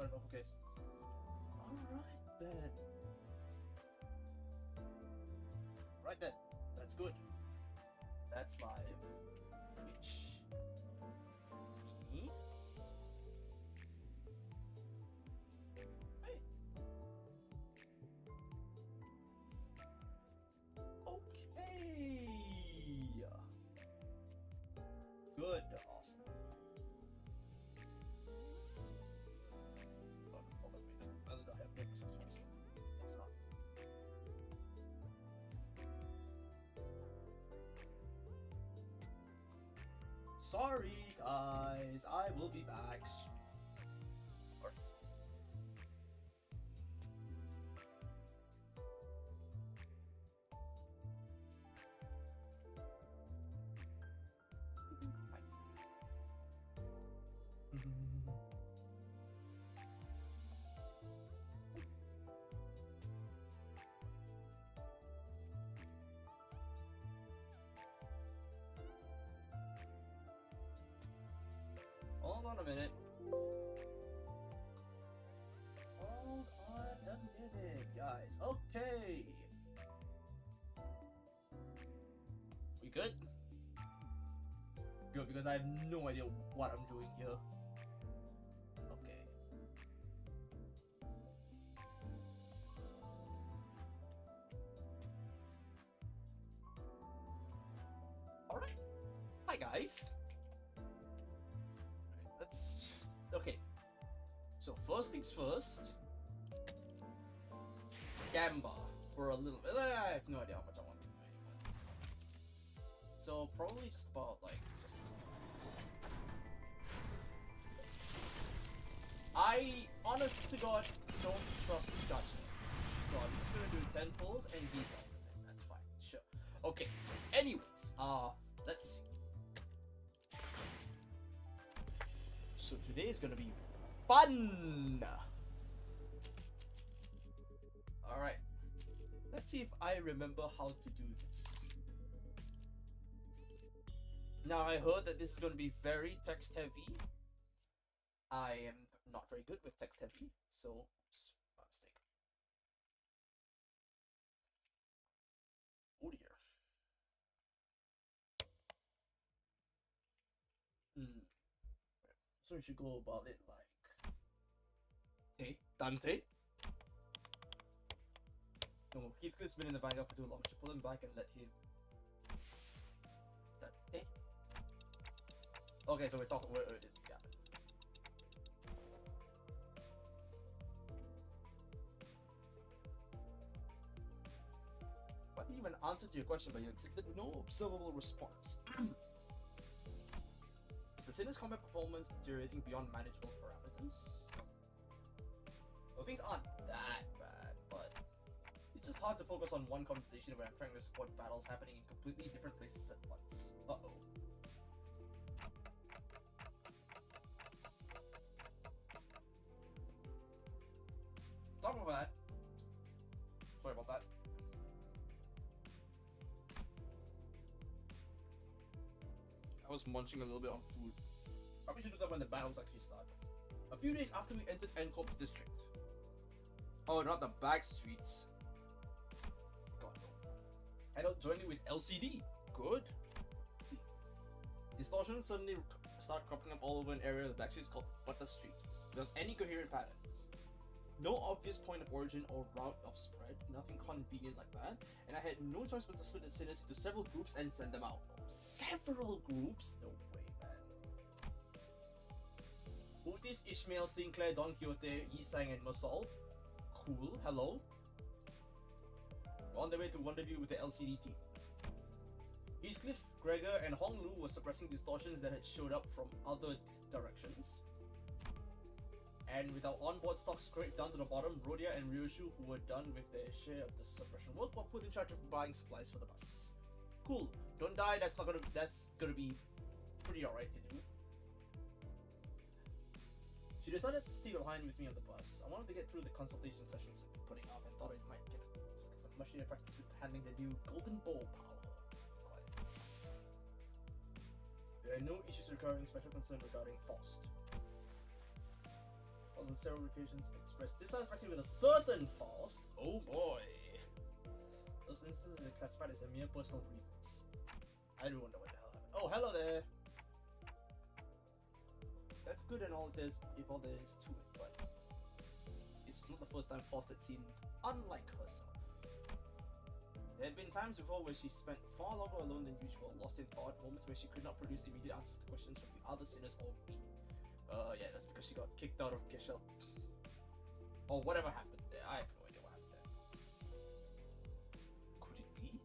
whatever, who cares? Alright then. Right then. That's good. That's live. Which me? Hey. Okay. Good. Awesome. I have Limbus of choice. It's not. Sorry, guys. I will be back soon. Or... Hold on a minute. Hold on a minute, guys. Okay. We good? Good, because I have no idea what I'm doing here. Okay. Alright. Hi, guys. Okay, so first things first, Gamba for a little bit. I have no idea how much I want to do anymore. So probably just about like I honest to God don't trust judgment. So I'm just gonna do 10 pulls and be done with it. That's fine. Sure. Okay. Anyways, let's see. So today is gonna be fun! Alright. Let's see if I remember how to do this. Now I heard that this is gonna be very text heavy. I am not very good with text heavy, so oops, my mistake. Oh dear. So we should go about it like Dante. No, Heathcliff's been in the vanguard for too long. Should pull him back and let him Dante. Okay, so we're talking where it is, yeah. What even answer to your question, but you accepted no observable response. Is the Sinner's combat performance deteriorating beyond manageable parameters? Well, things aren't that bad, but it's just hard to focus on one conversation when I'm trying to spot battles happening in completely different places at once. Uh-oh. Talk about that. Sorry about that. I was munching a little bit on food. Probably should do that when the battles actually start. A few days after we entered Encorp's district. Oh, not the back streets. God no. Head out joining with LCD. Good. Let's see. Distortions suddenly start cropping up all over an area of the back streets called Butter Street, without any coherent pattern. No obvious point of origin or route of spread, nothing convenient like that, and I had no choice but to split the sinners into several groups and send them out. Several groups? No way, man. Otis, Ishmael, Sinclair, Don Quixote, Yisang, and Masol. Cool, hello. We're on the way to rendezvous with the LCD team. Heathcliff, Gregor, and Hong Lu were suppressing distortions that had showed up from other directions. And with our onboard stock scraped down to the bottom, Rodia and Ryoshu, who were done with their share of the suppression work, were put in charge of buying supplies for the bus. Cool. Don't die. That's gonna be pretty alright to do. She decided to stay behind with me on the bus. I wanted to get through the consultation sessions I've been putting off and thought I might get it because I'm much more practice with handling the new Golden Bowl power. Quiet. There are no issues regarding special concern regarding Faust. On several occasions expressed dissatisfaction with a certain fast. Oh boy. Those instances are classified as a mere personal grievance. I don't know what the hell happened. Oh, hello there. That's good and all this, if all there is to it, but it's not the first time Faust had seemed unlike herself. There had been times before where she spent far longer alone than usual, lost in thought, moments where she could not produce immediate answers to questions from the other sinners or me. Yeah, that's because she got kicked out of Geshel. Or whatever happened there. I have no idea what happened there. Could it be?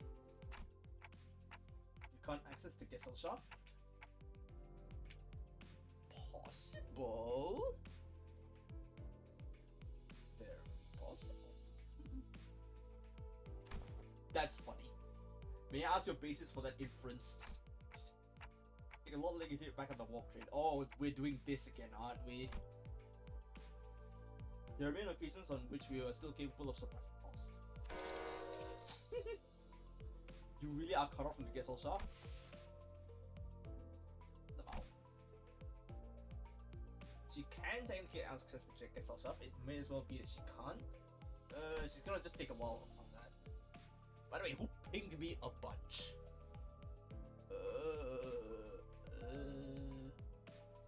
You can't access the Geshel shaft? Possible? Very possible. That's funny. May I ask your basis for that inference? Like a lot like you did back on the walk train. Oh, we're doing this again, aren't we? There have been occasions on which we are still capable of surprising Faust. You really are cut off from the Geshel shaft? Wow. She can technically access the Geshel shaft. It may as well be that she can't. She's gonna just take a while on that. By the way, who pinged me a bunch?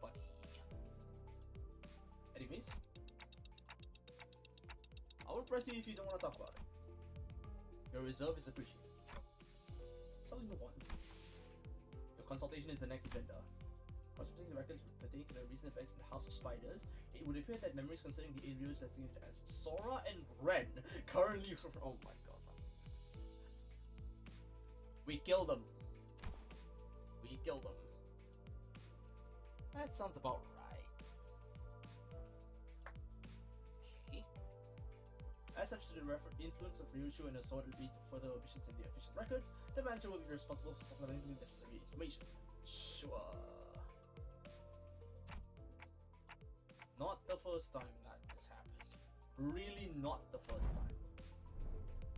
Buddy. Anyways, I will press you if you don't want to talk about it. Your reserve is appreciated. So we move on. Your consultation is the next agenda. Consulting the records pertaining to the recent events in the House of Spiders, it would appear that memories concerning the areas designated as Sora and Ren currently. Oh my god. We killed them. We killed them. That sounds about right. Okay. As such, to the influence of Ryushu and Aswad will lead to further omissions in the official records, the manager will be responsible for supplementing the necessary information. Sure. Not the first time that this happened. Really not the first time.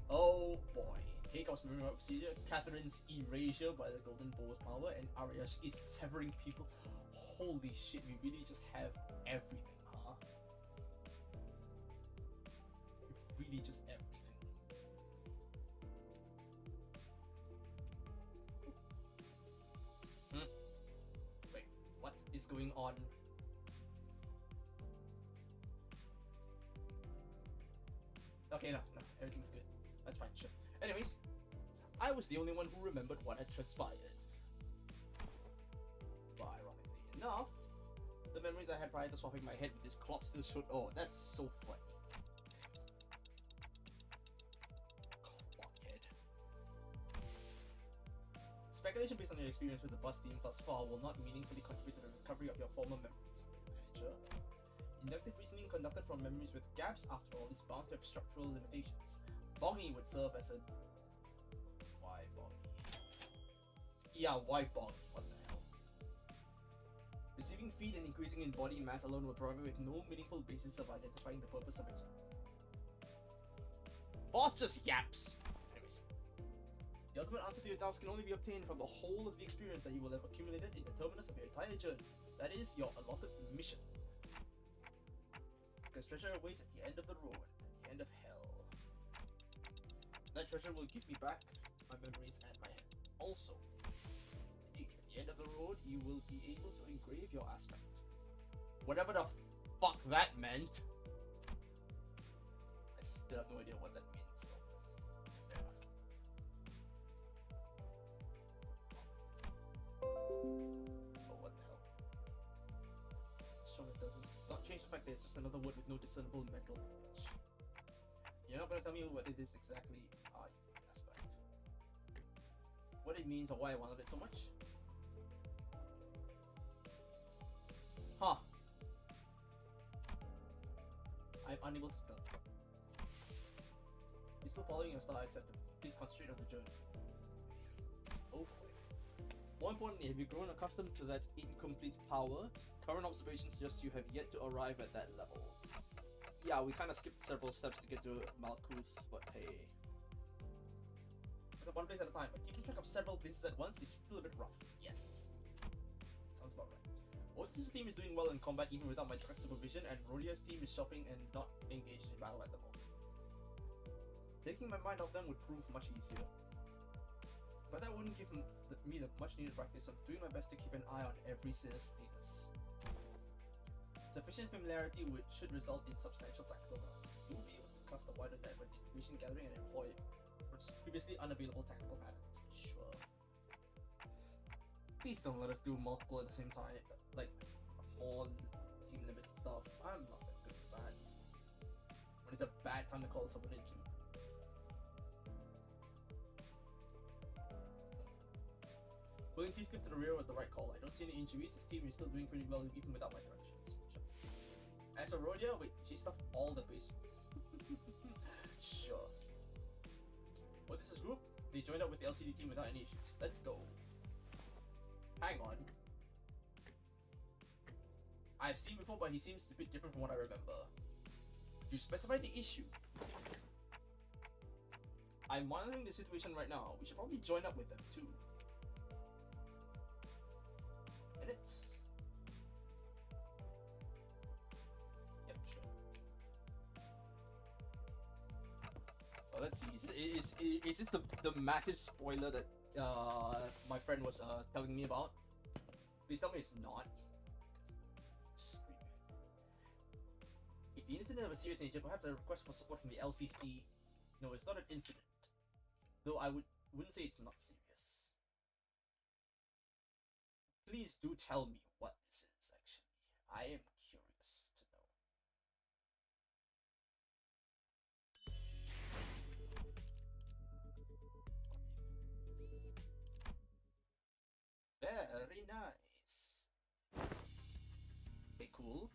Oh boy. Keiko's memory procedure, Catherine's erasure by the Golden Bow's power, and Ariash is severing people. Holy shit, we really just have everything, huh? Really just everything. Wait, what is going on? Okay, no, everything's good. That's fine, sure. Anyways, I was the only one who remembered what had transpired. But ironically enough, the memories I had prior to swapping my head with this clock still showed. Oh, that's so funny. Clockhead. Speculation based on your experience with the bus team thus far will not meaningfully contribute to the recovery of your former memories. Manager. Inductive reasoning conducted from memories with gaps, after all, is bound to have structural limitations. Bongy would serve as a... Why Bongy? Yeah, why Bongy? What the hell? Receiving feed and increasing in body mass alone will provide me with no meaningful basis of identifying the purpose of its... Boss just yaps! Anyways. The ultimate answer to your doubts can only be obtained from the whole of the experience that you will have accumulated in the terminus of your entire journey. That is your allotted mission. Because treasure awaits at the end of the road, at the end of hell. That treasure will give me back my memories and my head. Also, at the end of the road, you will be able to engrave your aspect. Whatever the fuck that meant. I still have no idea what that means. So, fair enough. Oh, what the hell? So it doesn't. Not change the fact that it's just another word with no discernible mental image. You're not gonna tell me what it is exactly. Aspect. What it means or why I wanted it so much? Huh. I'm unable to tell. You're still following your star, except please concentrate on the journey. Oh boy. More importantly, have you grown accustomed to that incomplete power? Current observations suggest you have yet to arrive at that level. Yeah, we kind of skipped several steps to get to Malkuth, but hey. One place at a time, but keeping track of several places at once is still a bit rough. Yes. Sounds about right. Oh, this is the team is doing well in combat even without my direct supervision, and Rodia's team is shopping and not engaged in battle at the moment. Taking my mind off them would prove much easier. But that wouldn't give me the much needed practice of doing my best to keep an eye on every sinner's status. Sufficient familiarity should result in substantial tactical knowledge. You will be able to cast a wider net when information gathering and employ previously unavailable tactical patterns. Sure. Please don't let us do multiple at the same time, like more team limits and stuff. I'm not that good at that. When it's a bad time to call someone into. Pulling Heathcliff to the rear was the right call. I don't see any injuries. This team is still doing pretty well even without my directions. Sure. As a Rhodia, wait, she stuffed all the base. Sure. What is this group? They joined up with the LCD team without any issues. Let's go. Hang on. I've seen before, but he seems a bit different from what I remember. You specified the issue. I'm monitoring the situation right now. We should probably join up with them too. Yep, sure. Well, let's see. Is this the massive spoiler that my friend was telling me about? Please tell me it's not. If the incident of a serious nature, perhaps a request for support from the LCC. No, it's not an incident. Though I wouldn't say it's not serious. Please do tell me what this is, actually. I am curious to know. Very nice. Okay, cool.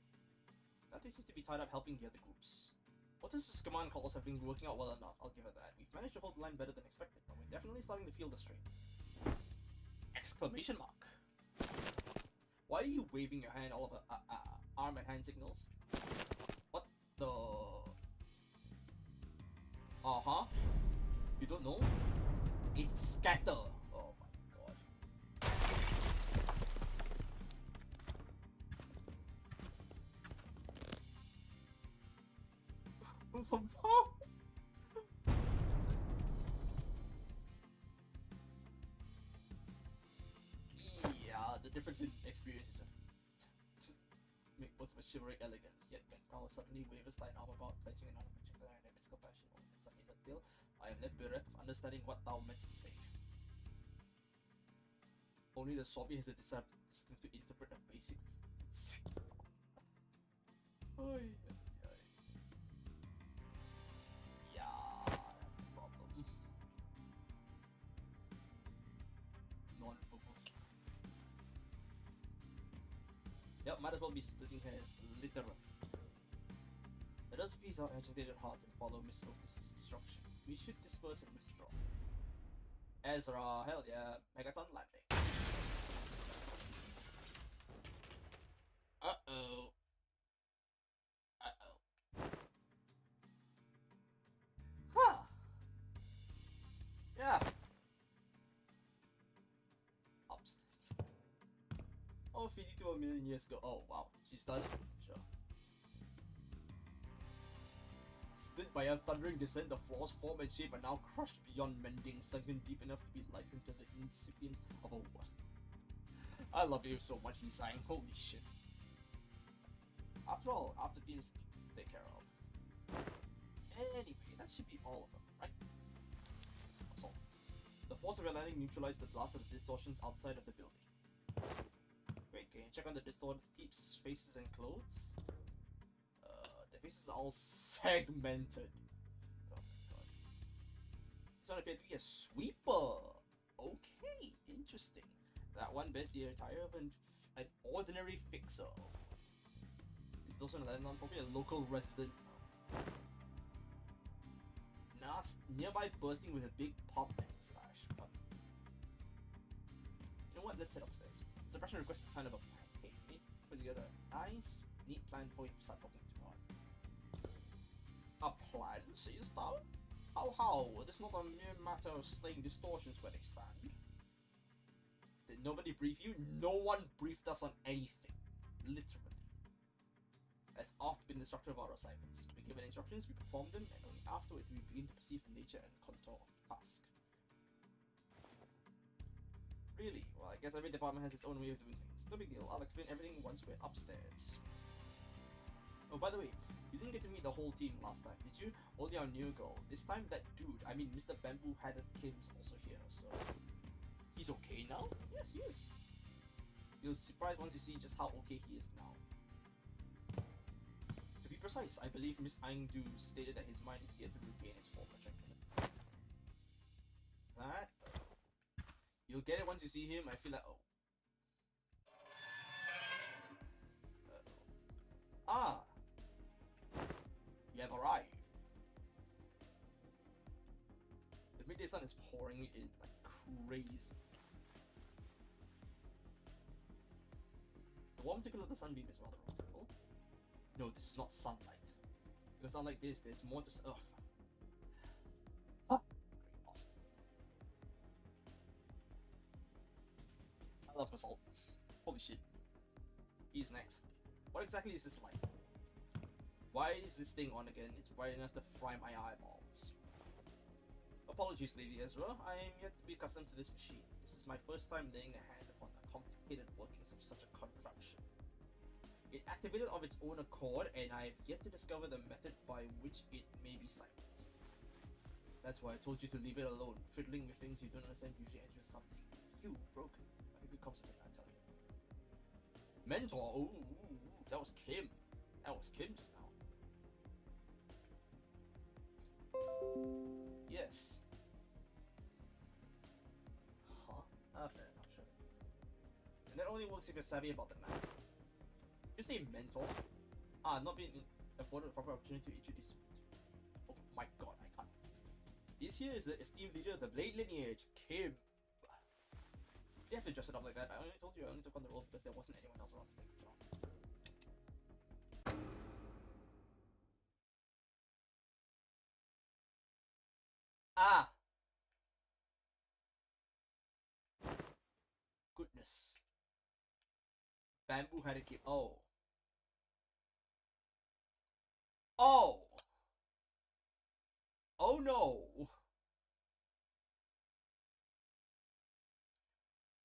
Now they seem to be tied up helping the other groups. What does this command calls have been working out well enough, I'll give her that. We've managed to hold the line better than expected, but we're definitely starting to feel the strain. Exclamation mark. Why are you waving your hand all over arm and hand signals? What the... Uh-huh. You don't know? It's scatter. Oh my god. From top. Yeah, the difference in experience is just make most of a chivalric elegance, yet can power suddenly wave aside arm about, pledging an unaffected and a mystical passion or suddenly that deal. I am left bereft of understanding what thou meant to say. Only the Swabby has the discipline to interpret the basics. Yeah, that's the problem. Non-verbals. Yep, might as well be splitting hairs, literally. Let us please our agitated hearts and follow Miss Otis's instruction. We should disperse and withdraw. Ezra, hell yeah, Megaton landing. Uh-oh. Uh-oh. Huh. Yeah. Upstate. Oh, 52 a million years ago. Oh, wow. She's done? Sure. Split by a thundering descent, the floor's form and shape are now crushed beyond mending, sunken deep enough to be likened to the incipience of a what? I love you so much, he's sighing. Holy shit. After all, after teams take care of. Anyway, that should be all of them, right? So, the force of your landing neutralized the blast of the distortions outside of the building. Wait, can you check on the distorted peeps' faces and clothes? The faces are all segmented. Oh my god. This one appeared to be a sweeper. Okay, interesting. That one bears the attire of an ordinary fixer. It's also a landlord, probably a local resident. Nearby bursting with a big pop and flash. But you know what? Let's head upstairs. Suppression request is kind of a plan. Hey, we need to put together a nice, neat plan before you start talking to her. A plan, sayest thou? How? It is not a mere matter of slaying distortions where they stand. Did nobody brief you? No one briefed us on anything. literally. That's often been the structure of our assignments. We given instructions, we perform them, and only afterward do we begin to perceive the nature and contour of the task. Really? Well, I guess every department has its own way of doing things. No big deal, I'll explain everything once we're upstairs. Oh, by the way, you didn't get to meet the whole team last time, did you? Only our new girl. This time that dude, I mean Mr. Bamboo-Headed Kim's also here, so... He's okay now? Yes, he is. You'll be surprised once you see just how okay he is now. To be precise, I believe Miss Aingdu stated that his mind is yet to regain its former strength. That... You'll get it once you see him. I feel like, oh. Ah! You have arrived. The midday sun is pouring in like crazy. The warm tickle of the sunbeam is rather wonderful. No, this is not sunlight. Because unlike this, there's more to... Ugh. Ah! Great, awesome. I love Basalt. Holy shit. He's next. What exactly is this like? Why is this thing on again? It's bright enough to fry my eyeballs. Apologies, Lady Ezra. I am yet to be accustomed to this machine. This is my first time laying a hand upon the complicated workings of such a contraption. It activated of its own accord, and I have yet to discover the method by which it may be silenced. That's why I told you to leave it alone. Fiddling with things you don't understand usually ends with something. You broken. I think it comes to that, I tell you. Mentor? Ooh, that was Kim. That was Kim just now. Yes. Huh? Fair enough, sure. And that only works if you're savvy about the map. You say mentor? Not being afforded a proper opportunity to introduce me to. Oh my god, I can't. This here is the esteemed leader of the Blade lineage, Kim. You have to dress it up like that. I only told you I only took on the role because there wasn't anyone else around to take the job. Ah! Goodness. Bamboo had a kid. Oh. Oh! Oh no!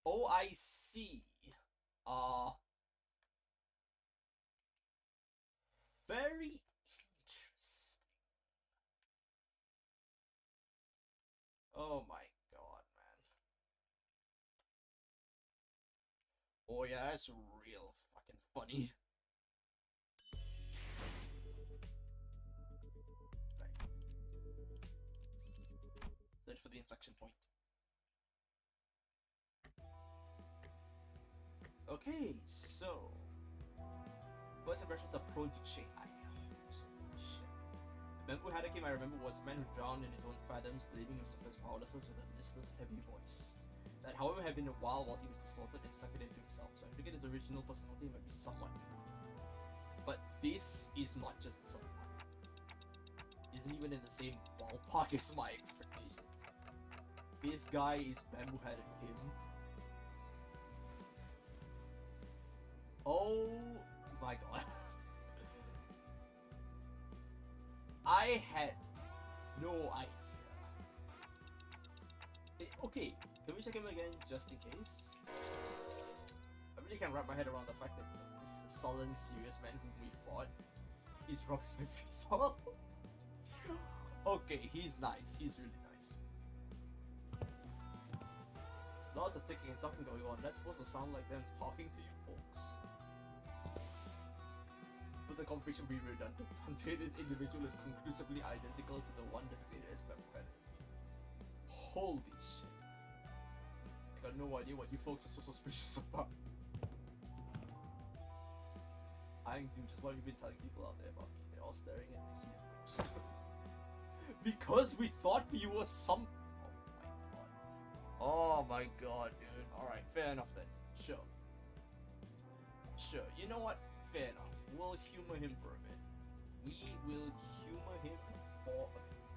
Oh, I see. Very interesting. Oh my god, man. Oh yeah, that's real fucking funny. Right. Search for the inflection point. Okay, so first impressions of Prodigy. Shit. The Bamboo Hadakim I remember was a man who drowned in his own fathoms, believing himself as powerlessness with a listless, heavy voice. That, however, had been a while he was distorted and sunk it into himself, so I figured his original personality might be somewhat new. But this is not just someone. He isn't even in the same ballpark as my expectations. This guy is Bamboo Hadakim. Oh my god. I had no idea. Okay, can we check him again just in case? I really can't wrap my head around the fact that this sullen, serious man whom we fought is rubbing my face off. Okay, he's nice. He's really nice. Lots of ticking and talking going on. That's supposed to sound like them talking to you folks. But the conversation be redundant until this individual is conclusively identical to the one designated as Bamboo Headed. Holy shit. I got no idea what you folks are so suspicious about. I do just what you've been telling people out there about me. They're all staring at me, see a ghost. Because we thought you were some... Oh my god, dude. Alright, fair enough then. Sure. Sure, you know what? Fair enough. We'll humor him for a bit. We will humor him for a bit.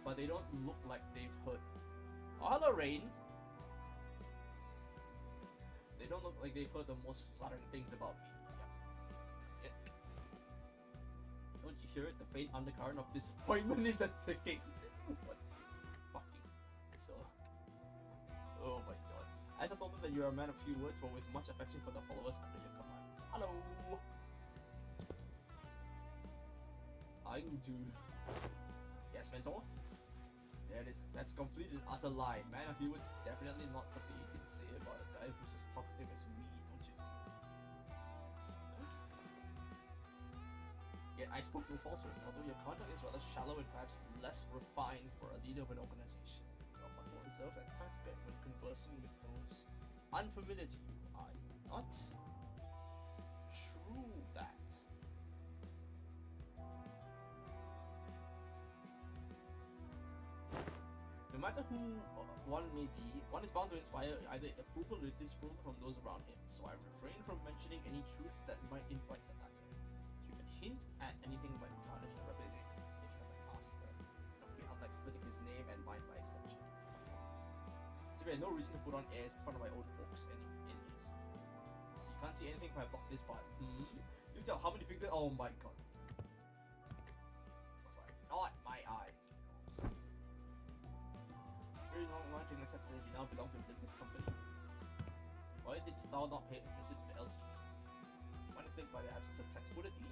But they don't look like they've heard. Oh, hello, Rain. They don't look like they've heard the most flattering things about me. Yeah. Don't you hear it? The faint undercurrent of disappointment in the ticking. What fucking so? Oh my god. I just told them that you are a man of few words, but with much affection for the followers under your command. Hello. I'm due. Yes, mentor. There it is. That's a complete and utter lie. Man of few words is definitely not something you can say about a guy who's as talkative as me, don't you think? Yet I spoke no falsehood, although your conduct is rather shallow and perhaps less refined for a leader of an organization. You are much more reserved and tactical when conversing with those unfamiliar to you, are you not? True that. No matter who one may be, one is bound to inspire either approval or disapproval from those around him, so I refrain from mentioning any truths that might invite the latter. To even hint at anything might tarnish the reputation of my master, not be unlike splitting his name and mine by extension. So we had no reason to put on airs in front of my own folks in case. So you can't see anything if I block this part. You tell how many fingers? Oh my god. I was like, not my eyes. Very long line to accept that you now belong to the Limbus company. Why did thou not pay a visit to the LC? One think by the absence of tranquility,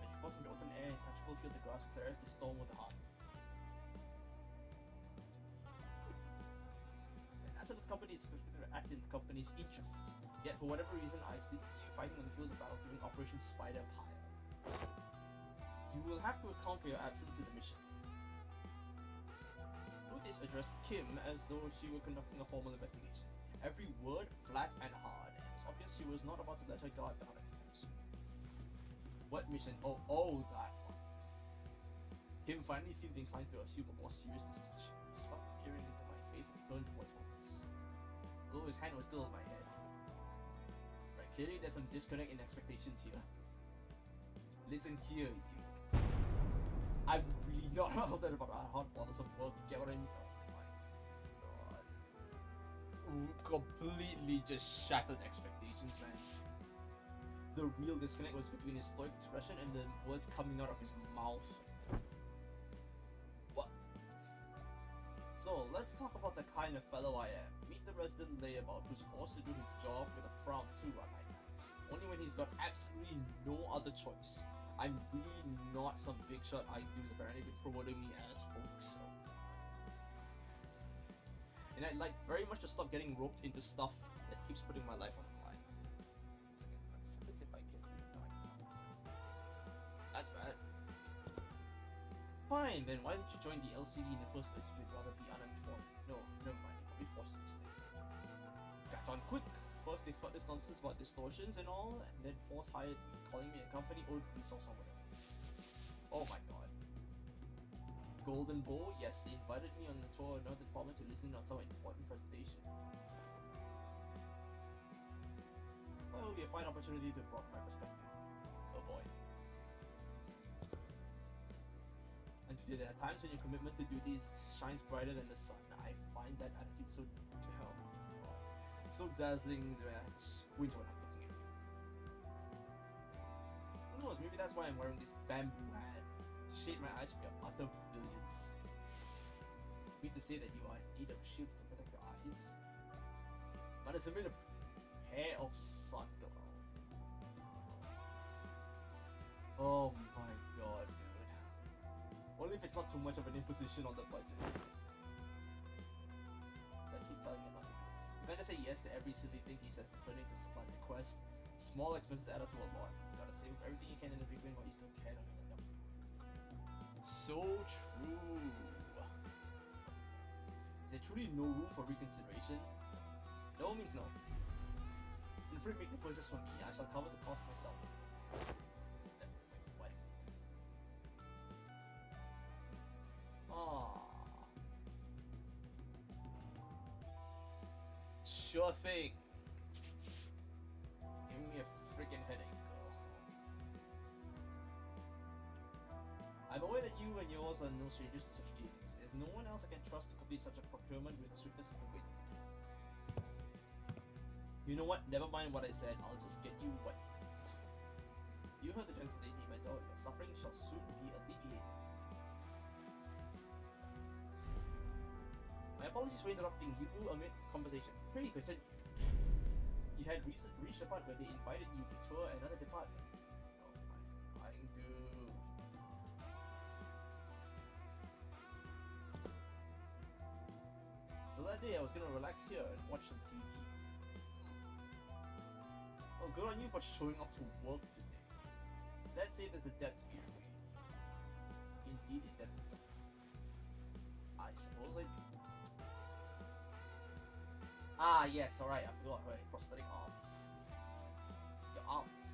when you fought in the open air in touchable field the grass clear the storm with the heart. And as the company is expected to act in the company's interest, yet for whatever reason I did see you fighting on the field of battle during Operation Spider Pile. You will have to account for your absence in the mission. Notice addressed Kim as though she were conducting a formal investigation. Every word flat and hard, and it was obvious she was not about to let her guard down anytime soon. What mission? Oh, that one. Kim finally seemed inclined to assume a more serious disposition. He stopped peering into my face and turned towards Focus. Although his hand was still on my head. Right, clearly there's some disconnect in expectations here. Listen here, you. I'm really not all that about hard bottles of work. Get what I mean? Oh my god. Ooh, completely just shattered expectations, man. The real disconnect was between his stoic expression and the words coming out of his mouth. What? So, let's talk about the kind of fellow I am. Meet the resident layabout who's forced to do his job with a frown too, I might add. Only when he's got absolutely no other choice. I'm really not some big shot IQs apparently been promoting me as folks, so. And I'd like very much to stop getting roped into stuff that keeps putting my life on the line. Let's see if I can do it. That's bad. Fine, then why did you join the LCD in the first place if you'd rather be unemployed? No, never mind, you'll be forced to stay. Catch on quick! First they spot this nonsense about distortions and all, and then force hired me, calling me a company old resource or whatever. Oh my god. Golden Bowl? Yes, they invited me on the tour of another department to listen on some important presentation. That would be a fine opportunity to broaden my perspective. Oh boy. And there are times when your commitment to duties shines brighter than the sun. I find that attitude so to hell. So dazzling that I squint when I'm looking at you. Who knows, maybe that's why I'm wearing this bamboo hat. Shade my eyes with your utter brilliance. Mean to say that you are in need of a shield to protect your eyes? But it's a mere pair of sun glow. Oh my god, dude. Only if it's not too much of an imposition on the budget. So I keep telling you not to do it. You can't just say yes to every silly thing he says and turn it into supply request. Small expenses add up to a lot. You gotta save everything you can in the big win while you still can on the number. So true. Is there truly no room for reconsideration? No means no. If you make the purchase for me, I shall cover the cost myself. What? Aww. Sure thing. Give me a freaking headache, girl. I'm aware that you and yours are no strangers to such dealings. There's no one else I can trust to complete such a procurement with the swiftness of the wind. You know what? Never mind what I said. I'll just get you what. You heard the gentle lady, my daughter. Your suffering shall soon be alleviated. My apologies for interrupting you amid conversation. Pray continue. You had reached the part where they invited you to tour another department. Oh, I'm trying to. So that day I was gonna relax here and watch some TV. Oh, good on you for showing up to work today. Let's say there's a debt to be repaid. Indeed, a debt. I suppose I do. Ah, yes, alright, I forgot, right? Prosthetic arms. Your arms.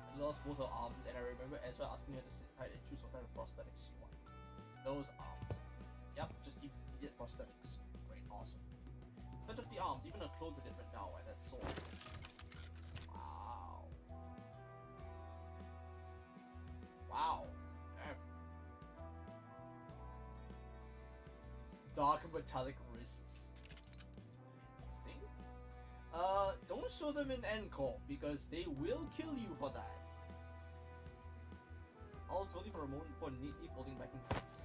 I lost both her arms, and I remember Ezra asking her to sit tight and choose what type of prosthetics she wanted. Those arms. Yep, just immediate prosthetics. Great, awesome. It's not just the arms, even her clothes are different now, right? That's so awesome. Wow. Wow. Dark metallic wrists. Interesting. Don't show them in Encore because they will kill you for that. All only for a moment before neatly folding back in place.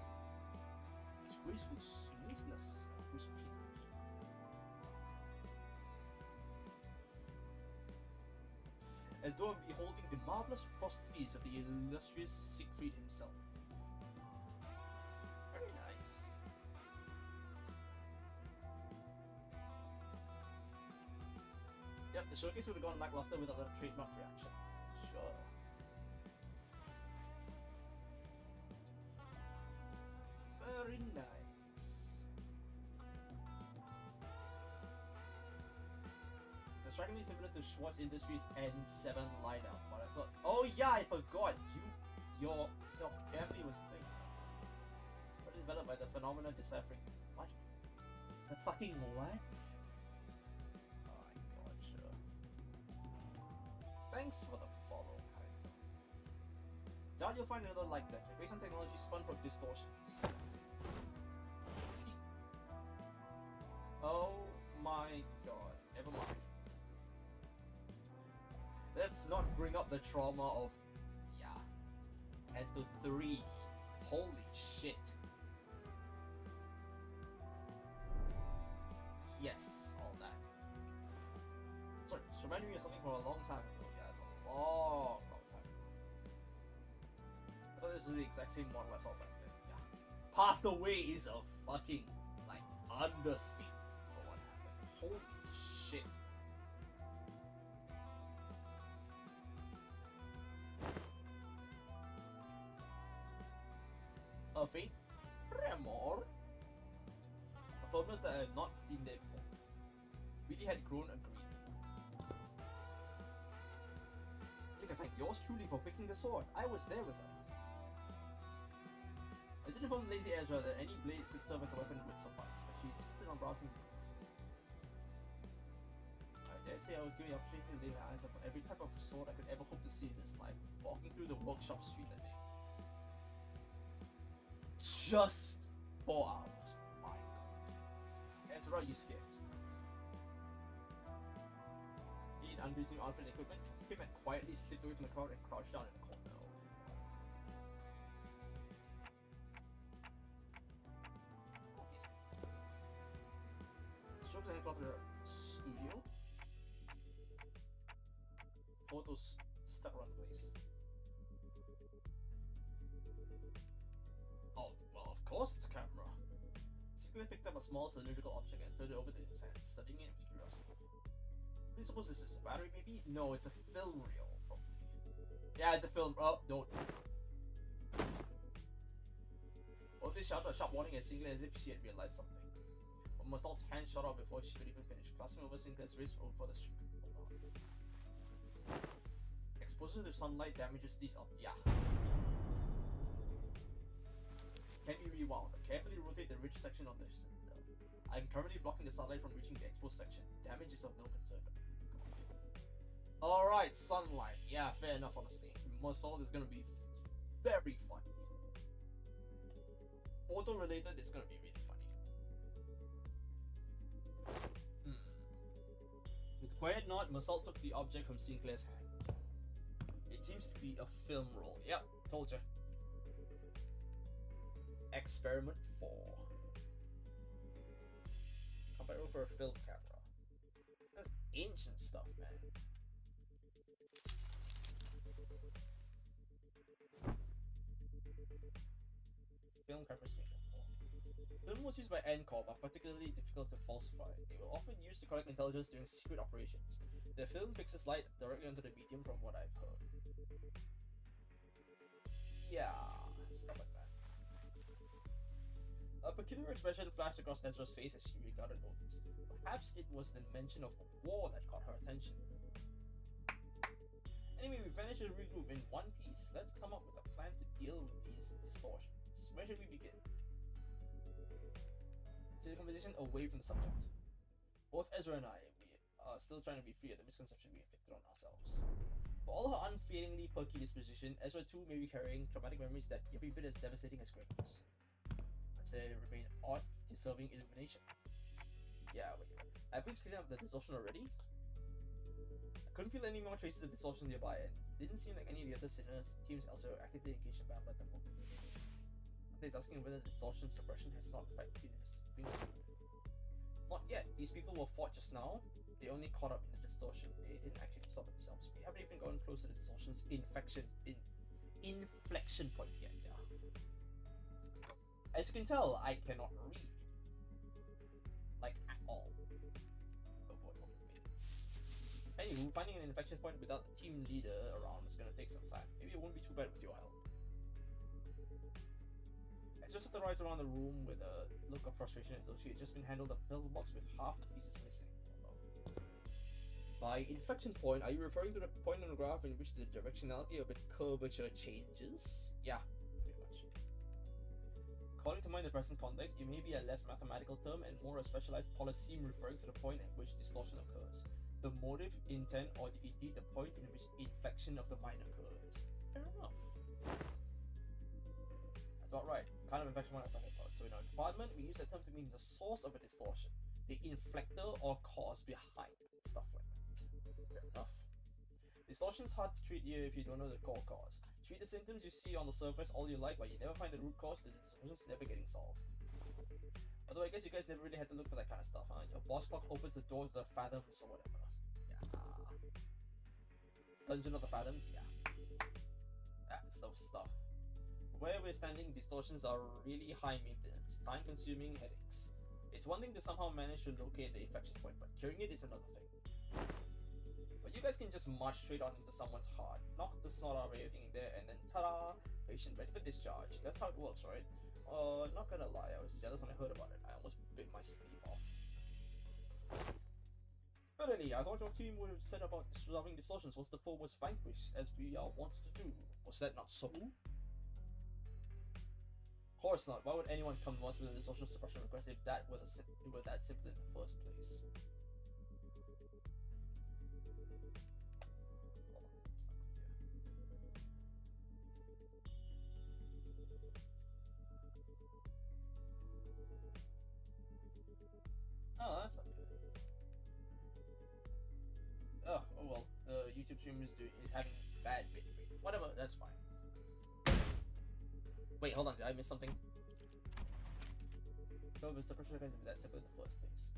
Such graceful smoothness of whose peak. As though beholding the marvelous prostheses of the illustrious Siegfried himself. Very nice. Yep, the showcase would have gone lackluster without a trademark reaction. Sure. Very nice. It's strikingly similar to Schwartz Industries N7 lineup, but I thought, oh yeah, I forgot your family was fake. But developed by the phenomena deciphering. What? The fucking what? Thanks for the follow, Kaito. Doubt you'll find another like that. Based on technology spun from distortions. See. Oh my god. Never mind. Let's not bring up the trauma of... Yeah. Canto 3. Holy shit. Yes, all that. Sorry, it's reminding me of something from a long time ago. Long time. I thought this was the exact same model I saw back then. Yeah. Passed away is a fucking, like, understatement for what happened. Holy shit. A faint tremor. A firmness that had not been there before. Really had grown and green. I thank yours truly for picking the sword. I was there with her. I did inform Lazy Ezra that any blade could serve as a weapon would suffice, but she insisted on browsing books. I dare say I was given the opportunity to lay my eyes upon every type of sword I could ever hope to see in this life, walking through the workshop street that day. Just 4 hours. My god. Ezra, you scared sometimes. He undid his new outfit and equipment. Came and quietly slipped away from the crowd and crouched down in the corner. All these things. Strokes and cloth studio. Photos stuck around the place. Oh, well, of course it's a camera. Secretly picked up a small cylindrical object and turned it over to his hand, studying it with curiosity. I suppose this is a battery, maybe? No, it's a film reel. Yeah, it's a film. Oh, don't. Otis shouted a sharp warning at Sinclair as if she had realized something. But Mastal's hand shot out before she could even finish, crossing over Sinclair's wrist for the street. Exposure to sunlight damages these up. Yeah. Can be rewound. Carefully rotate the ridge section of the cylinder. I'm currently blocking the sunlight from reaching the exposed section. Damage is of no concern. Alright, sunlight. Yeah, fair enough, honestly. Muscle is gonna be very funny. Photo related is gonna be really funny. not, Massault took the object from Sinclair's hand. It seems to be a film roll. Yep, told you. Experiment 4. Comparable for a film camera. That's ancient stuff, man. Film camera station 4. Film was used by NCORP are particularly difficult to falsify. They were often used to collect intelligence during secret operations. The film fixes light directly onto the medium from what I've heard. Yeah, stuff like that. A peculiar expression flashed across Ezra's face as she regarded Otis. Perhaps it was the mention of war that caught her attention. Anyway, we managed to regroup in one piece. Let's come up with a plan to deal with these distortions. Where should we begin? See the conversation away from the subject. Both Ezra and I, we are still trying to be free of the misconception we inflicted on ourselves. For all her unfailingly perky disposition, Ezra too may be carrying traumatic memories that every bit as devastating as Greg's. But they remain odd, deserving illumination. Yeah, wait. Have we cleaned up the distortion already? I couldn't feel any more traces of distortion nearby, and didn't seem like any of the other sinners teams elsewhere were actively engaged in battle at the moment. He's asking whether the distortion suppression has not in fact been not yet. These people were fought just now. They only caught up in the distortion. They didn't actually stop themselves. We haven't even gotten close to the distortion's inflection point yet. Yeah. As you can tell, I cannot read. Like, at all. Oh boy, anywho, finding an inflection point without the team leader around is gonna take some time. Maybe it won't be too bad with your help. I just have to rise around the room with a look of frustration as though she had just been handled a puzzle box with half the pieces missing. By inflection point, are you referring to the point on the graph in which the directionality of its curvature changes? Yeah, pretty much. According to my in the present context, it may be a less mathematical term and more a specialized polyseme referring to the point at which distortion occurs. The motive, intent, or indeed the point in which inflection of the mind occurs. Fair enough. That's about right. Kind of inflection point I'm talking about. So in our department, we use that term to mean the source of a distortion, the inflector or cause behind it, stuff like that. Fair enough. Distortion's hard to treat here if you don't know the core cause. Treat the symptoms you see on the surface all you like, but you never find the root cause, the distortion's never getting solved. Although I guess you guys never really had to look for that kind of stuff, huh? Your boss clock opens the door to the fathoms or whatever. Yeah. Dungeon of the Fathoms, yeah. That's those stuff. Where we're standing, distortions are really high maintenance, time-consuming headaches. It's one thing to somehow manage to locate the inflection point, but curing it is another thing. But you guys can just march straight on into someone's heart, knock the snot out of everything there, and then ta-da! Patient ready for discharge. That's how it works, right? Not gonna lie, I was jealous when I heard about it. I almost bit my sleeve off. Finally, I thought your team would have set about resolving distortions once the foe was vanquished, as we are wont to do. Was that not so? Of course not. Why would anyone come to us with a distortion suppression request if that were that simple in the first place? Oh, that's not good. Oh well, the YouTube stream is having bad bitrate. Whatever, that's fine. Wait, hold on, did I miss something? So the suppression mechanism is that simple in the first place.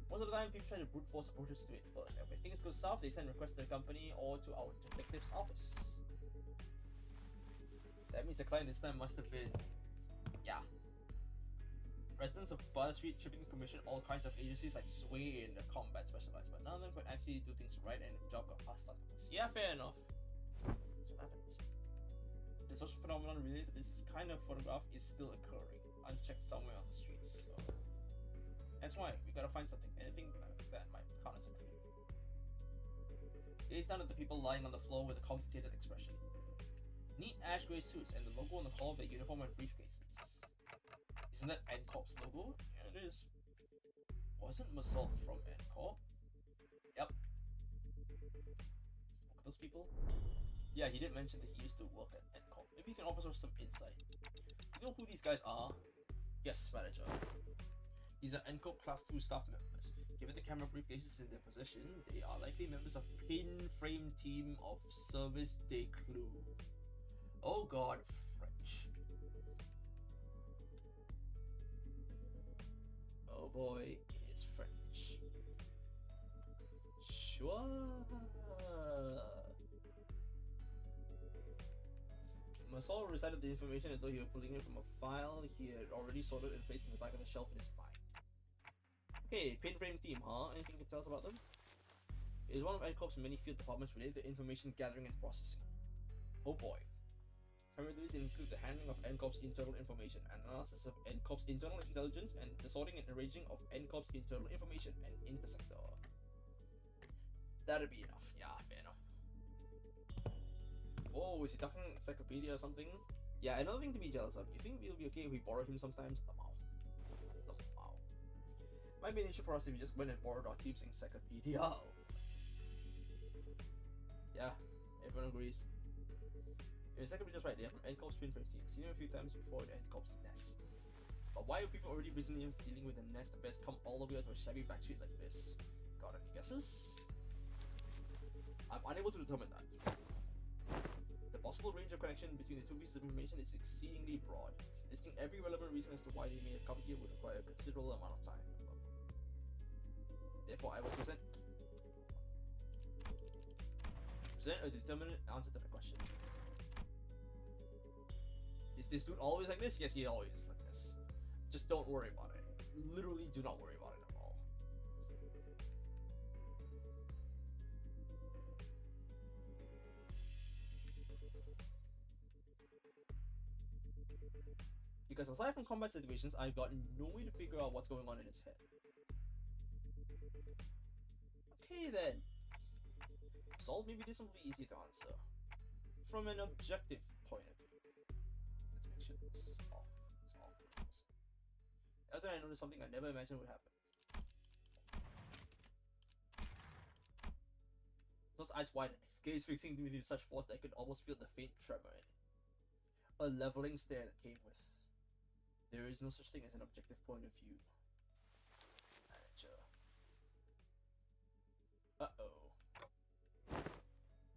Most of the time, people try to brute force approaches to it first, and when things go south, they send requests to the company or to our detective's office. That means the client this time must have been... yeah. Residents of Butter Street Shipping commission all kinds of agencies like Sway and the Combat Specialized, but none of them could actually do things right and the job got passed on to us. Yeah, fair enough. That's what happens. The social phenomenon related to this kind of photograph is still occurring, unchecked somewhere on the streets. So that's why we gotta find something, anything that might count as a clue. Gaze down at the people lying on the floor with a complicated expression. Neat ash gray suits and the logo on the collar of their uniform and briefcases. Isn't that NCORP's logo? Yeah, it is. Wasn't Massault from NCORP? Yep. Look at those people. Yeah, he did mention that he used to work at NCORP. Maybe he can offer us some insight. You know who these guys are? Yes, manager. These are NCORP Class 2 staff members. Given the camera briefcases in their possession, they are likely members of Pin Frame Team of Service de Clou. Oh god, French. Oh boy, it's French. Sure. Masol recited the information as though he were pulling it from a file he had already sorted and placed in the back of the shelf in his mind. Okay, Pin Frame Team, huh? Anything you can tell us about them? It is one of NCORP's many field departments related to information gathering and processing. Oh boy. Primary duties include the handling of NCORP's internal information, analysis of NCORP's internal intelligence, and the sorting and arranging of NCORP's internal information and intersector. That'd be enough. Yeah, fair enough. Oh, is he talking encyclopedia or something? Yeah, another thing to be jealous of. You think it'll be okay if we borrow him sometimes? Wow. Might be an issue for us if we just went and borrowed our team's encyclopedia. Yeah, everyone agrees. Your encyclopedia's right, they have an NCORP's Pin Frame Team. Seen him a few times before in NCORP's nest. But why are people already busy dealing with the nest affairs come all the way to a shabby back street like this? Got any guesses? I'm unable to determine that. The possible range of connection between the two pieces of information is exceedingly broad. Listing every relevant reason as to why they may have come here would require a considerable amount of time. Therefore, I will present a determinate answer to the question. Is this dude always like this? Yes, he always is like this. Just don't worry about it. Literally, do not worry about it at all. Because aside from combat situations, I've got no way to figure out what's going on in his head. Okay then. So maybe this will be easy to answer. From an objective point of view. Let's make sure this is off. It's off. As I noticed something I never imagined would happen. Those eyes wide, his gaze fixing me with such force that I could almost feel the faint tremor in it. A leveling stare that came with. There is no such thing as an objective point of view. Manager. Uh-oh.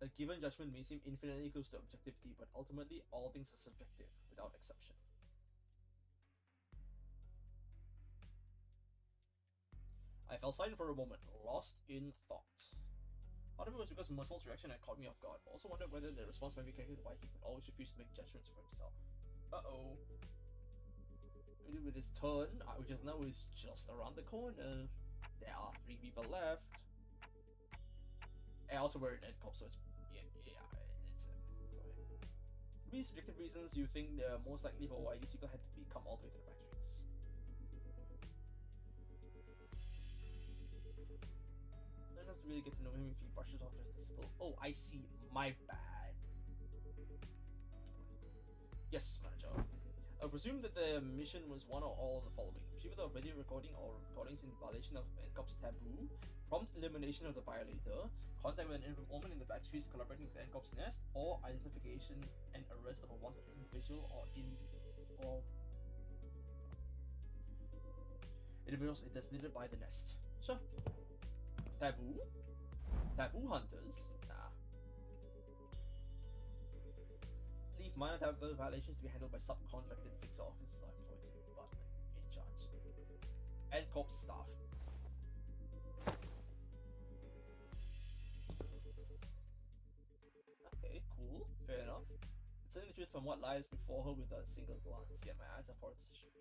A given judgment may seem infinitely close to objectivity, but ultimately all things are subjective, without exception. I fell silent for a moment, lost in thought. Part of it was because Muscle's reaction had caught me off guard, but also wondered whether the response might be connected to why he could always refuse to make judgments for himself. Uh-oh. With his turn, which is now is just around the corner. There are 3 people left. I also wear an NCORP, so it's these subjective reasons you think they're most likely for why these people had to come all the way to the back streets. I don't have to really get to know him if he brushes off his disciple. Oh, I see. My bad. Yes, manager. I presume that the mission was one or all of the following: retrieve the video recording or recordings in violation of NCORP's taboo, prompt elimination of the violator, contact with an informant in the backstreets collaborating with NCORP's nest, or identification and arrest of a wanted individual or individuals designated by the nest. Sure. Taboo? Taboo hunters? Nah. Leave minor taboo violations to be handled by subcontracted fixer officers or employees but in charge. NCORP staff. Okay, cool. Fair enough. Discerning the truth from what lies before her with a single glance, yet my eyes are forced to shift.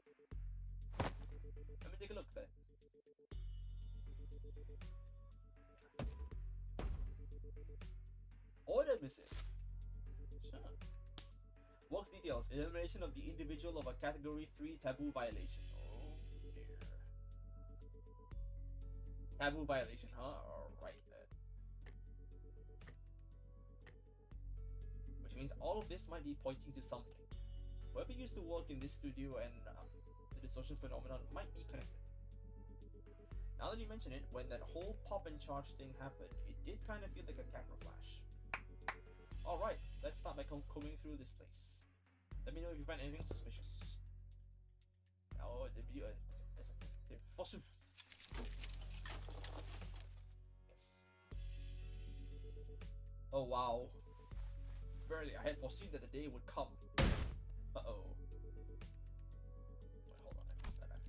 Let me take a look then. Order missing. Sure. Work details. Elimination of the individual of a category 3 taboo violation. Oh dear. Taboo violation, huh? Alright then. Which means all of this might be pointing to something. Whoever used to work in this studio and the distortion phenomenon might be connected. Now that you mention it, when that whole pop and charge thing happened, it did kind of feel like a camera flash. Alright, let's start by combing through this place. Let me know if you find anything suspicious. Oh, Oh wow. Barely, I had foreseen that the day would come. Uh-oh. Wait, hold on, I missed that.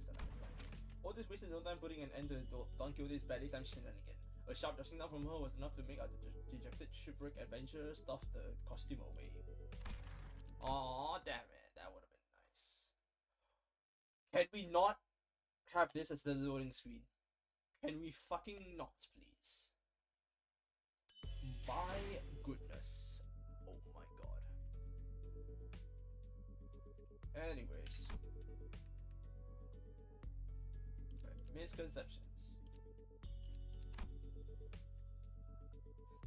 All this wasted no time putting an end to Don Quixote's bad daytime shenanigan. A sharp dusting down from her was enough to make our dejected shipwreck adventurer stuff the costume away. Aw, damn it. That would have been nice. Can we not have this as the loading screen? Can we fucking not, please? My goodness. Oh my god. Anyways. Misconceptions.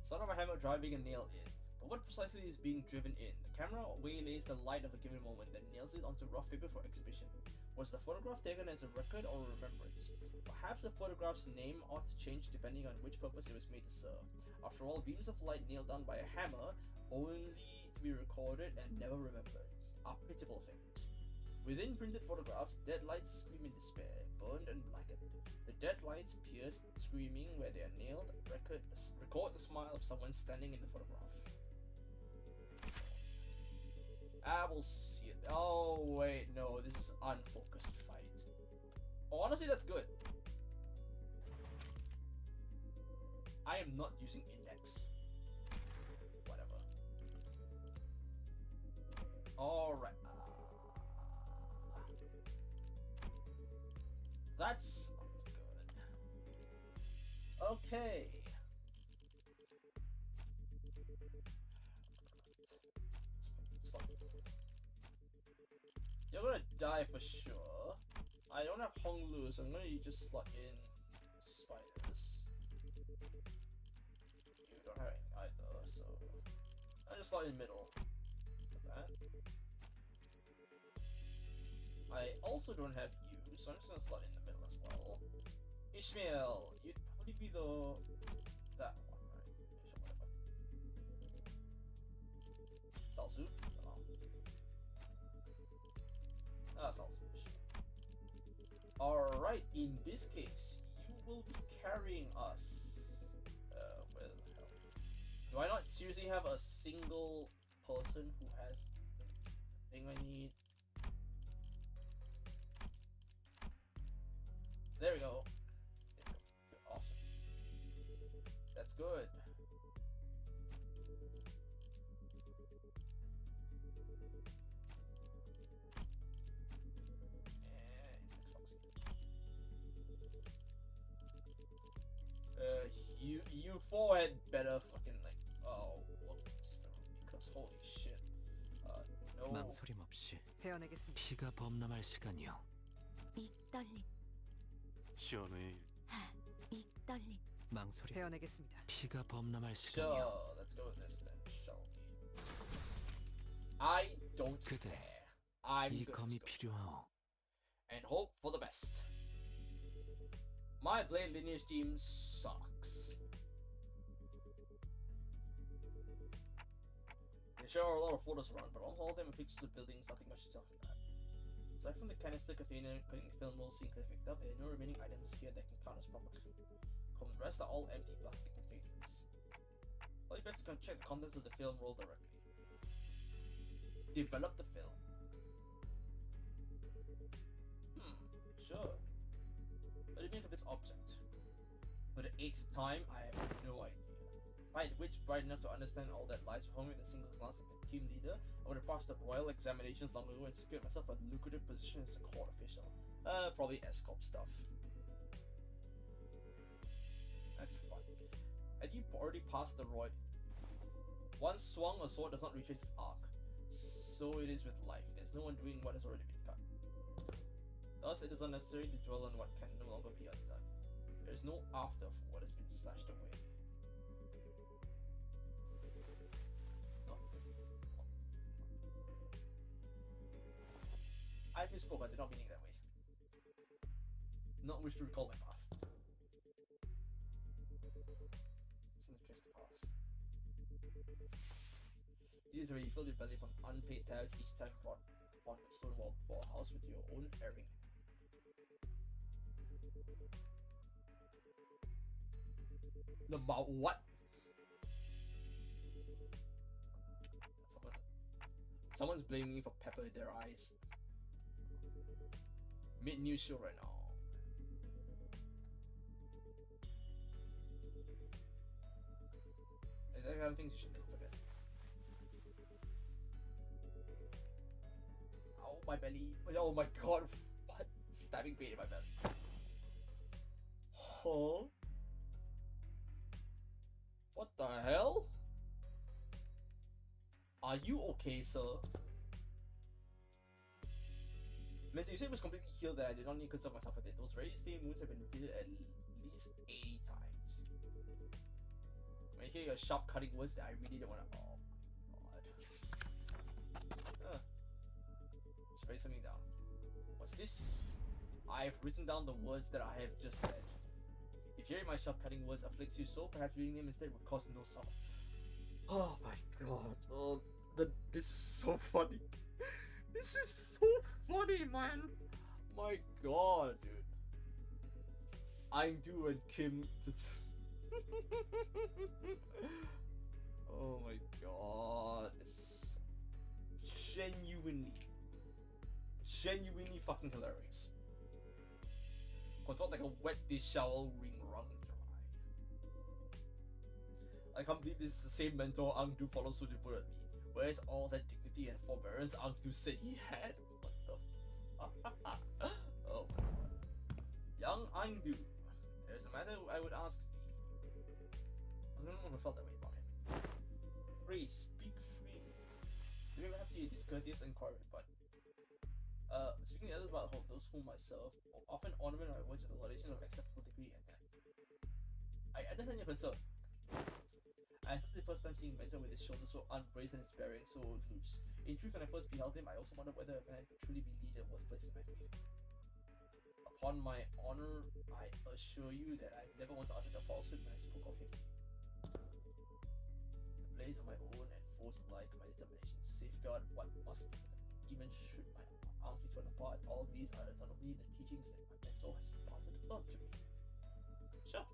Son of a hammer driving a nail in. But what precisely is being driven in? The camera waylays the light of a given moment, then nails it onto rough paper for exhibition. Was the photograph taken as a record or a remembrance? Perhaps the photograph's name ought to change depending on which purpose it was made to serve. After all, beams of light nailed down by a hammer, only to be recorded and never remembered, are pitiful things. Within printed photographs, dead lights scream in despair, burned and blackened. The dead lights pierced, screaming where they are nailed, record the smile of someone standing in the photograph. I will see it. Oh wait, no, this is unfocused fight. Oh, honestly, that's good. I am not using index. Whatever. Alright. That's not good. Okay. You're gonna die for sure. I don't have Hong Lu, so I'm gonna just slot in spiders. You don't have any either, so I just slot in middle. Like that. I also don't have you, so I'm just gonna slot in the middle as well. Ishmael, you'd probably be the that one, right? Whatever. Salsu. That's also alright, in this case, you will be carrying us. Where the hell? Do I not seriously have a single person who has the thing I need? There we go. Awesome. That's good. You four had better fucking like whoops, because holy shit. No. 망설임 없이 태어나겠습니다. 피가 범람할 시간이요. 이 떨림, 시험에 이 떨림. 망설임 태어나겠습니다. 피가 범람할 Sure, 시간이요. let's go with this then, shall we? I don't 그대, care. I'm 이 good 검이 to go. 필요하오. And hope for the best. My Blade lineage team sucks. They show a lot of photos around, but almost all of them are pictures of buildings, nothing much itself in that. Aside from the canister container containing film rolls seen clearly picked up, there are no remaining items here that can count as properly. The rest are all empty plastic containers. Probably best to check the contents of the film roll directly. Develop the film. Sure. What do you make of this object? For the 8th time, I have no idea. My wits bright enough to understand all that lies before me with a single glance at the team leader, I would have passed the royal examinations long ago and secured myself a lucrative position as a court official. Probably escort stuff. That's fun. Had you already passed the royal? Once swung, a sword does not retrace its arc. So it is with life. There's no undoing what has already been cut. Thus, it is unnecessary to dwell on what can no longer be undone. There is no after for what has been snatched away. I misspoke, I did not mean it that way. Not wish to recall my past. Since the past. It is where you fill your belly from unpaid tabs each time brought on the stone wall for a house with your own airing. About what? Someone's blaming me for pepper in their eyes. Mid-news show right now. Is that kind of things you should never forget? Oh, my belly. Oh my god. What? Stabbing pain in my belly. Huh? What the hell? Are you okay, sir? Meant you said it was completely healed, that I did not need to concern myself with it. Those very same wounds have been repeated at least 80 times. When I hear your sharp cutting words that I really don't want to. Oh my god. Let's write something down. What's this? I've written down the words that I have just said. If hearing my sharp cutting words afflicts you so, perhaps reading them instead would cause no sorrow. Oh my god. Oh, this is so funny. This is so funny, man. My god, dude. Aindu and Kim. Oh my god. It's genuinely fucking hilarious. Consult like a wet dish shower ring wrung dry. I can't believe this is the same mentor Angdu follows so devotedly. Where's all that dignity and forbearance Angdu said he had? What the fuck? Oh my god. Young Angdu, there's a matter I would ask thee. I was the only one who felt that way about him. Pray, speak freely. You never have to be a discourteous inquiry, but speaking to others about those whom I serve, often ornament my words with a laudation of acceptable degree and I understand your concern. I thought the first time seeing Mentor with his shoulders so unbraced and his bearing so loose. In truth, when I first beheld him, I also wondered whether a man could truly be leader worth placing my faith. Upon my honor, I assure you that I never once uttered a falsehood when I spoke of him. The blaze of my own and force alike, my determination to safeguard what must be, even should my arms be torn apart, all these are undoubtedly the teachings that my mentor has imparted on to me. Sure.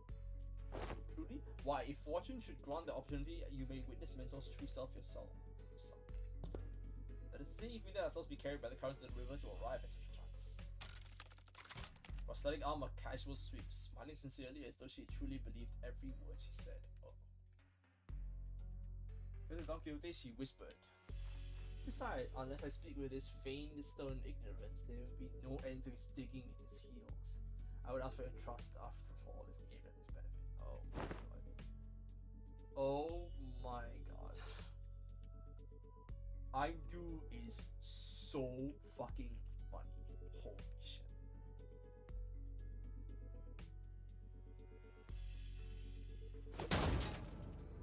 Truly? Why, if fortune should grant the opportunity, you may witness Mentor's true self yourself. That is to say, if we let ourselves be carried by the currents of the river to arrive at such a chance. Prosthetic arm, a casual sweep, smiling sincerely as though she truly believed every word she said. Oh. With Don Quixote, she whispered. Besides, unless I speak with this feigned stern ignorance, there will be no end to his digging in his heels. I would ask for your trust after all this aid and this benefit. Oh my god. Oh my god. Aindu is so fucking funny. Holy shit.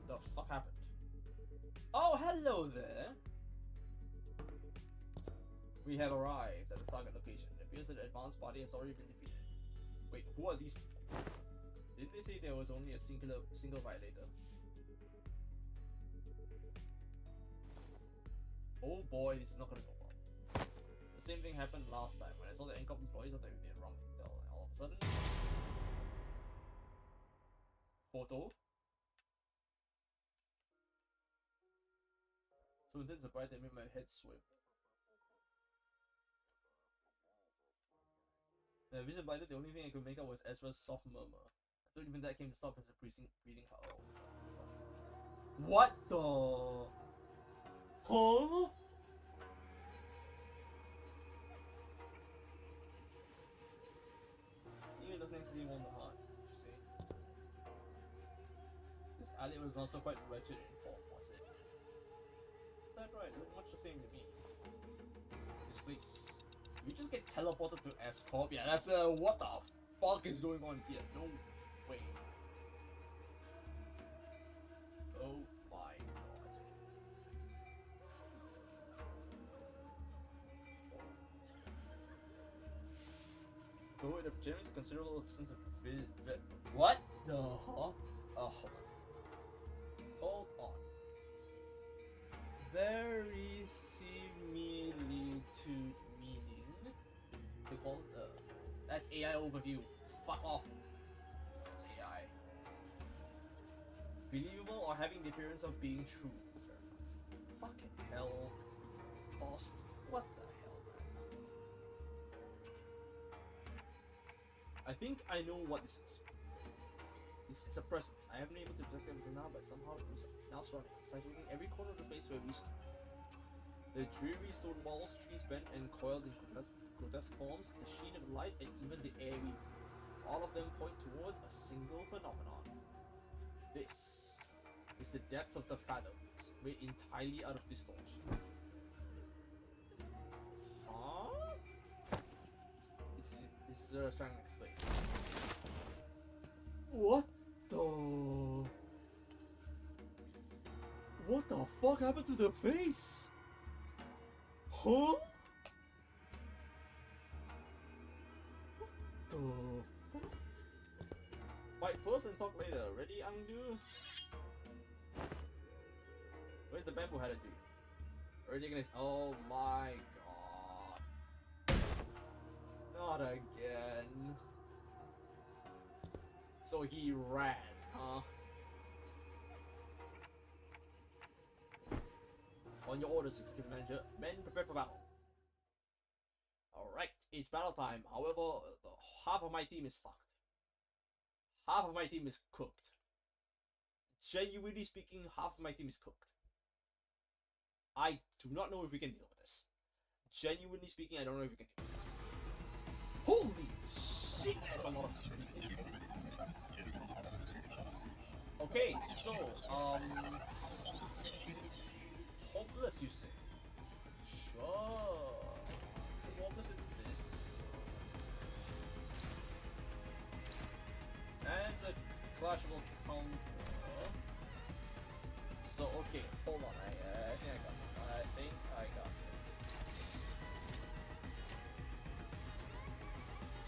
The fuck happened? Oh, hello there. We have arrived at the target location. It appears that the advanced party has already been defeated. Wait, who are these people? Didn't they say there was only a single violator? Oh boy, this is not gonna go well. The same thing happened last time when I saw the NCOP employees that we did wrong intel, and all of a sudden, photo. So intense a bright that made my head swim. The vision blinded, the only thing I could make out was Ezra's soft murmur. I thought even that came to stop as a breathing howl. What the? Huh? Even doesn't actually warm the heart, you see. This alley was also quite wretched in form, was it? That's right, it looked much the same to me. This place. You just get teleported to Escorp? Yeah, that's what the fuck is going on here? No way. Oh my god. Though it generates a considerable sense of what the huh? Oh, hold on. Very similitude. That's AI overview. Fuck off. That's AI. Believable or having the appearance of being true. Fair enough. Fucking hell. cost. What the hell, man? I think I know what this is. This is a presence. I haven't been able to detect everything now, but somehow it was now surrounding us, saturating every corner of the place where we stood. The dreary stone walls, trees bent and coiled in grotesque forms, the sheen of light, and even the air we breathe. All of them point towards a single phenomenon. This is the depth of the fathoms, made entirely out of distortion. Huh? This is what I was trying to explain. What the? What the fuck happened to the face? Huh? What the fuck? Fight first and talk later. Ready, Angdu? Where's the bamboo headed to? Already gonna. Oh my god. Not again. So he ran, huh? On your orders, executive manager. Men prepare for battle. Alright, it's battle time. However, half of my team is fucked. Half of my team is cooked. Genuinely speaking, half of my team is cooked. I do not know if we can deal with this. Genuinely speaking, I don't know if we can deal with this. Holy shit, that's a lot of people. Okay, so, hopeless, you say? Sure. Hopeless in this. That's a clashable counter. So, okay, hold on. I think I got this. I think I got this.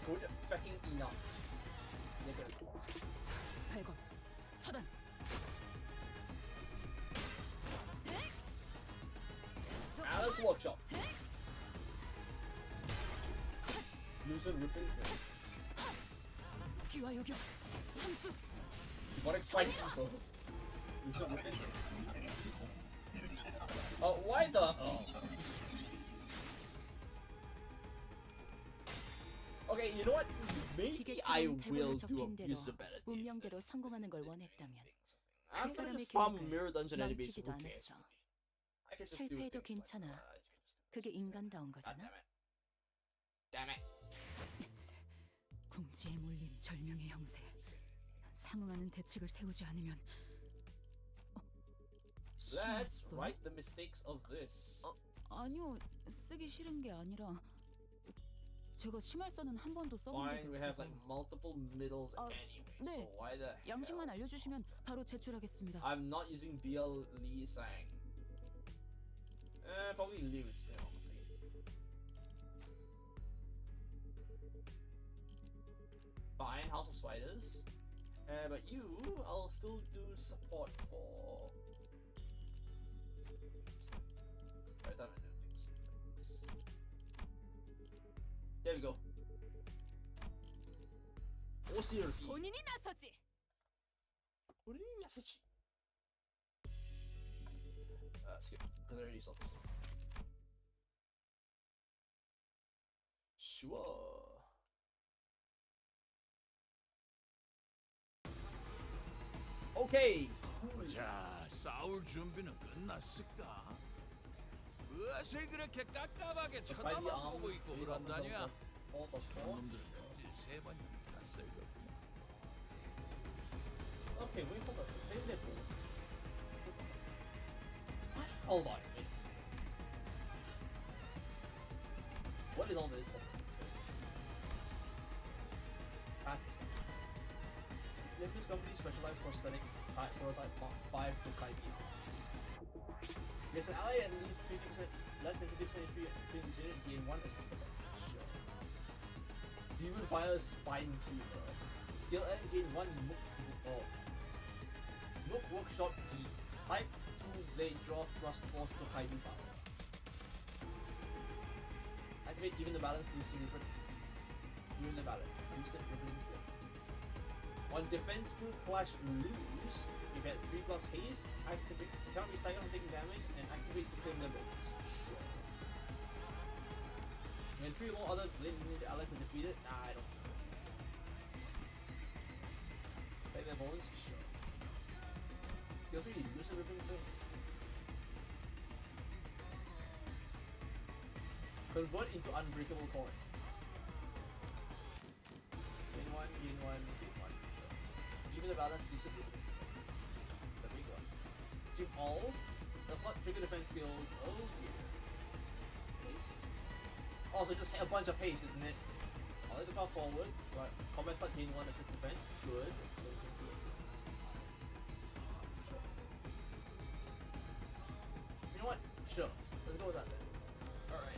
Good fucking enough. Negative cost. 발광 차단. Alice Workshop. Loosen ripping thing. 귀와 요격 함수. What explains info? Loosen ripping thing. Oh, why the? Oh. Okay, you know what? Maybe I will do a usability. 운명대로 성공하는 걸 원했다면 I'm 그 gonna 사람의 just farm 계획은 mirror dungeon enemies. 망치지도 Who cares? 않았어. I can just do 실패해도 things like, 괜찮아. 그게 인간다운 God 거잖아. damn it. 궁지에 몰린 절명의 형세. 상응하는 대책을 세우지 않으면 Let's 심었어? write the mistakes of this. 아니요, 쓰기 싫은 게 아니라 제가 심할서는 한 번도 써본 Fine, 적이 we have like 없어서 multiple middles 어, anyway. 네. So why the 양식만 hell? 알려주시면 바로 제출하겠습니다. I'm not using BL Lee Sang. Probably Liu instead, honestly. Fine, House of Spiders. But you, I'll still do support for. Right, I'm gonna do things like this. There we go. OCRP. 본인이 나서지. 본인이 나서지. Skip, because I already saw this. Sure. Okay. 자, 싸울 준비는 끝났을까? 무엇을 그렇게 깝깝하게 By the 쳐다보고 arms, 있고 made up of 그런다냐? all plus four. 놈들 금질 세 번이나 땄을 거구나. Okay, wait, hold on. Maybe they're both. Hold on. Wait. What is all this? Classic. Limbus company specialized prosthetic prototype Mark 5 to Kaiji. There's an ally at least 50% less than 50% efficient gain 1 assist effect. Sure. Demon Fire Spine Cleaver. Skill N gain 1 Nook Workshop E. Type 2 Blade Draw Thrust Force to Kaiju Power. Activate even the balance losing even the balance. Lucid Rippling Flip. On defense skill Clash lose, if at 3 plus haste, activate cannot be staggered on taking damage and activate to claim their bonus. Sure. And 3 more other Alex to defeat it? Nah, I don't. Play their bones? Sure. Feel free to use the ribbon thing. Convert into unbreakable coin. Gain 1, gain 1, gain 1. Even the balance decent. The big one. Team all. Does not trigger defense skills. Oh dear. Haste. Also just a bunch of haste, isn't it? I'll let the car forward. Right. Combat slot gain 1 assist defense. Good. You know what? Sure. Let's go with that then. Alright,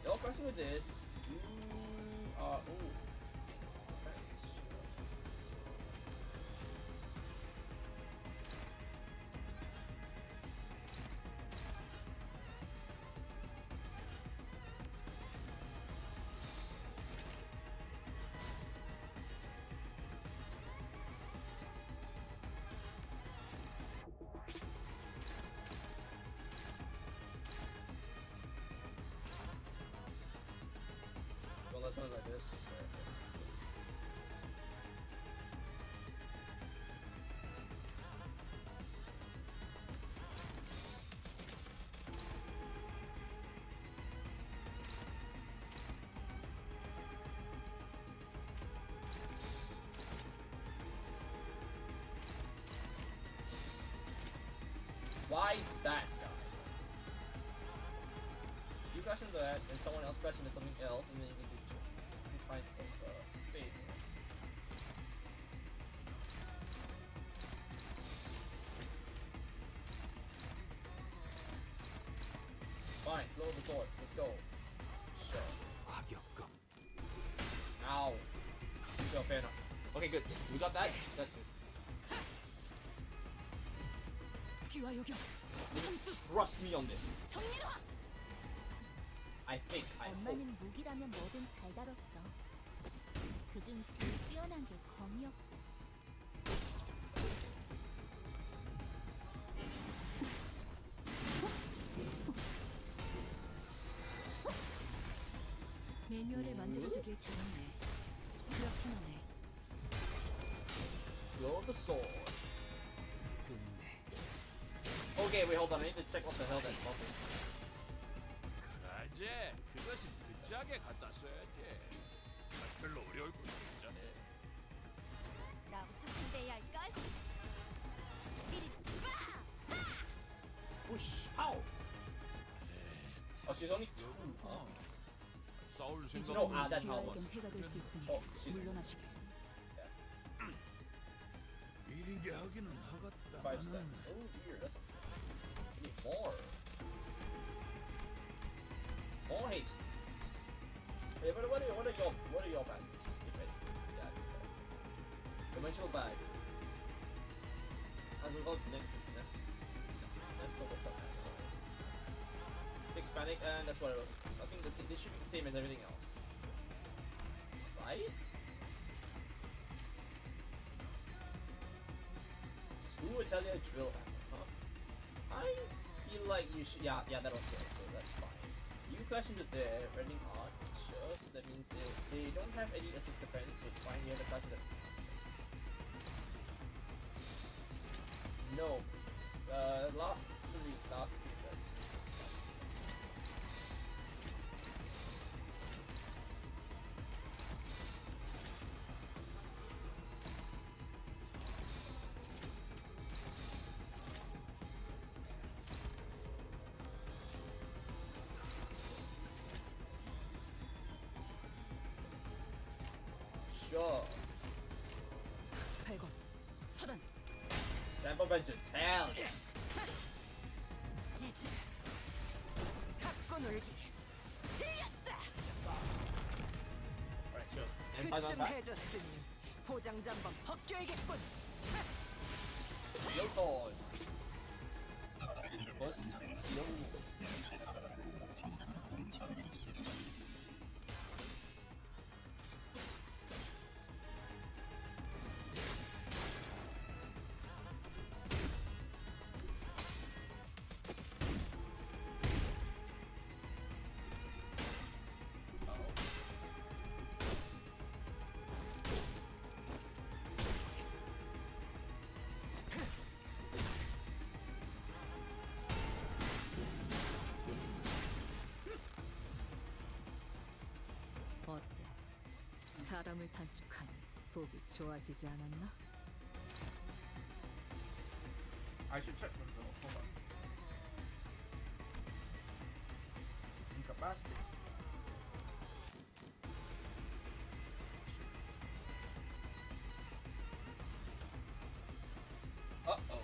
your question with this, you are assist defense. Well, let's run like this. Why that guy? You crash into that, and someone else crash into something else, and then you can do two kinds of thing. Fine, blow the sword. Let's go. Sure. 화격검. Ow. Sure, fair enough. Okay, good. We got that. That's good. 귀와 요격. Trust me on this. 정리라. I think. I hope. 엄마는 무기라면 뭐든 잘 다뤘어. 그중 제일 뛰어난 게 검이었고. 매뉴얼을 만들어두길 잘했네. 그렇긴 하네. Blow the sword. 끝내. Okay, wait, hold on. I need to check what the hell that bubble is. 그라제 그것은 늦자게 갖다 써야지. 별로 어려울 것도 없잖아. 나부터 상대해야 할걸? 이리 빠! Push. How? Oh, she's only two. Oh. 싸울 No, 생각. that's how it was. 귀와에겐 해가 될 수 있으니 Oh, she's 물러나시게. 미리게 하기는 5 하겠다. stacks. Oh dear, that's need more. More haste. Hey, but what are your passives? If any? Yeah. Dimensional bag. And we got next is Nest. Nest of what's up now. Fix panic, and that's what I wrote. I think this should be the same as everything else. Right? Screw Italia drill hammer, huh? I feel like you should. Yeah, that'll kill, so that's fine. You clash into there, rending hearts, sure, so that means they don't have any assist defense, so it's fine. You have to clash with them. No. Last three guys. Sure. 8번. 차단. Stamp of Vengeance. Hell yes. 이제 갖고 놀기. 틀렸다. Alright, sure. And final 그쯤 back. 해줬으니 포장자 한번 벗겨야겠군. Steel sword. Plus seal. 사람을 단축하니 보기 좋아지지 않았나? I should check them though. Hold on. Incapacity. Uh-oh.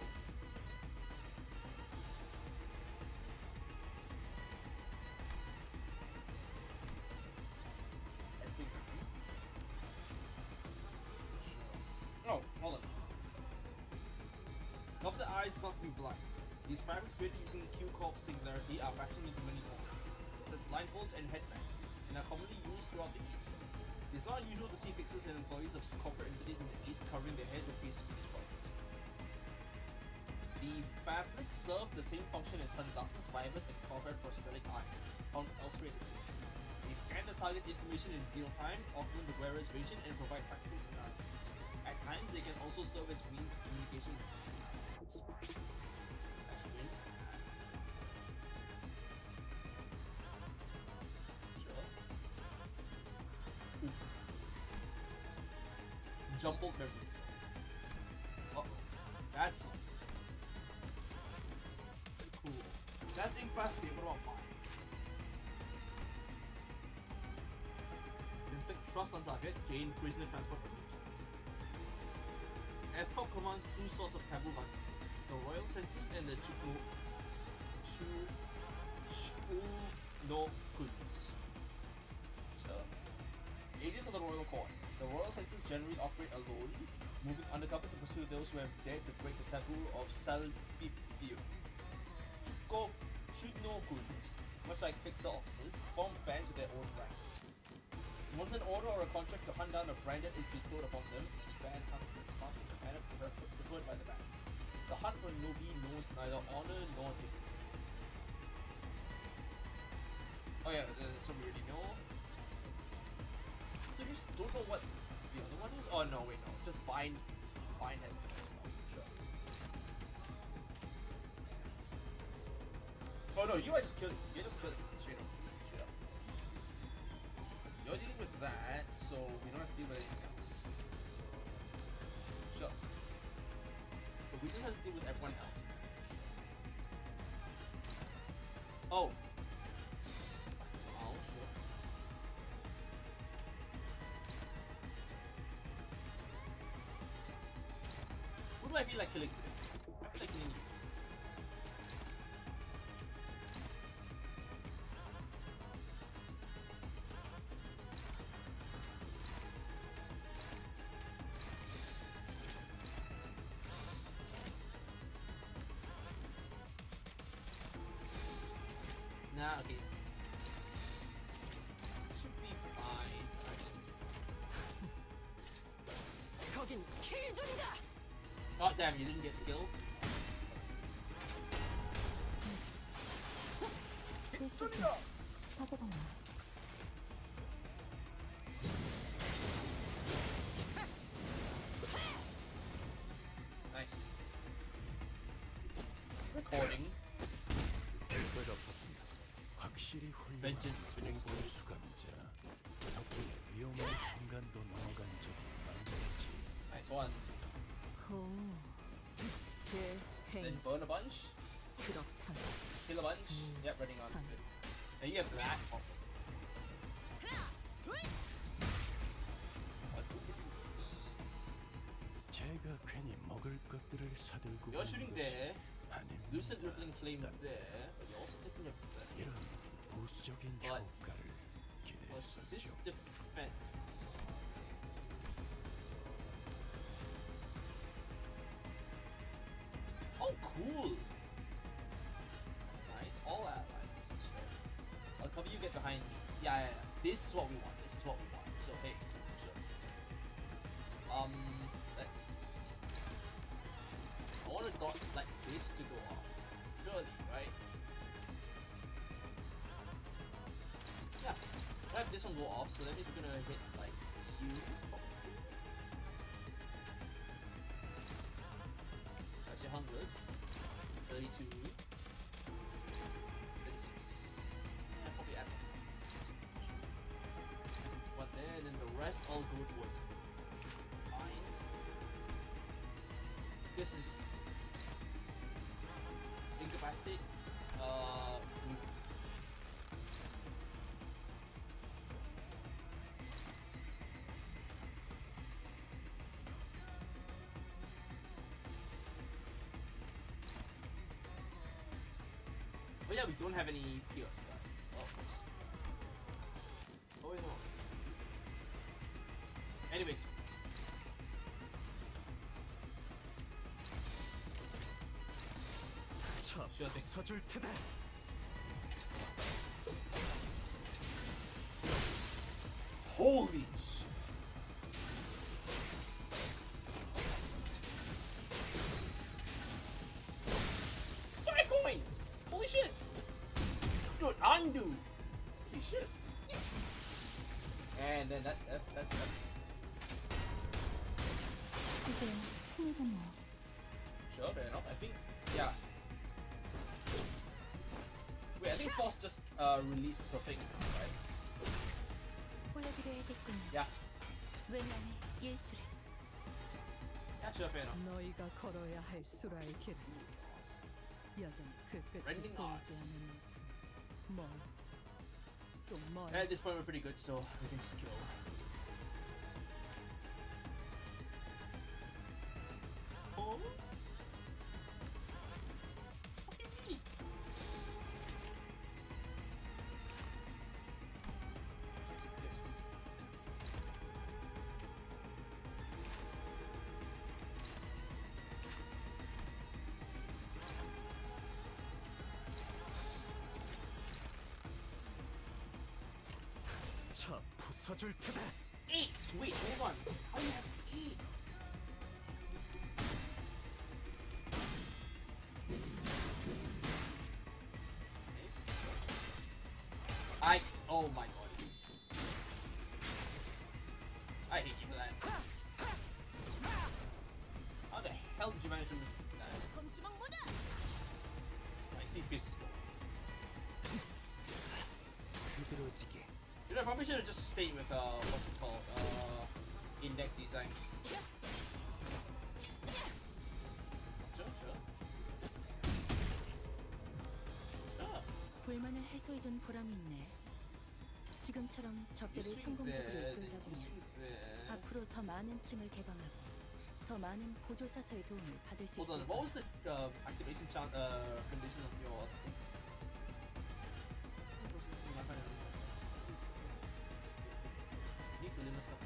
Oh, hold on. Of the eyes not to be blind. These fabrics created using the Q-Corp singularity are fashioned into many forms. The blindfolds and headband, and are commonly used throughout the East. It is not unusual to see fixers and employees of corporate entities in the East covering their heads with face screens products. The fabrics serve the same function as sunglasses, visors, and corporate prosthetic eyes found elsewhere in the city. They scan the target's information in real time, augment the wearer's vision, and provide practical analysis. At times, they can also serve as means of communication with distant entities. Sure. Oof. Jumbled memories. Uh-oh. That's cool. That's incapacity. What about mine? Inflict trust on target, gain prisoner transport privileges. Escort commands two sorts of taboo monkeys, the royal censors and the Chukunokuns. Sure. Agents of the royal court. The royal censors generally operate alone, moving undercover to pursue those who have dared to break the taboo of Salpipio. Chukunokuns, much like fixer officers, form bands with their own ranks. Once an order or a contract to hunt down a branded is bestowed upon them, each band hunts its mark in the manner preferred by the band. The hunt for Nobi knows neither honor nor dignity. Oh yeah, so we already know. So you just don't know what the other one is? Oh no, wait, no. It's just bind. Bind has been messed up. Sure. Oh no, you are just killing. You're just killing. Straight up. Straight up. You're dealing with that, so we don't have to deal with anything else. Sure. So we just have to deal with everyone else. Oh. Oh, sure. Who do I feel like killing today? I feel like killing you. Nah, okay. Should be fine. 거긴 킬존이다. God damn, you didn't get the kill. 사고방어. Nice. Recording. 배고팠습니다. 확실히 훌륭한 Vengeance has been 공부 exposed. 수감자. 덕분에 위험한 순간도 넘어간 적이 많겠지. Nice one. 오, 제 Then 행 burn a bunch. 그렇다면 Kill a bunch. Yep, running on is good. Now you have that. Oh. 제가 괜히 먹을 것들을 사들고 You're 온 shooting 것이 there. 아닙니다. Lucid rippling flame there. But you're also taking a 이런 부수적인 But 효과를 assist 기대했었죠. defense. Oh, cool. That's nice. All allies. Sure. I'll cover you. Get behind me. Yeah. This is what we want. This is what we want. So hey, sure. Let's. I want a dot like this to go off. Surely, right? Yeah. We'll have this one go off, so that means we're gonna hit like you. That's your hundreds. 32. 36. Yeah, probably add one there, and then the rest I'll I'll go towards fine. This is incapacitate. Oh yeah, we don't have any Pierce guys. Oh, of course. Oh wait, no. Anyways. 자, Sure thing. 부숴줄 테다. Holy shit. Five coins! Holy shit! Dude, undo! Holy shit. And then that's 이제 힘들었나요? sure, fair enough. I think, yeah. Wait, I think Force just releases a thing, right? 보여드려야겠군요. Yeah. 외면의 예술을. Yeah, sure, fair enough. 너희가 걸어야 할 수라의 길은 여전히 그 끝이 Rending 보이지 arts. 않는 만큼 또 멀. At this point, we're pretty good, so we can just kill. Oh? Fucking me. 자, 부숴줄 테다. 8! Wait, hold on. How do you have 8? Nice. Oh my god. I hate you for that. How the hell did you manage to miss that? Spicy fist. 부드러지게. You know, I probably should have just stayed with what's it called? Index design. Sure. 불만을 해소해준 보람이 있네. 지금처럼 적들을 성공적으로 이끌다 보면 앞으로 더 많은 층을 개방하고 더 많은 보조사서의 도움을 받을 수 Hold on, 있을 what 거야. was the activation condition of your? Need to Limbus up.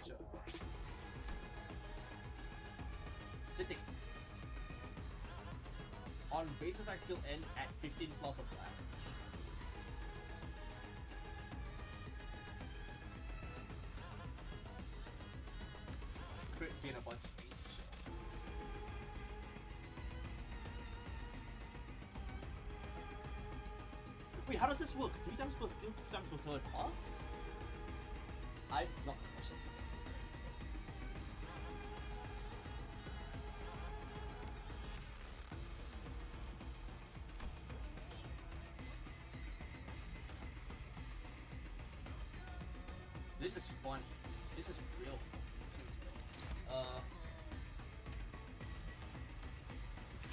Sure. Syndicate. On base attack skill end at 15 plus of damage. Crit gain a bunch of base shit. Wait, how does this work? 3 times per skill, 2 times per turn, huh? I'm not gonna question. This is funny. This is real fun.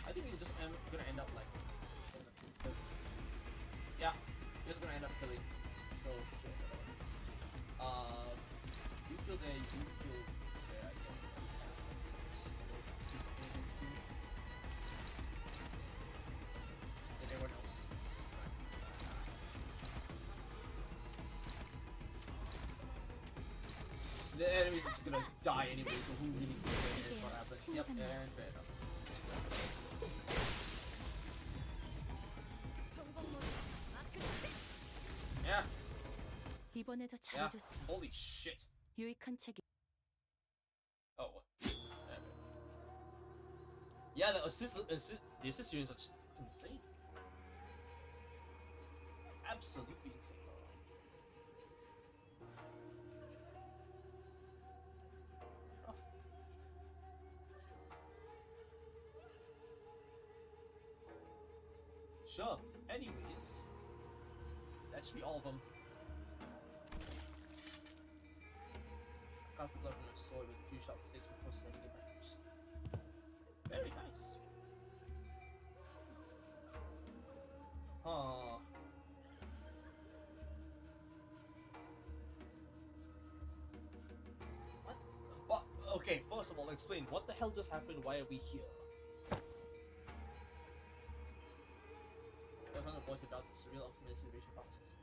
I think you're just gonna end up like. Yeah, you're just gonna end up killing. So sure. You kill there, you kill there, I guess. And everyone else is. The enemies are just gonna die anyway, so who really cares what happens? Yep, and fair enough. Yeah, 이번에도 yeah. 잘해줬어. Holy shit. 유익한 책이. Oh, what? Yeah, the assist units are just insane. Absolutely insane. Oh. Sure. Anyways, That should be all of them. Cast the blood from your sword with a few sharp hits before sending it back. Very nice. Huh. What? But, okay, first of all, explain what the hell just happened. Why are we here? There's one of the voice about the surreal unfamiliar situation process.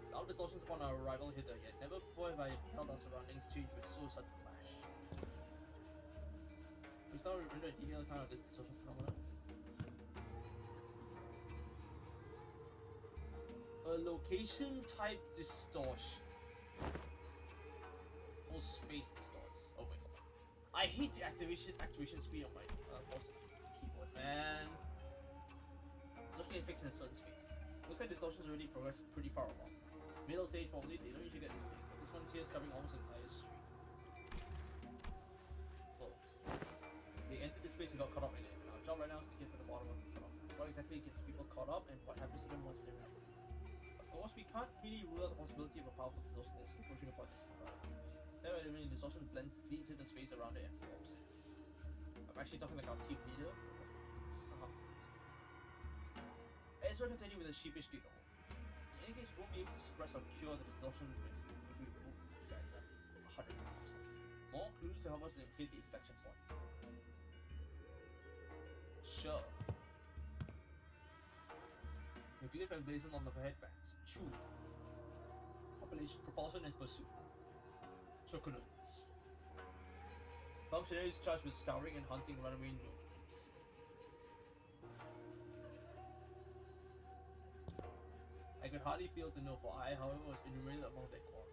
Without distortions upon our arrival hither, yet never before have I beheld our surroundings change with so sudden flash. We thought we render a detailed account of this distortion phenomenon. A location type distortion. Or space distorts. Oh wait, hold on. I hate the activation speed on my mouse keyboard, man. Distortion get fixed in a certain speed. Looks like distortions already progressed pretty far along. Middle stage probably, they don't usually get this big, but this one here is covering almost the entire street. Well, they entered this space and got caught up in it. Our job right now is to get to the bottom of it. What exactly gets people caught up and what happens to them once they're out? Of course, we can't really rule out the possibility of a powerful distortion that's approaching upon this environment. There, when the distortion bleeds into the space around it and forms it. I'm actually talking like our team leader. Ezra continued with a sheepish giggle. In any case, we won't be able to suppress or cure the distortion if we remove these guys at 100%. More clues to help us locate the inflection point. Sure. The glyph emblazoned on the headbands. True. Population, propulsion and pursuit. Choconuns. Functionaries charged with scouring and hunting runaway nomads. I could hardly fail to know, for I, however, was enumerated among their core.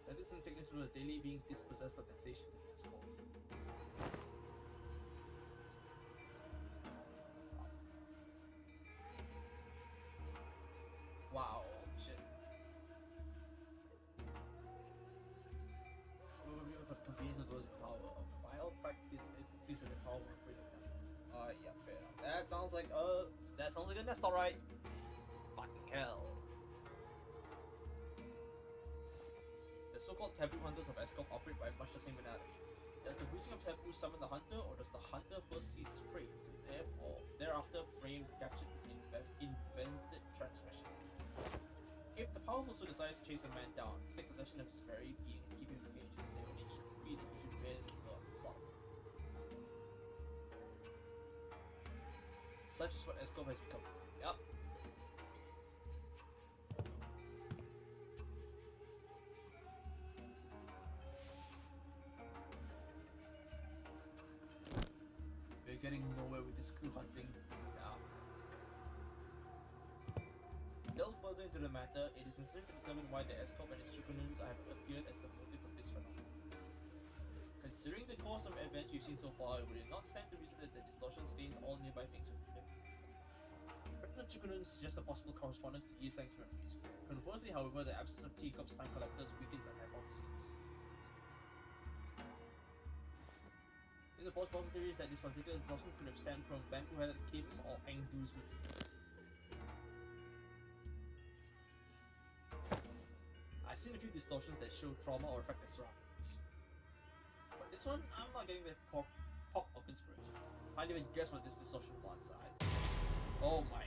That is in techniques was daily being dispossessed of the station in its core. Wow, shit. We will be able to convenience of those power of file practice instances of the power of freedom. Yeah, fair enough. That sounds like a nest, alright. Fucking hell. The so-called taboo hunters of Escop operate by much the same analogy. Does the reaching of taboo summon the hunter, or does the hunter first seize his prey, to thereafter frame captured invented transgression? If the powerful so desire to chase a man down, take possession of his very being and keep him caged, they only need to feed it, he should bear the bottom. Such is what Escop has become. Yup. Getting nowhere with this clue hunting. Yeah. Delve further into the matter, it is necessary to determine why the Escop and its Choconuns have appeared as the motive of this phenomenon. Considering the course of events we've seen so far, would it not stand to reason that the distortion stains all nearby things with them? Presence of Choconuns suggests a possible correspondence to Yisang's memories. Conversely, however, the absence of Teacup's time collectors weakens that hypothesis. The most popular theory is that this particular distortion could have stemmed from Bamboo-headed Kim or Engdu's weakness. I've seen a few distortions that show trauma or affect their surroundings. But this one, I'm not getting that pop of inspiration. I can't even guess what this distortion wants. Oh my.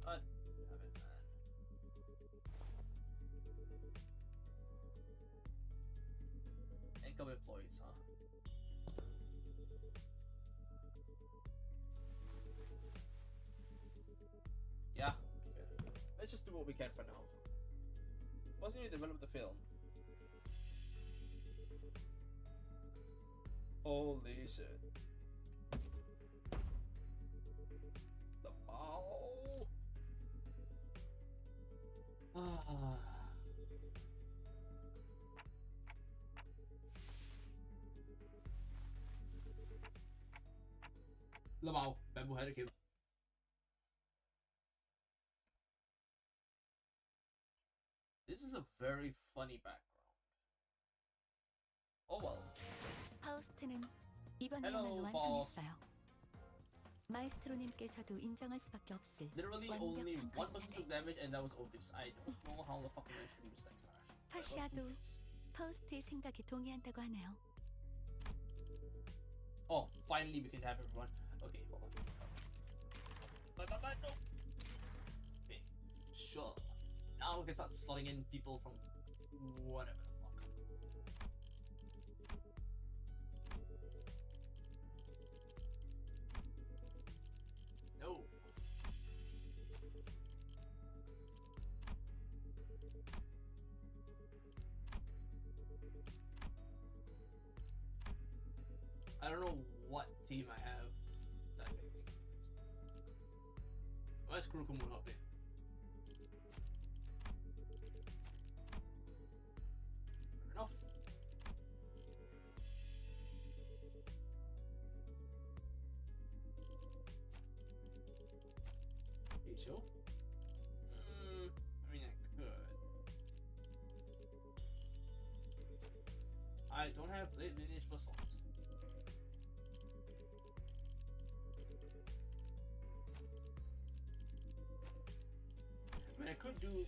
God damn it, man. Income employees, huh? Yeah. Let's just do what we can for now. What's new to develop the film? Holy shit. The ball. Lamau, Bamboo-headed Kim. This is a very funny background. Oh well. 파우스트는 이번에야말로 Hello, boss. 완성했어요. 마에스트로님께서도 인정할 수밖에 없을 Literally 완벽한 only one person 관찰에 took damage and that was Obis. I don't know how the fuck I managed to lose that guy. 파시아도 파우스트의 생각에 동의한다고 하네요. Oh, finally we can have everyone. Okay, hold on. No. Okay, sure. Now we can start slotting in people from whatever the fuck. No. I don't know what team I have. That big. Let's crew come up there. Fair enough. Hey, sure. I mean, I could. I don't have lineage for salt. I mean, I could do. Do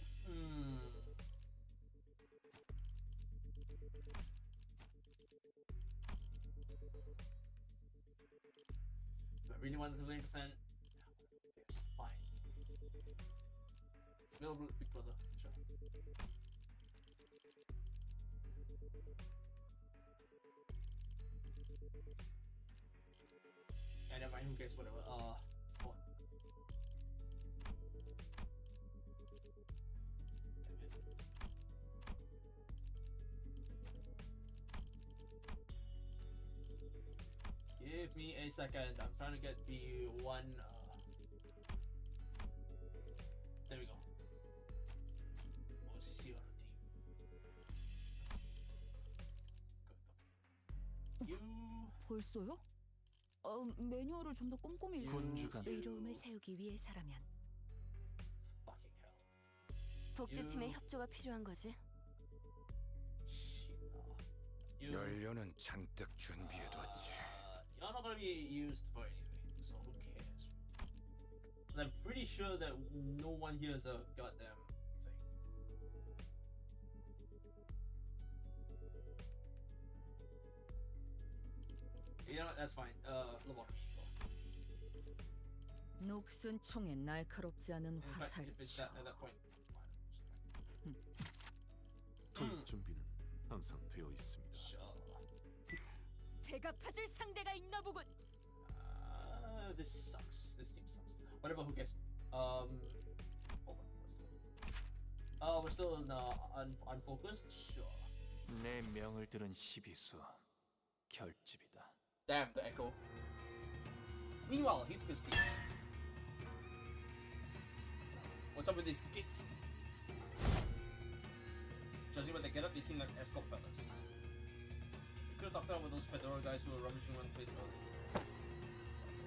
I really want to 20%? It's fine. Middle root, big brother, sure. Yeah, never mind, who cares, whatever. Hold on. Give me a second. I'm trying to get the one. There we go. OCC on the team. You. 벌써요? 매뉴얼을 좀 더 꼼꼼히 읽고 군주가 의로움을 세우기 위해서라면 Fucking hell. 독재팀의 협조가 필요한 거지. You. 연료는 잔뜩 준비해뒀지. You're not gonna be used for anything, so who cares? And I'm pretty sure that no one here is a goddamn thing. You know what? That's fine. Lobotomy. 녹슨 총에 날카롭지 않은 In fact, if it's 화살표. at that point, fine. 도입 준비는 항상 되어 있습니다. Sure. 제가 파질 상대가 있나 보군. This sucks. This team sucks. Whatever. Who cares? Hold on. We're still in unfocused. Sure. 내 명을 들은 시비수 결집이다. Damn the echo. Meanwhile, Heathcliff's team. What's up with these kids? Judging by the getup, they seem like escort fellas. We could have talked about with those fedora guys who were rummaging one place earlier.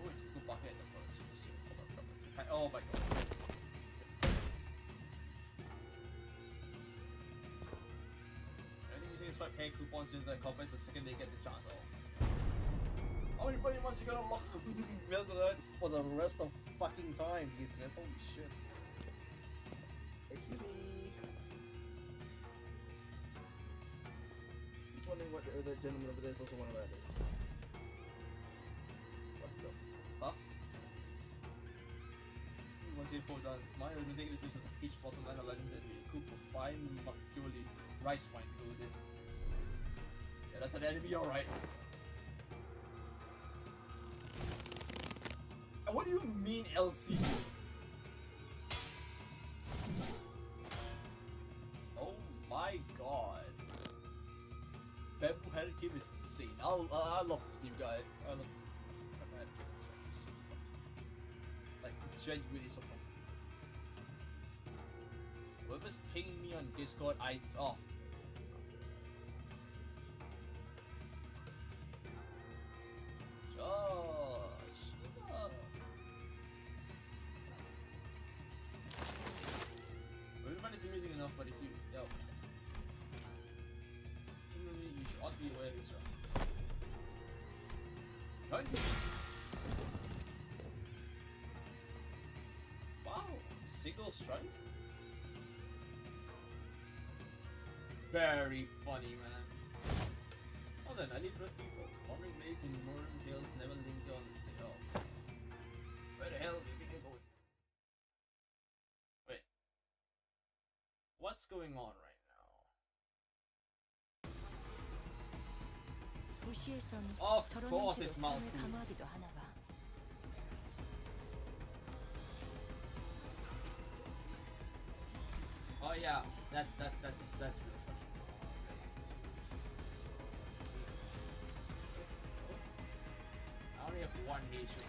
Oh, it's a good bucket at the first. Oh my god. I think you can swipe pay coupons into the companies the second they get the chance. How many money months you gonna lock the milk of that for the rest of fucking time, Heathcliff? Holy shit. Excuse me. Just wondering what the other gentleman over there is also one of our days. What the fuck? 1J4 done. Mine has been taking the juice of the peach blossom and a legendary coop for fine, but purely rice wine to go with it. Yeah, that's an enemy, alright. What do you mean LC? Oh my god. Bamboo Headed Kim is insane. I love this new guy. I love this. Bamboo Headed Kim is actually so fun. Like, genuinely so fun. Whoever's pinging me on Discord, oh. Josh. Everybody's amusing enough, but if you, you should ought to be aware of this, right? Sickle Strike? Very funny, man. Oh, then I need to default. Wandering blades in northern hills never linked on this thing. Oh. Where the hell did we get going? Wait. What's going on right now? 도시에선 Of 저런 course 형태로 it's 사람을 Malfoy. 강화하기도 하나 봐. Oh yeah, that's real funny. I only have one Haitian.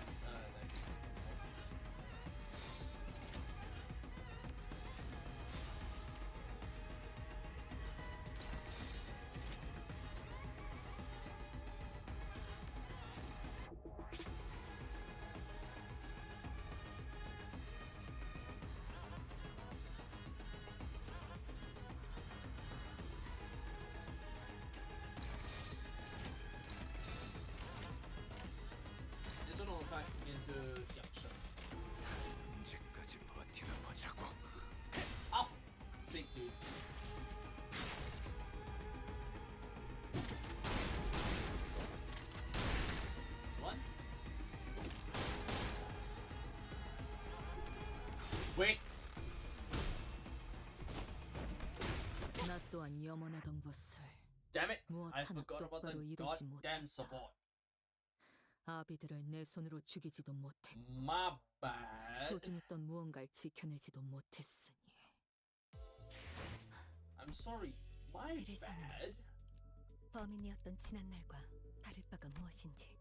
Into yeah, sure. 언제까지 버티나 보자고. Oh, sick dude. One. Wait. 나 또한 염원하던 것을 Damn it! 무엇 I 하나 forgot about the 똑바로 이루지 goddamn 못했다. support. 아비들을 내 손으로 죽이지도 못했고 My bad. 소중했던 무언가를 지켜내지도 못했으니 I'm sorry. My 그래서는 bad. 범인이었던 지난 날과 다를 바가 무엇인지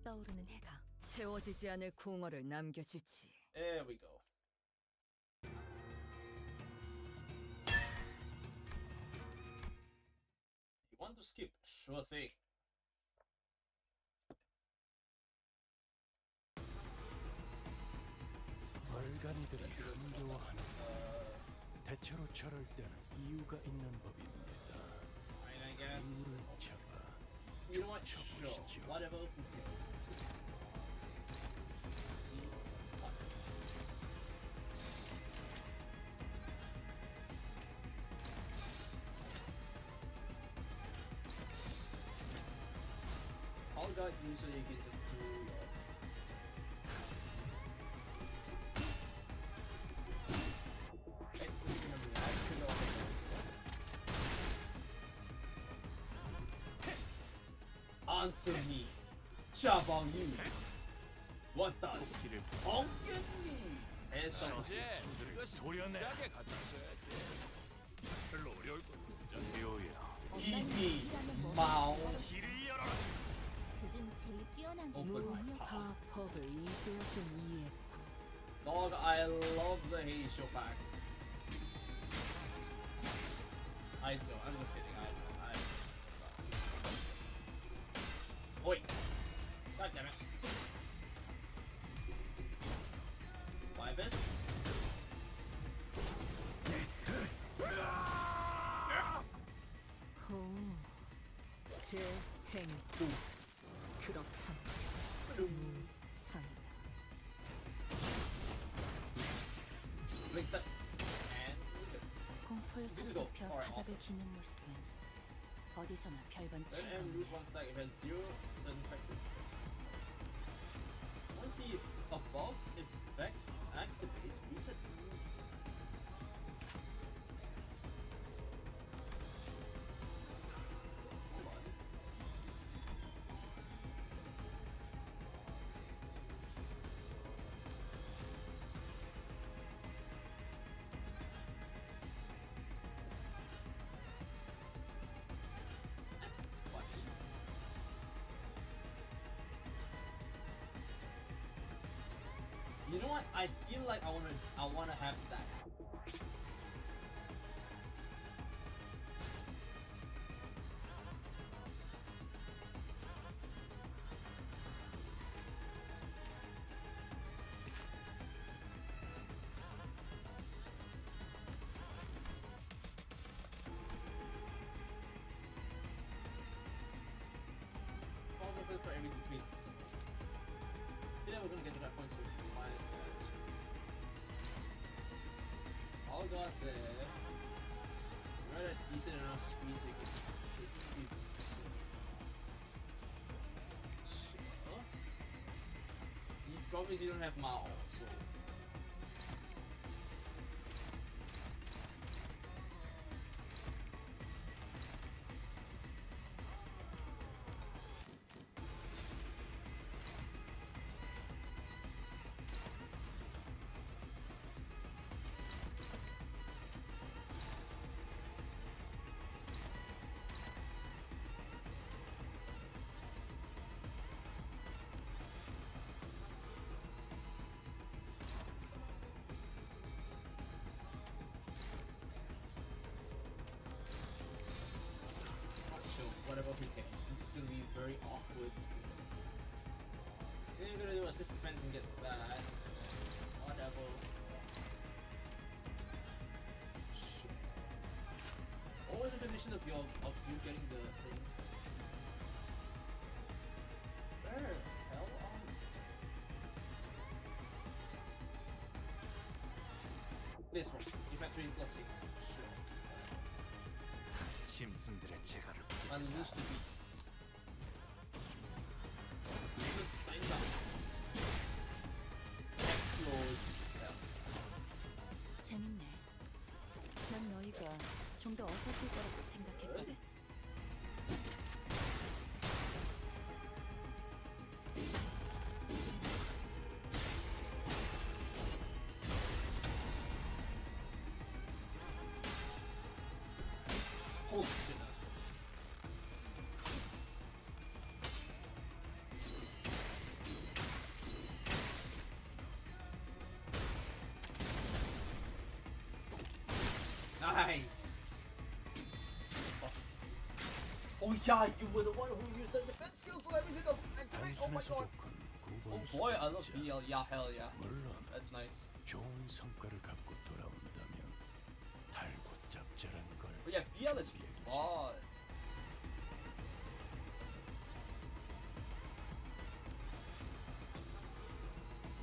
떠오르는 해가 채워지지 않을 궁어를 남겨주지. There we go. You want to skip? Sure thing. 벌간이들이 흥겨워하는 대체로 저럴 때는 이유가 있는 법입니다. I guess. 이유를 잡아 You know what? Sure. 쳐보시죠. Whatever. Who cares? See what? All God usually you can just do your. It's speaking of reaction or answer me. Shabang you. What does Honkin mean? 해서 이제 이것이 진지하게 갖다 써야지. 별로 어려울 것 같지 않아. 이미 마오. 길을 열어라. 그중 제일 뛰어난 게 Open my 무엇이야? 다 법을 이제야 좀 이해했고 Dog, I love the Heisho pack. I don't. I'm just kidding. Wait. God damn it. My best. 호 재행도 그렇다면 상이다. Blink step. And 공포에 사로잡혀 바닥을 기는 모습은 어디서나 별반 then 차이가 and lose 없네. one stack if it has 0 certain effects. 20 above effect activates reset. Hold on. You know what? I feel like I wanna have that. Powerful for every defeat. Yeah, we're gonna get to that point soon. Why, got there. We're at a decent enough speed so you can keep sure. You promise you don't have Mao, so. Whatever, who cares? This is gonna be very awkward. Then you're gonna do assist defense and get that. Whatever. Sure. What was the condition of you getting the thing? Where the hell are you? This one. Defense 3 plus 6. Sure. 짐승들의 재갈을 Unleash the beasts. Limbus signs up. Explode. 재밌네. 난 너희가 좀 더 어설플 거라고 생각했거든. Holy shit. Nice. Oh yeah, you were the one who used the defense skill, so that means it doesn't activate. Oh my 단순해서 god. 좋군. Oh 9번 boy, I love 수행자. BL. Yeah, hell yeah. 물론 That's nice. 좋은 성과를 갖고 돌아온다면 달고 짭짤한 걸 But yeah, BL is 준비해두지. fun.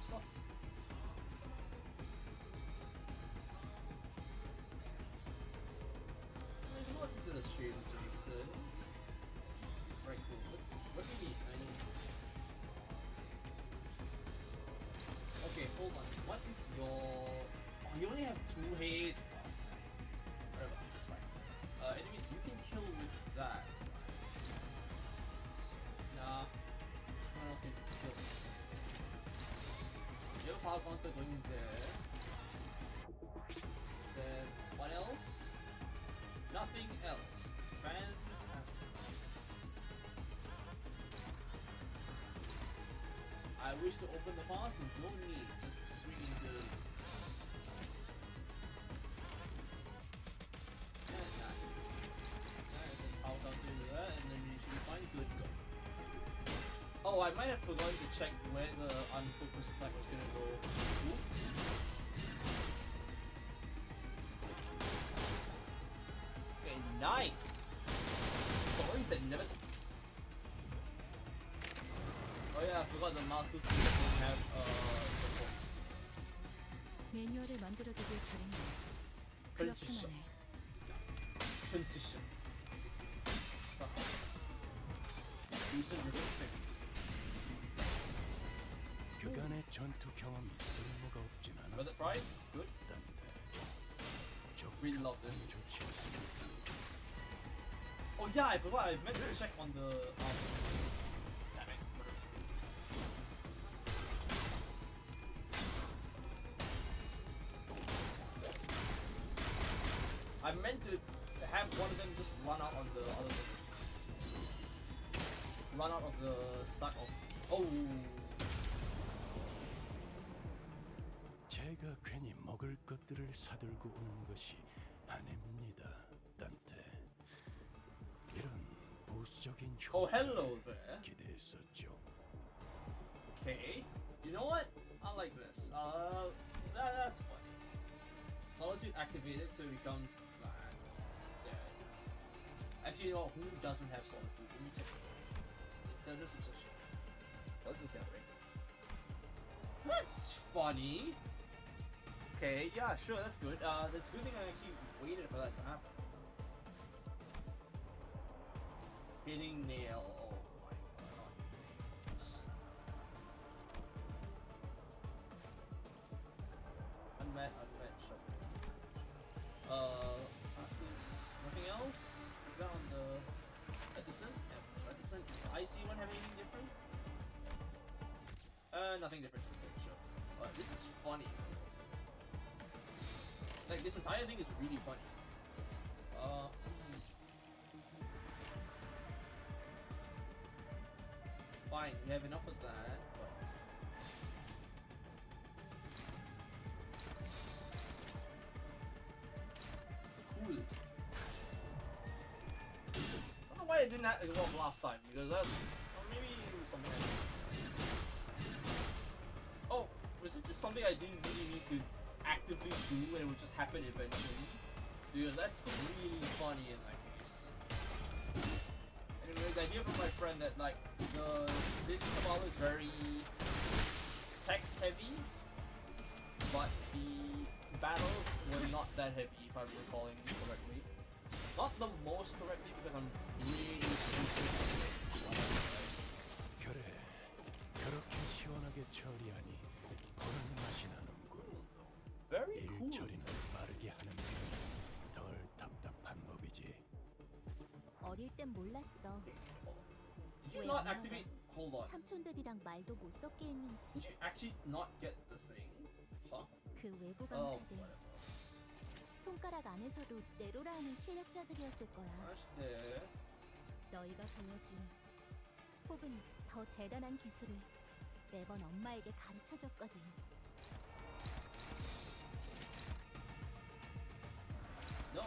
Stuff. There's more to the stream, Jason. Right, cool. What do you need? I need. Okay, hold on. What is your? Oh, you only have 2 haste. Whatever, that's fine. Enemies you can kill with that. Nah, I don't think you can kill. You have a power counter going there. Then what else? Nothing else. Fantastic. I wish to open the path and no need, just swing into. And that. And then power counter to that, and then you should be fine. Good, go. Oh, I might have forgotten to check where the unfocused flag was gonna go. Oops. Okay, nice. Stories that never cease. Oh yeah, I forgot the Mark II doesn't have the boxes. 매뉴얼을 만들어두길 잘했네. 그렇게만 해. Transition. Decent ribbon. 그간의 전투 경험이 쓸모가 없진 않아. Got it right? Good. Really love this. 좋지. Oh yeah, I forgot. I meant to check on the. Damn it. I meant to have one of them just run out on the other thing. Run out of the stack of. Oh. 제가 괜히 먹을 것들을 사들고 오는 것이 아닙니다, 단테. 이런 부수적인 Oh, 효과를 hello there. 기대했었죠. Okay. You know what? I like this. That's funny. Solitude activated, so it becomes flat instead. Actually, you know what? Who doesn't have solitude? Let me check. Dungeons obsession. Dungeons gathering. That's funny. Okay, yeah, sure, that's good. That's a good thing I actually waited for that to happen. Hitting nail. Oh my god. Unmet, sure. Nothing else? Is that on the reticent? Yes, reticent. Is the IC one have anything different? Nothing different. Okay, sure. This is funny. Like, this entire thing is really funny. Fine, we have enough of that, but... Cool. I don't know why I didn't evolve last time, because that's... Or maybe it was something I did. Oh, was it just something I didn't really need to actively do and it would just happen eventually? Because that's really funny in that case. Anyways, I hear from my friend that like this model is very text heavy, but the battles were not that heavy if I'm recalling correctly. Not the most correctly because I'm really 그래, 그렇게 시원하게 처리하니 보는 맛이 나는군. very cool. 일처리는 빠르게 하는 게 덜 답답한 법이지. 어릴 땐 몰랐어. Did you not activate? Hold on. 삼촌들이랑 말도 못 섞게 했는지. Did you actually not get the thing? Huh? 그 외부 Oh, 강사들 whatever. 손가락 안에서도 내로라 하는 실력자들이었을 거야. Gosh, there. 너희가 보여준 혹은 더 대단한 기술을 매번 엄마에게 가르쳐줬거든. No,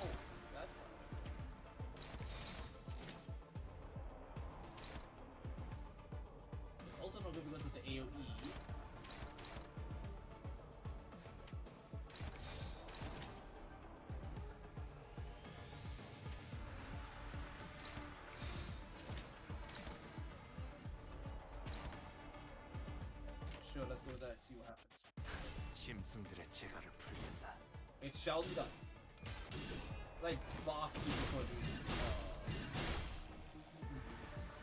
that's not. It's also not good because of the AoE. Sure, let's go with that and see what happens. 짐승들의 재갈을 풀겠다. It shall be done. Like vastly before doing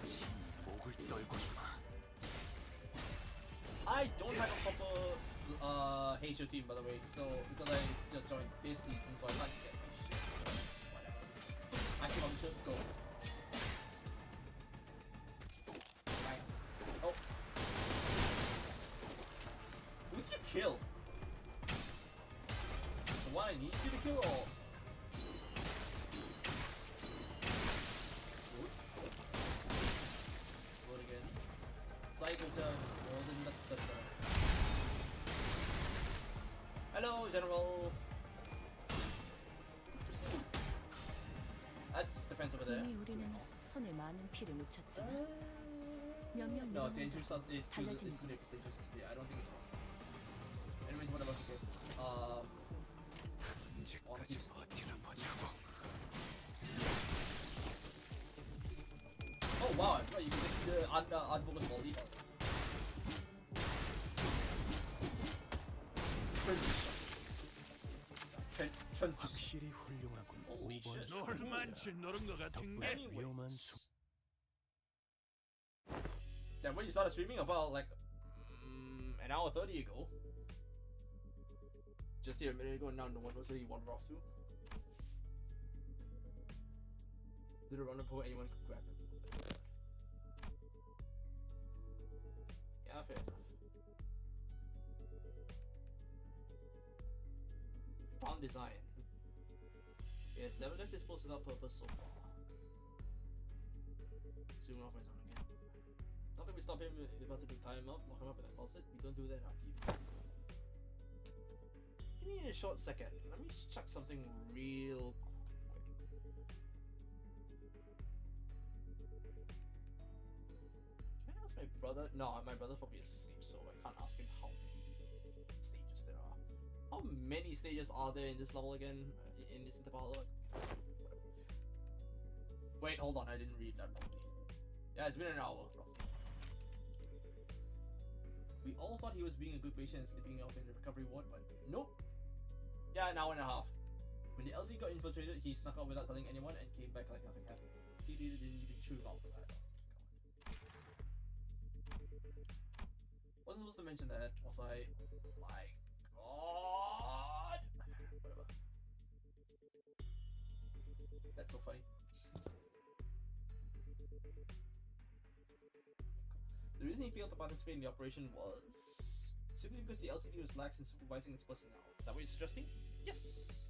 지 목을 떨궈주마. I don't have a proper Heisho team by the way, so because I just joined this season, so I can't get my shit. So whatever. Acupuncture, go. Right. Oh. Who did you kill? The one I need you to kill or? Explode again. Psycho turn. Hello, General. That's defense over there. 이미 우리는 손에 많은 피를 묻혔잖아. 몇몇 No, 민원은 danger sus is too 달라지는 건 late. 없어. Yeah, I don't think it's possible. Anyways, what about this? 언제까지 버티나 보자고. Oh wow, I forgot you can just unfocus volley. 확실히 훌륭하군. Holy 5번 shit. 놀만치 노른 것 같은 게 덕분에 위험한 수. Yeah, when you started streaming about like an hour 30 ago. Just here a minute ago and now no one knows where you wandered off to. Did a run before anyone could grab him. Yeah, fair enough. Palm design. Yes, never left this post without purpose so far. Zoom off my zone again. Not that we stop him about to tie him up, lock him up in a closet. We don't do that in our team. Give me a short second. Let me just check something real quick. Can I ask my brother? No, my brother's probably asleep, so I can't ask him how many stages there are. How many stages are there in this level again? In this interval? Wait, hold on, I didn't read that properly. Yeah, it's been an hour, roughly. We all thought he was being a good patient and sleeping off in the recovery ward, but nope. an hour and a half. When the LC got infiltrated, he snuck out without telling anyone and came back like nothing happened. He didn't even chew him out for that. Wasn't supposed to mention that, was I? Oh my god! Whatever. That's so funny. The reason he failed to participate in the operation was simply because the LCD was lax in supervising its personnel. Is that what you're suggesting? Yes!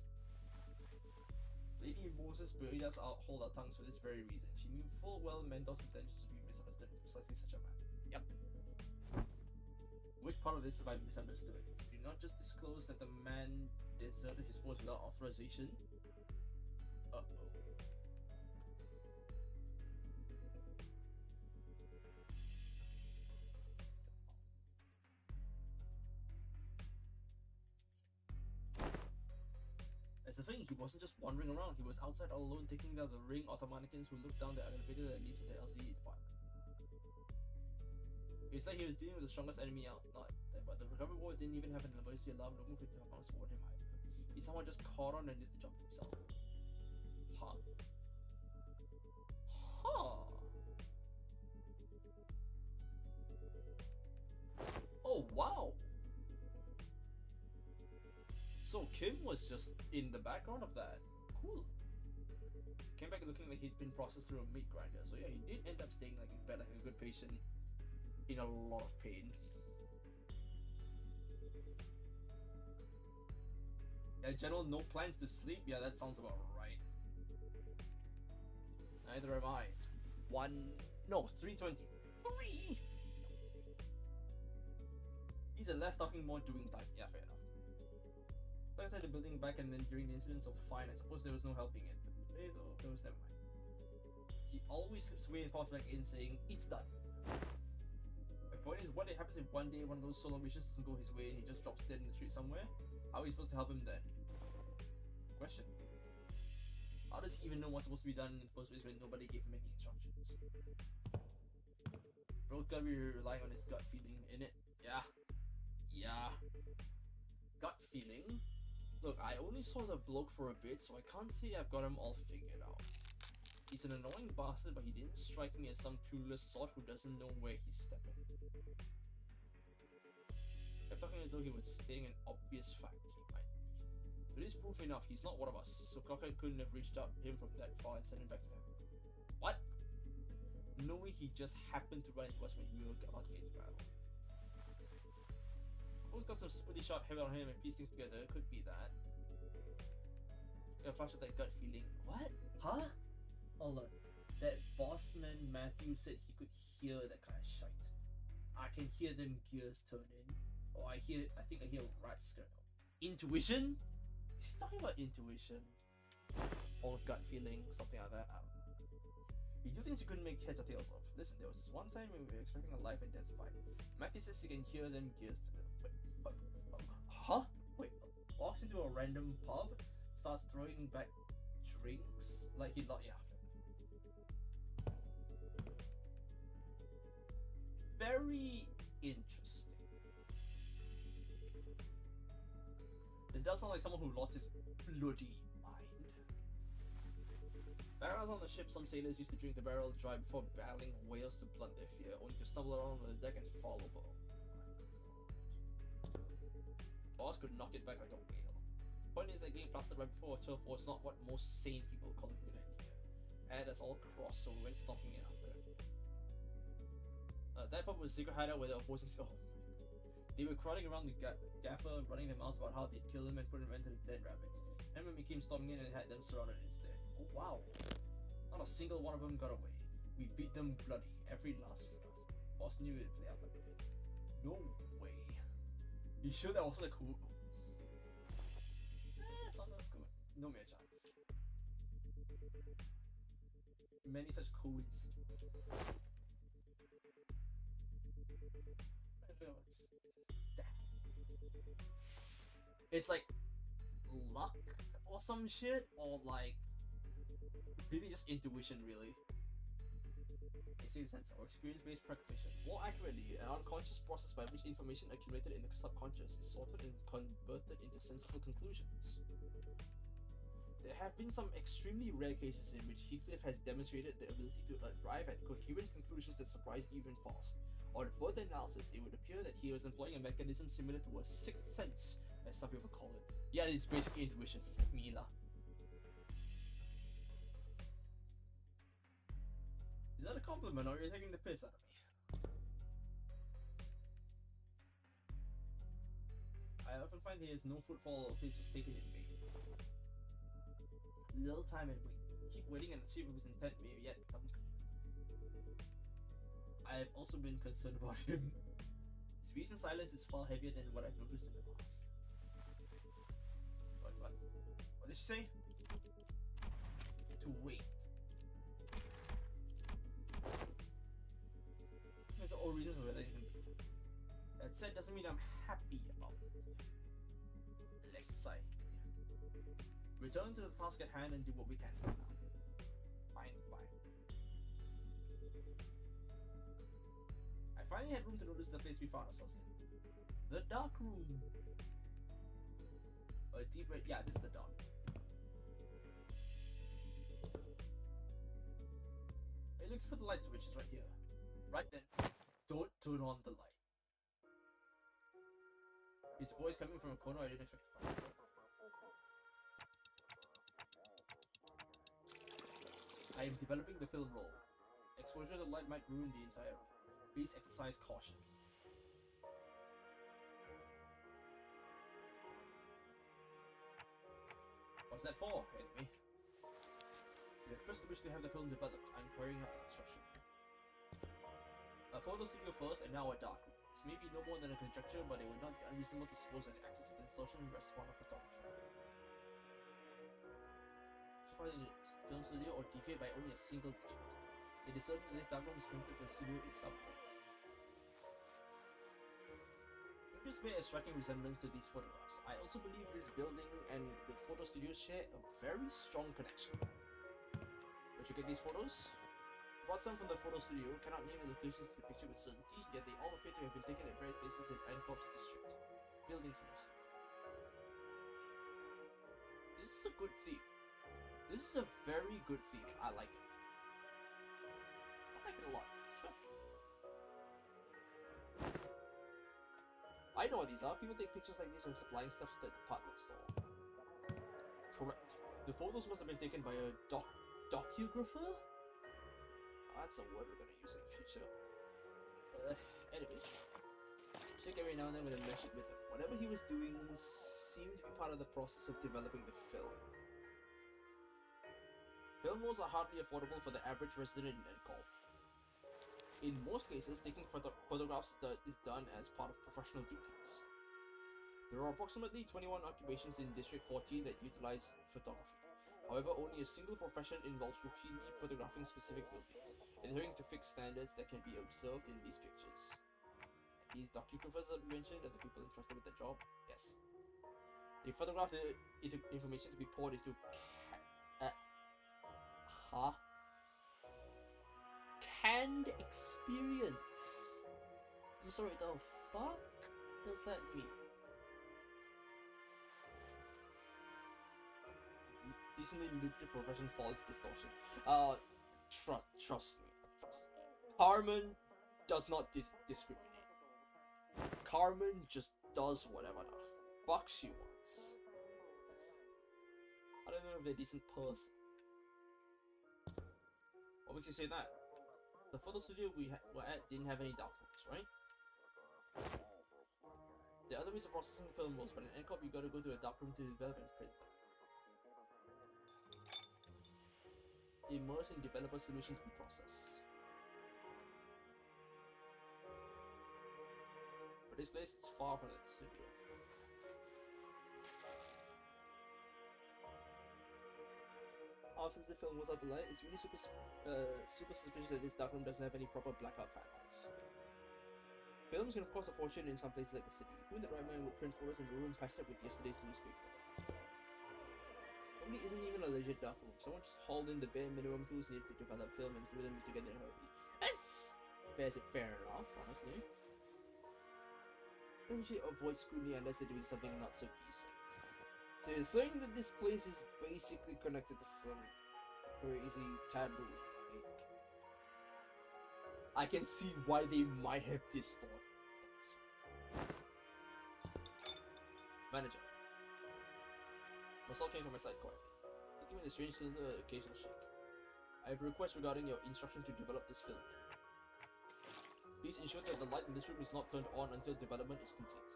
Lady Moses barely does hold our tongues for this very reason. She knew full well Mentor's intentions would be misunderstood in precisely such a manner. Yep. Which part of this have I misunderstood? Do not just disclose that the man deserted his post without authorization. Uh-oh. That's the thing, he wasn't just wandering around, he was outside all alone taking down the ring automaticans who looked down the elevator that leads to the LCD department. It's like he was dealing with the strongest enemy out, not there, but the recovery board didn't even have an emergency alarm looking for it to help support him either. He somehow just caught on and did the job himself. Huh. Huh. Oh wow! So Kim was just in the background of that. Cool. Came back looking like he'd been processed through a meat grinder. So yeah, he did end up staying like in bed like a good patient in a lot of pain. Yeah, general, no plans to sleep? Yeah, that sounds about right. Neither am I. It's 3:20. 3! He's a less talking, more doing type. Yeah, fair enough. Like I said, the building back and then during the incident, so fine. I suppose there was no helping it. But today though, there was never mind. He always slips away and pops back in saying, "It's done." My point is, what happens if one day one of those solo missions doesn't go his way and he just drops dead in the street somewhere? How are we supposed to help him then? Question. How does he even know what's supposed to be done in the first place when nobody gave him any instructions? Bro's gotta be relying on his gut feeling, innit? Yeah. Yeah. Gut feeling? Look, I only saw the bloke for a bit, so I can't say I've got him all figured out. He's an annoying bastard, but he didn't strike me as some clueless sort who doesn't know where he's stepping. Kept talking as though he was stating an obvious fact he might be. But it's proof enough, he's not one of us, so Cocker couldn't have reached out to him from that far and sent him back to him. What? Knowing he just happened to run into us when we were about to get into battle. Who's got some spooky shot heavy on him and piece things together? Could be that. A flash of that gut feeling. What? Huh? Hold on. That bossman Matthew said he could hear that kind of shite. I can hear them gears turning. Oh, I think I hear rats scream. Intuition? Is he talking about intuition? Or gut feeling, something like that? I don't know. You do things you couldn't make heads or tails of. Listen, there was this one time when we were expecting a life and death fight. Matthew says he can hear them gears turning. Wait, huh? Wait, walks into a random pub, starts throwing back drinks like he thought. Yeah. Very interesting. It does sound like someone who lost his bloody mind. Barrels on the ship, some sailors used to drink the barrel dry before battling whales to blunt their fear, only to stumble around on the deck and fall over. Boss could knock it back like a whale. Point is that getting plastered right before a turf was not what most sane people call a good idea. And that's all crossed, so we went stomping in after. That pub was a secret hideout where the opposing they were crowding around the gaffer, running their mouths about how they'd kill him and put him into the dead rabbits. And when we came storming in and had them surrounded instead. Oh wow. Not a single one of them got away. We beat them bloody, every last one. Boss knew it'd play out like that. No way. You sure that wasn't a coup? Sometimes good. No mere chance. Many such coincidences. It's like luck or some shit, or like maybe just intuition, really. sixth sense, or experience-based precognition. More accurately, an unconscious process by which information accumulated in the subconscious is sorted and converted into sensible conclusions. There have been some extremely rare cases in which Heathcliff has demonstrated the ability to arrive at coherent conclusions that surprise even Faust. On further analysis, it would appear that he was employing a mechanism similar to a sixth sense, as some people call it. Yeah, it's basically intuition. Mila. Is that a compliment or are you taking the piss out of me? I often find there is no footfall or piss was taken in me. Little time and wait. Keep waiting and see if his intent may yet come clear. I have also been concerned about him. His recent silence is far heavier than what I've noticed in the past. What did she say? To wait. There's all reasons for letting him be. That said, doesn't mean I'm happy about it. Let's say. Return to the task at hand and do what we can for now. Fine. I finally had room to notice the place we found ourselves in. The dark room. A deep red. Yeah, this is the dark. Hey, looking for the light switch is right here. Right then, don't turn on the light. His voice coming from a corner I didn't expect to find. I am developing the film roll. Exposure to light might ruin the entire room. Please exercise caution. What's that for, anyway? We expressed the wish to have the film developed. I'm carrying out the construction. A photo studio first and now a dark room. This may be no more than a conjecture, but it would not be unreasonable to suppose that the axis of the distortion rests upon a photographer. In the film studio or deviate by only a single digit. It is certain that this diagram is connected to the studio in some way. Images bear a striking resemblance to these photographs. I also believe this building and the photo studio share a very strong connection. Did you get these photos? Brought some from the photo studio, cannot name the locations of the picture with certainty, yet they all appear to have been taken at various places in Ancorp's district. Buildings mostly. This is a good theme. This is a very good theme. I like it. I like it a lot. Sure. I know what these are. People take pictures like these when supplying stuff to the department store. Correct. The photos must have been taken by a docugrapher? That's a word we're gonna use in the future. Anyways. Check every now and then with a message with him. Whatever he was doing seemed to be part of the process of developing the film. Film rolls are hardly affordable for the average resident in Ancorp. In most cases, taking photographs is done as part of professional duties. There are approximately 21 occupations in District 14 that utilize photography. However, only a single profession involves routinely photographing specific buildings, adhering to fixed standards that can be observed in these pictures. These docugraphers that we mentioned are the people entrusted with the job? Yes. They photograph the information to be poured into canned experience. I'm sorry, the fuck does that mean? Decently lucrative profession fall into distortion. Trust me. Carmen does not discriminate. Carmen just does whatever the fuck she wants. I don't know if they're a decent person. What makes you say that? The photo studio we were at didn't have any dark rooms, right? There are other ways of processing film rolls, but in Ancorp you gotta go to a dark room to develop and print them. Immerse in developer solution to be processed. For this place, it's far from the studio. Since the film was out the light, it's really super suspicious that this darkroom doesn't have any proper blackout panels. Films can of cost a fortune in some places like the city. Who in the right mind would print photos in a room patched up with yesterday's newspaper? Probably isn't even a legit darkroom. Someone just hauled in the bare minimum tools needed to develop film and threw them together in a hurry. That's fair enough, honestly. Usually avoid scrutiny unless they're doing something not so decent. So you're saying that this place is basically connected to some crazy taboo, right? I can see why they might have distorted it. Manager. Muscle came from my side quietly, looking at the strange cylinder occasional shake. I have a request regarding your instruction to develop this film. Please ensure that the light in this room is not turned on until development is complete.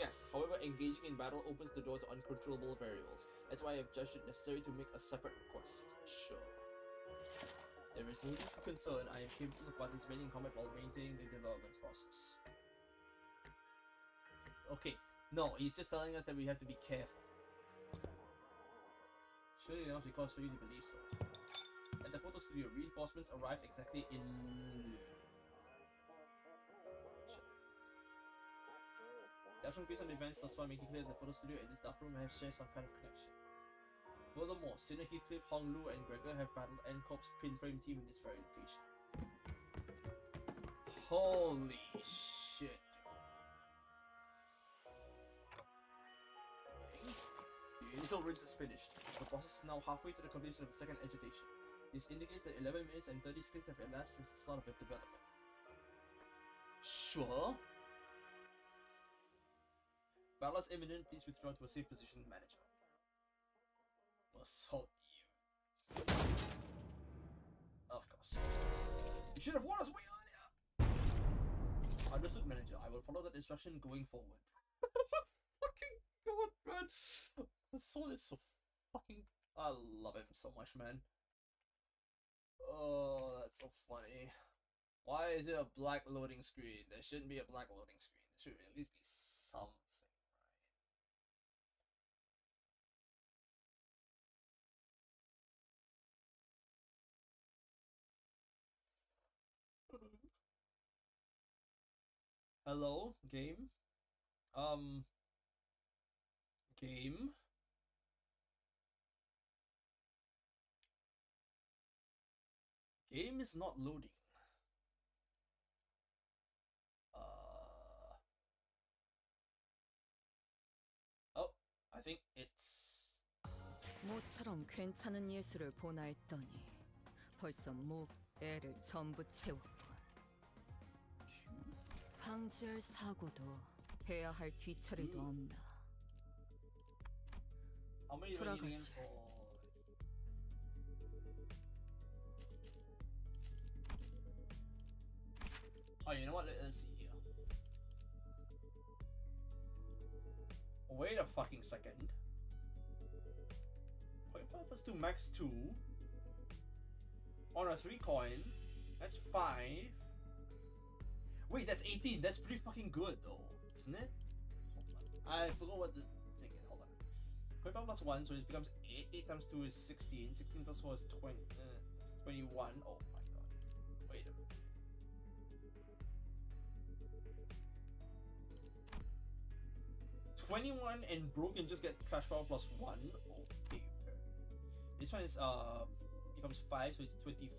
Yes, however, engaging in battle opens the door to uncontrollable variables. That's why I have judged it necessary to make a separate request. Sure. There is no need for concern. I am capable of participating in combat while maintaining the development process. Okay, no, he's just telling us that we have to be careful. Surely enough because for you to believe so. At the photo studio, reinforcements arrived exactly in... Judging based on the events thus far, making clear that the photo studio and this dark room have shared some kind of connection. Furthermore, Sinner, Heathcliff, Hong Lu, and Gregor have battled N-Corp's pinframe team in this very location. Holy shit. The initial rinse is finished. The process is now halfway to the completion of the second agitation. This indicates that 11 minutes and 30 seconds have elapsed since the start of the development. Sure. Battle is imminent. Please withdraw to a safe position, manager. Assault you. Of course. You should have warned us way earlier. Understood, manager. I will follow that instruction going forward. Fucking god, man. Assault is so fucking... I love him so much, man. Oh, that's so funny. Why is it a black loading screen? There shouldn't be a black loading screen. There should at least be something, right? Hello, game? Game? Game is not loading. Oh, I think it's... 모처럼 괜찮은 예술을 보나 했더니 벌써 목, 애를 전부 채웠군. 방지할 사고도 해야 할 뒤처리도 없나. 돌아가지. Oh, you know what? Let's see here. Wait a fucking second. 0.5 plus 2 max 2. On a 3 coin. That's 5. Wait, that's 18. That's pretty fucking good though, isn't it? I forgot what the thing is. Hold on. 0.5 plus 1, so it becomes 8. 8 times 2 is 16. 16 plus 4 is 20, 21. Oh my god. Wait a minute. 21 and broken just get trash power plus 1. Okay, fair. This one is becomes 5, so it's 24.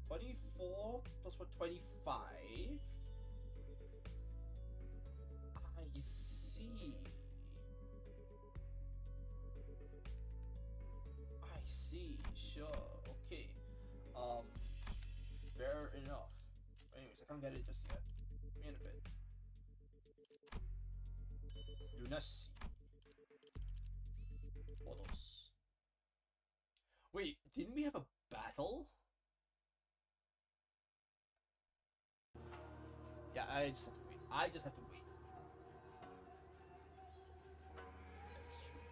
24 plus what? 25. I see. I see. Sure. Okay. Fair enough. Anyways, I can't get it just yet. In a bit. Lunacy. Photos. Wait, didn't we have a battle? Yeah, I just have to wait. I just have to wait. That's true.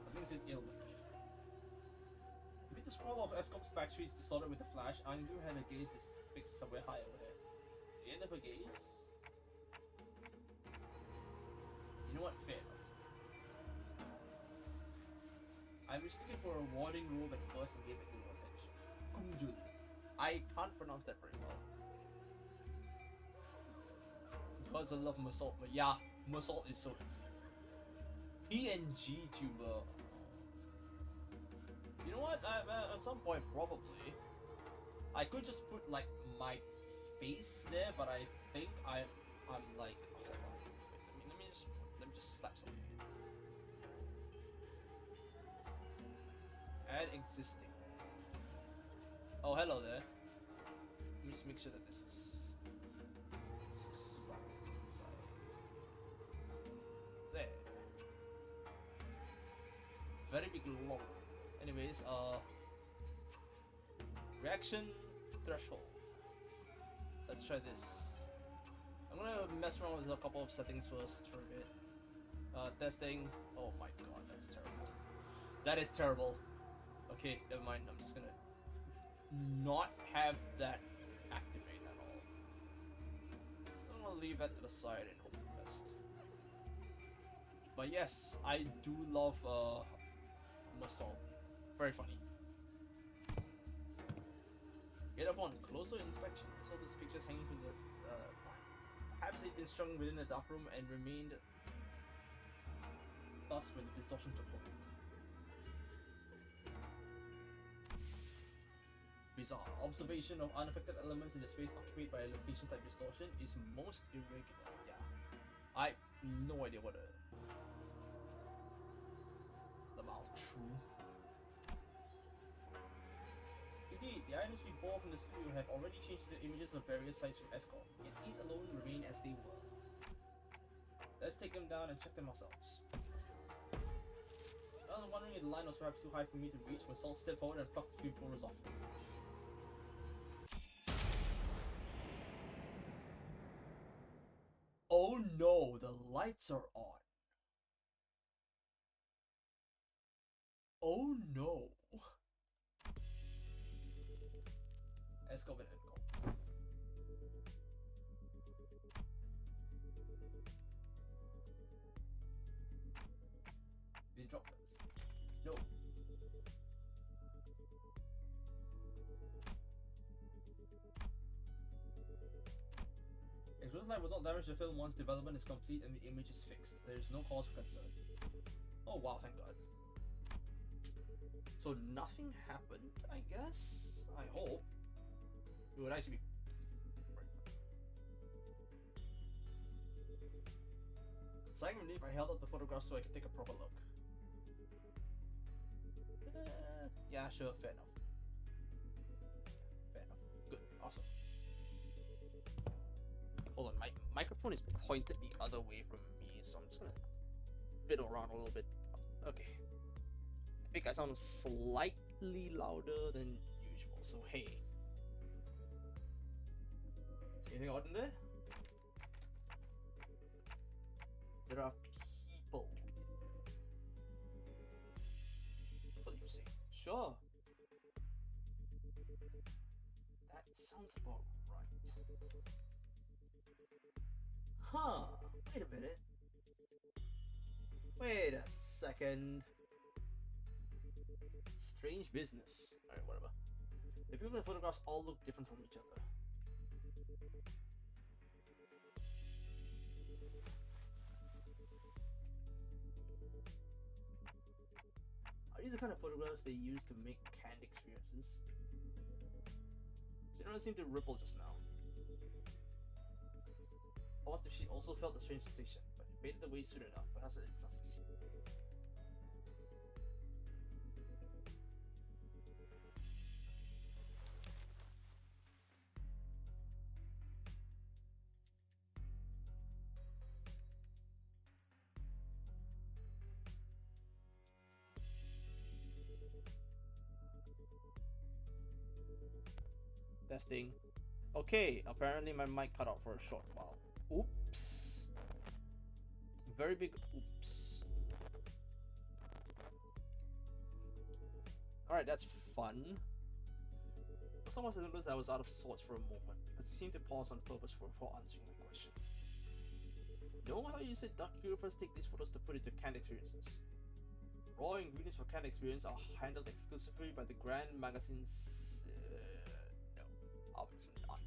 I think it's ill. The scroll of Escop's backstreets distorted with the flash. Andu had a gaze that's fixed somewhere high over there. The end of her gaze. You know what? Fair enough. I mistook it for a warning roll at first and gave it little attention. Kumjul. I can't pronounce that very well. Because I love Musalt, but yeah, Musalt is so easy. PNG tuber. You know what? At some point, probably I could just put like my face there, but I think I'm like, hold on. Wait, let me just slap something in. Add existing. Oh, hello there. Let me just make sure that this is slap this inside. There. Very big logo. Anyways, reaction threshold. Let's try this. I'm gonna mess around with a couple of settings first for a bit. Testing. Oh my god, that's terrible. That is terrible. Okay, never mind. I'm just gonna not have that activate at all. I'm gonna leave that to the side and hope for the best. But yes, I do love Muscle. Very funny. Yet upon closer inspection, I saw these pictures hanging from the line. Perhaps they'd been strung within the dark room and remained thus when the distortion took hold. Bizarre. Observation of unaffected elements in the space occupied by a location type distortion is most irregular. Yeah. I no idea what the amount true. Indeed, the items we bought from the studio have already changed the images of various sites from ESCOM, yet these alone remain as they were. Let's take them down and check them ourselves. I was wondering if the line was perhaps too high for me to reach when Salt stepped forward and plucked a few photos off it. Oh no, the lights are on. Oh no. ESCOM and ENCOM. Didn't drop them. No. Explosive light will not damage the film once development is complete and the image is fixed. There is no cause for concern. Oh wow, thank god. So nothing happened, I guess? I hope. It would actually be... Sighing relief, I held up the photograph so I could take a proper look. Yeah, sure, fair enough. Fair enough. Good, awesome. Hold on, my microphone is pointed the other way from me, so I'm just gonna fiddle around a little bit. Okay. I think I sound slightly louder than usual, so hey. Is anything odd in there? There are people. What do you say? Sure. That sounds about right. Huh. Wait a minute. Wait a second. Strange business. Alright, whatever. The people in the photographs all look different from each other. Are these the kind of photographs they use to make canned experiences? She didn't seem to ripple just now. I asked if she also felt the strange sensation, but it faded away soon enough. Perhaps it's something to see. Testing. Okay, apparently my mic cut out for a short while. Oops. Very big oops. Alright, that's fun. Someone said I was out of sorts for a moment because he seemed to pause on purpose before answering my question. No, I thought you said Dark Purifiers take these photos to put into canned experiences. Raw ingredients for canned experience are handled exclusively by the Grand Magazine's... no, obviously not.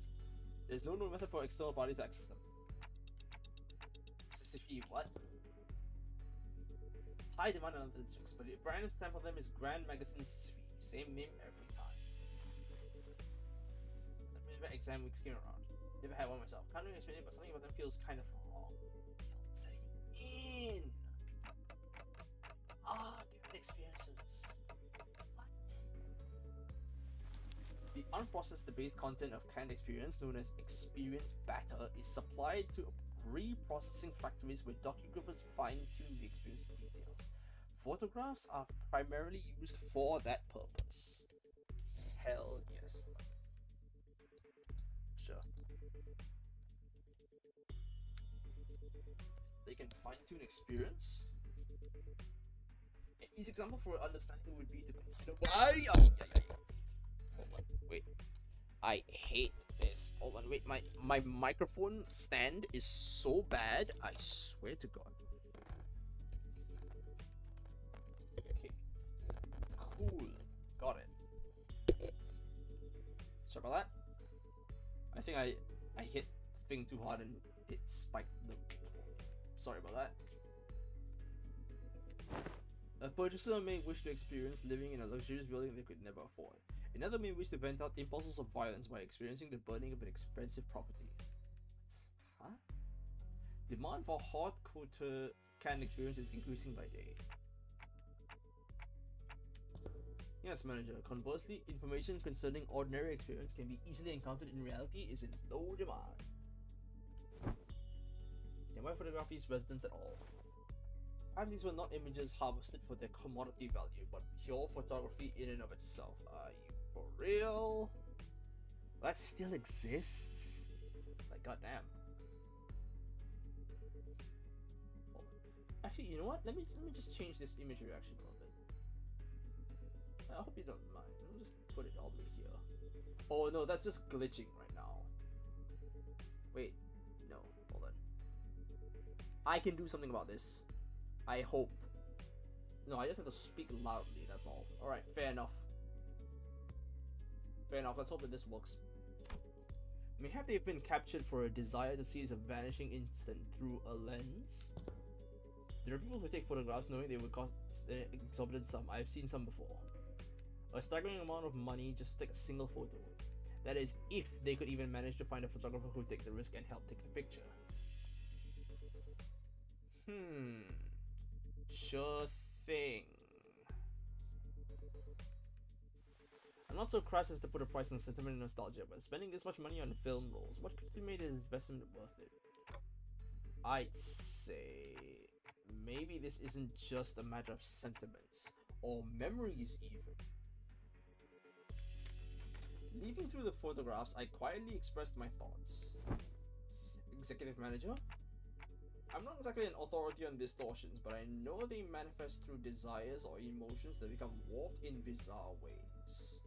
There's no known method for external parties to access them. Specifically what? high demand on the districts, but the brand stamp of them is Grand Magazine Sisyphe. Same name every time. Whenever exam weeks came around. Never had one myself. Can't really explain it, but something about them feels kind of wrong. Setting in. Given experiences. What? The unprocessed base content of canned experience, known as experience batter, is supplied to pre-processing factories where docugraphers fine-tune the experience details. Photographs are primarily used for that purpose. Hell yes. Sure. They can fine-tune experience. An easy example for understanding would be to consider why. Hold on, wait. I hate this. Hold on, wait. My microphone stand is so bad. I swear to God. Okay. Cool. Got it. Sorry about that. I think I hit the thing too hard and it spiked the. Sorry about that. A purchaser may wish to experience living in a luxurious building they could never afford. Another may wish to vent out impulses of violence by experiencing the burning of an expensive property. Huh? Demand for hot quarter canned experience is increasing by day. Yes, manager. Conversely, information concerning ordinary experience can be easily encountered in reality is in low demand. Then why photograph these residents at all? These were not images harvested for their commodity value, but pure photography in and of itself. Are you for real? That still exists? Like, goddamn. Actually, you know what? Let me just change this image reaction a little bit. I hope you don't mind. Let me just put it all the way here. Oh no, that's just glitching right now. Wait, no, hold on. I can do something about this. I hope. No, I just have to speak loudly, that's all. Alright, fair enough. Fair enough, let's hope that this works. Mayhap they've been captured for a desire to seize a vanishing instant through a lens. There are people who take photographs knowing they would cost an exorbitant sum. I've seen some before. A staggering amount of money just to take a single photo. That is, if they could even manage to find a photographer who would take the risk and help take the picture. Sure thing. I'm not so crass as to put a price on sentiment and nostalgia, but spending this much money on film rolls, what could have made an investment worth it? I'd say maybe this isn't just a matter of sentiments, or memories even. Leafing through the photographs, I quietly expressed my thoughts. Executive manager? I'm not exactly an authority on distortions, but I know they manifest through desires or emotions that become warped in bizarre ways.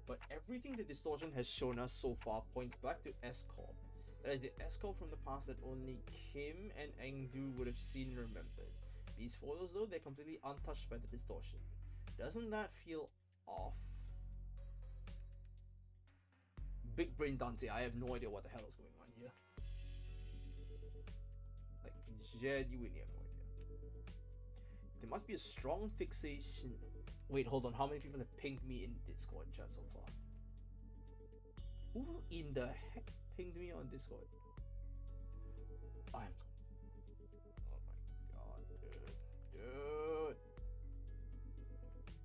But everything the distortion has shown us so far points back to S-Corp. That is the S-Corp from the past that only Kim and Engdu would have seen and remembered. These photos though, they're completely untouched by the distortion. Doesn't that feel off? Big brain Dante, I have no idea what the hell is going on here. Like, genuinely have no idea. There must be a strong fixation. Wait, hold on. How many people have pinged me in Discord chat so far? Who in the heck pinged me on Discord? Oh my god, dude.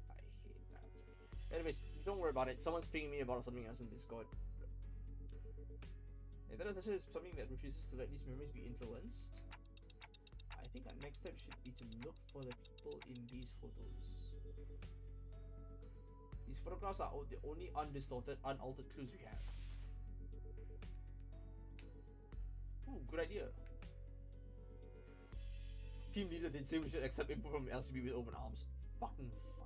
I hate that. Anyways, don't worry about it. Someone's pinging me about something else in Discord. And that is something that refuses to let these memories be influenced. I think our next step should be to look for the people in these photos. These photographs are the only undistorted, unaltered clues we have. Ooh, good idea. Team leader did say we should accept input from LCB with open arms. Fucking funny.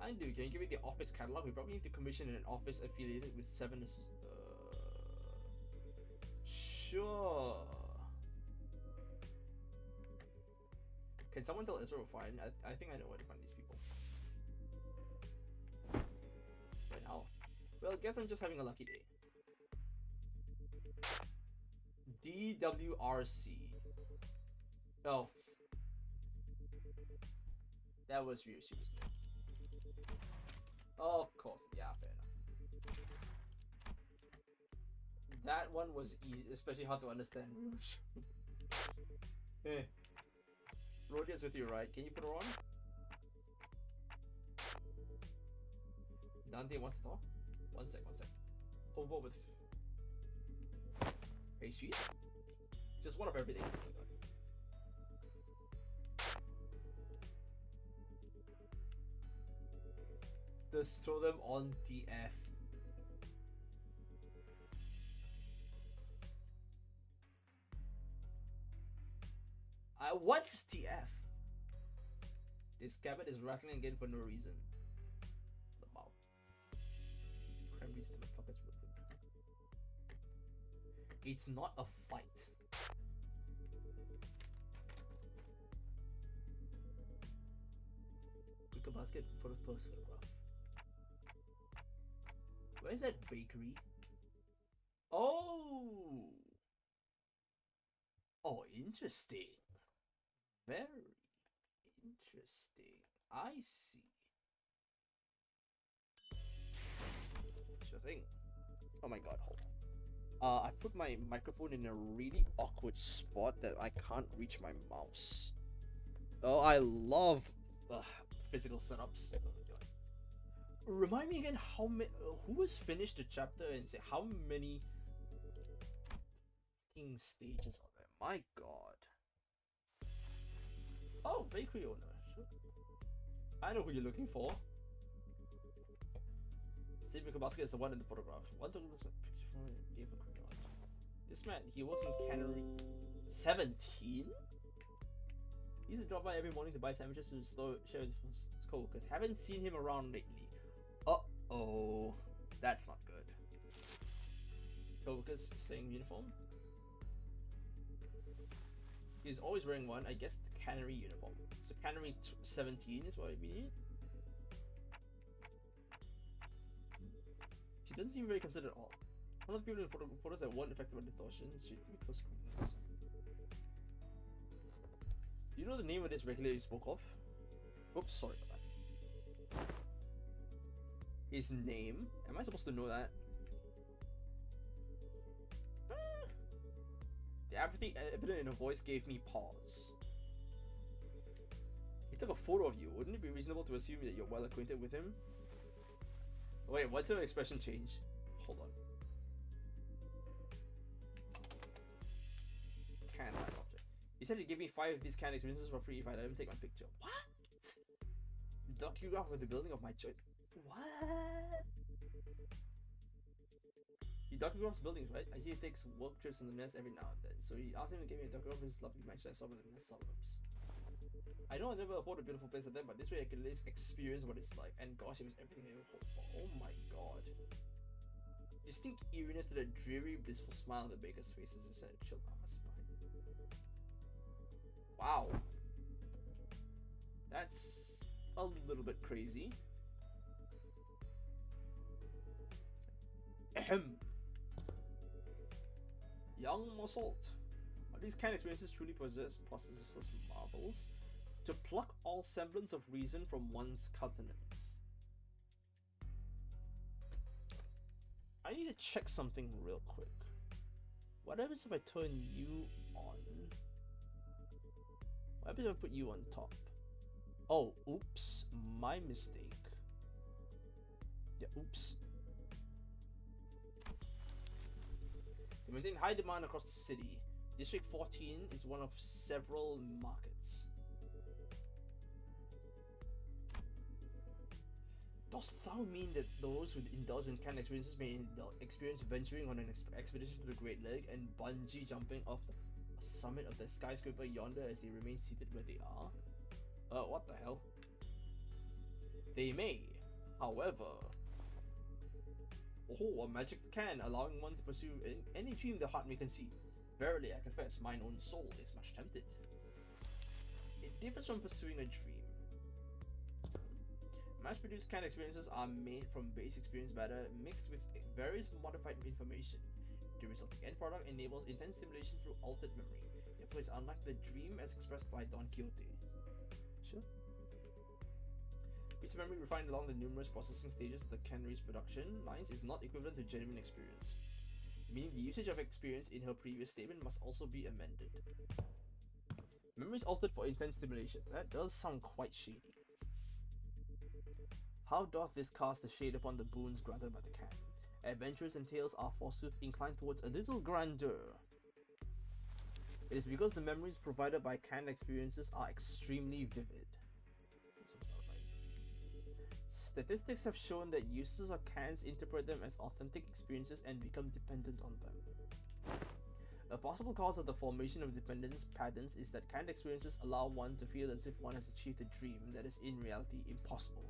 And dude, can you give me the office catalog? We probably need to commission an office affiliated with 7. Sure. Can someone tell Ezra we're fine? I think I know where to find these people. Right now. Well, guess I'm just having a lucky day. DWRC. Oh. That was Ryu Superstar. Of course, yeah, fair enough. That one was easy, especially hard to understand. Eh. Rodia's with you, right? Can you put her on? Dante wants to talk? One sec. Over with pastries? Just one of everything. Just throw them on DF. What is TF? This cabinet is rattling again for no reason. The mouth. Cram these into my pockets real quick. It's not a fight. Quick a basket for the first photograph. Where's that bakery? Oh! Oh, interesting. Very interesting. I see. Sure thing. Oh my god, hold on. I put my microphone in a really awkward spot that I can't reach my mouse. Oh, I love physical setups. Oh my god. Remind me again how many. Who has finished the chapter and say how many fucking stages are there? My god. Oh, bakery owner. Sure. I know who you're looking for. Steve Basket is the one in the photograph. One to look at a picture from it, gave a quick nod. This man, he works in cannery. 17? He used to drop by every morning to buy sandwiches to the store, share with his co-workers. Haven't seen him around lately. Uh-oh. That's not good. Co-workers saying uniform? He's always wearing one, I guess the cannery uniform. So cannery 17 is what we need. She doesn't seem very concerned at all. One of the people in the photos that weren't affected by distortion. She be close acquaintance. Do you know the name of this regulator you spoke of? Oops, sorry about that. His name? Am I supposed to know that? The apathy evident in her voice gave me pause. He took a photo of you. Wouldn't it be reasonable to assume that you're well acquainted with him? Wait, what's her expression change? Hold on. Can I object? He said he'd give me 5 of these canned experiences for free if I let him take my picture. What? Docugraph with the building of my choice. What? He docugraphs buildings, right? I hear he takes work trips in the nest every now and then. So he asked him to give me a docugraph of his lovely mansion I saw with the nest suburbs. I know I never afford a beautiful place like that, but this way I can at least experience what it's like. And gosh, it was everything I ever hoped for. Oh my god. Distinct eeriness to that dreary, blissful smile on the baker's face as he sent a chill down my spine. Wow. That's a little bit crazy. Ahem. Young Assault. Are these kind of experiences truly possess such marvels? To pluck all semblance of reason from one's countenance. I need to check something real quick. What happens if I turn you on? What happens if I put you on top? Oh, oops. My mistake. Yeah, oops. They maintain high demand across the city. District 14 is one of several markets. Dost thou mean that those who indulge in canned experiences may experience venturing on an expedition to the Great Lake and bungee jumping off the summit of the skyscraper yonder as they remain seated where they are? What the hell? They may, however. Oh, a magic can, allowing one to pursue any dream the heart may conceive. Verily, I confess, mine own soul is much tempted. It differs from pursuing a dream. Mass-produced canned experiences are made from base experience matter mixed with various modified information. The resulting end product enables intense stimulation through altered memory. Therefore, it's unlike the dream as expressed by Don Quixote. Sure. Piece of memory refined along the numerous processing stages of the Kenry's production lines is not equivalent to genuine experience, meaning the usage of experience in her previous statement must also be amended. Memories altered for intense stimulation. That does sound quite shady. How doth this cast a shade upon the boons granted by the can? Adventures and tales are forsooth inclined towards a little grandeur. It is because the memories provided by canned experiences are extremely vivid. Statistics have shown that users of cans interpret them as authentic experiences and become dependent on them. A possible cause of the formation of dependence patterns is that canned experiences allow one to feel as if one has achieved a dream that is in reality impossible.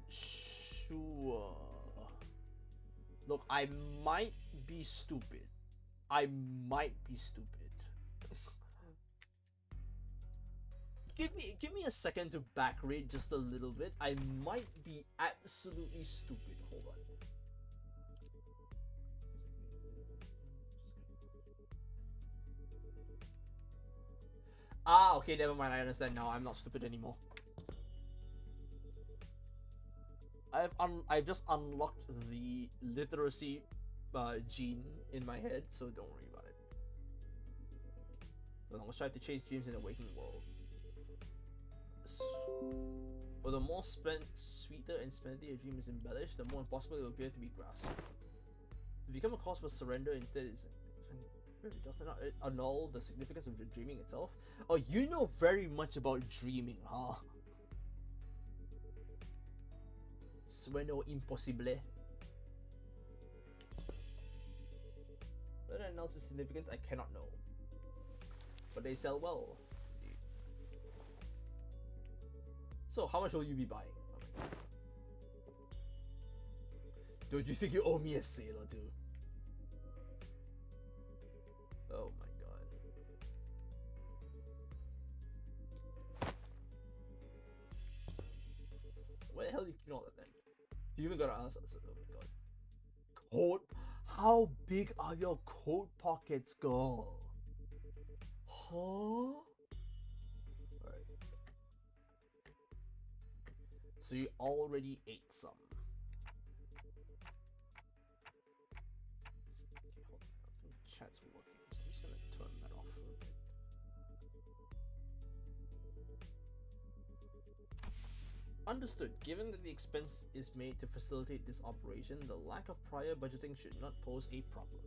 Sure. Look, I might be stupid. Give me a second to back rate just a little bit. I might be absolutely stupid. Hold on. Ah, okay, never mind. I understand now. I'm not stupid anymore. I've just unlocked the literacy gene in my head, so don't worry about it. So let's try to chase dreams in the waking world. Or the more sweeter and splendid a dream is embellished, the more impossible it will appear to be grasped. To become a cause for surrender instead is does not annul the significance of the dreaming itself. Oh, you know very much about dreaming, huh? Sueño imposible. Whether it announces its significance, I cannot know. But they sell well. So, how much will you be buying? Don't you think you owe me a sale or two? Oh my god. Where the hell did you know that then? You even gotta answer. Oh my god. Coat? How big are your coat pockets, girl? Huh? Alright. So you already ate some. Okay, hold on. I think chat's working, so I'm just gonna turn that off for a bit. Understood. Given that the expense is made to facilitate this operation, the lack of prior budgeting should not pose a problem.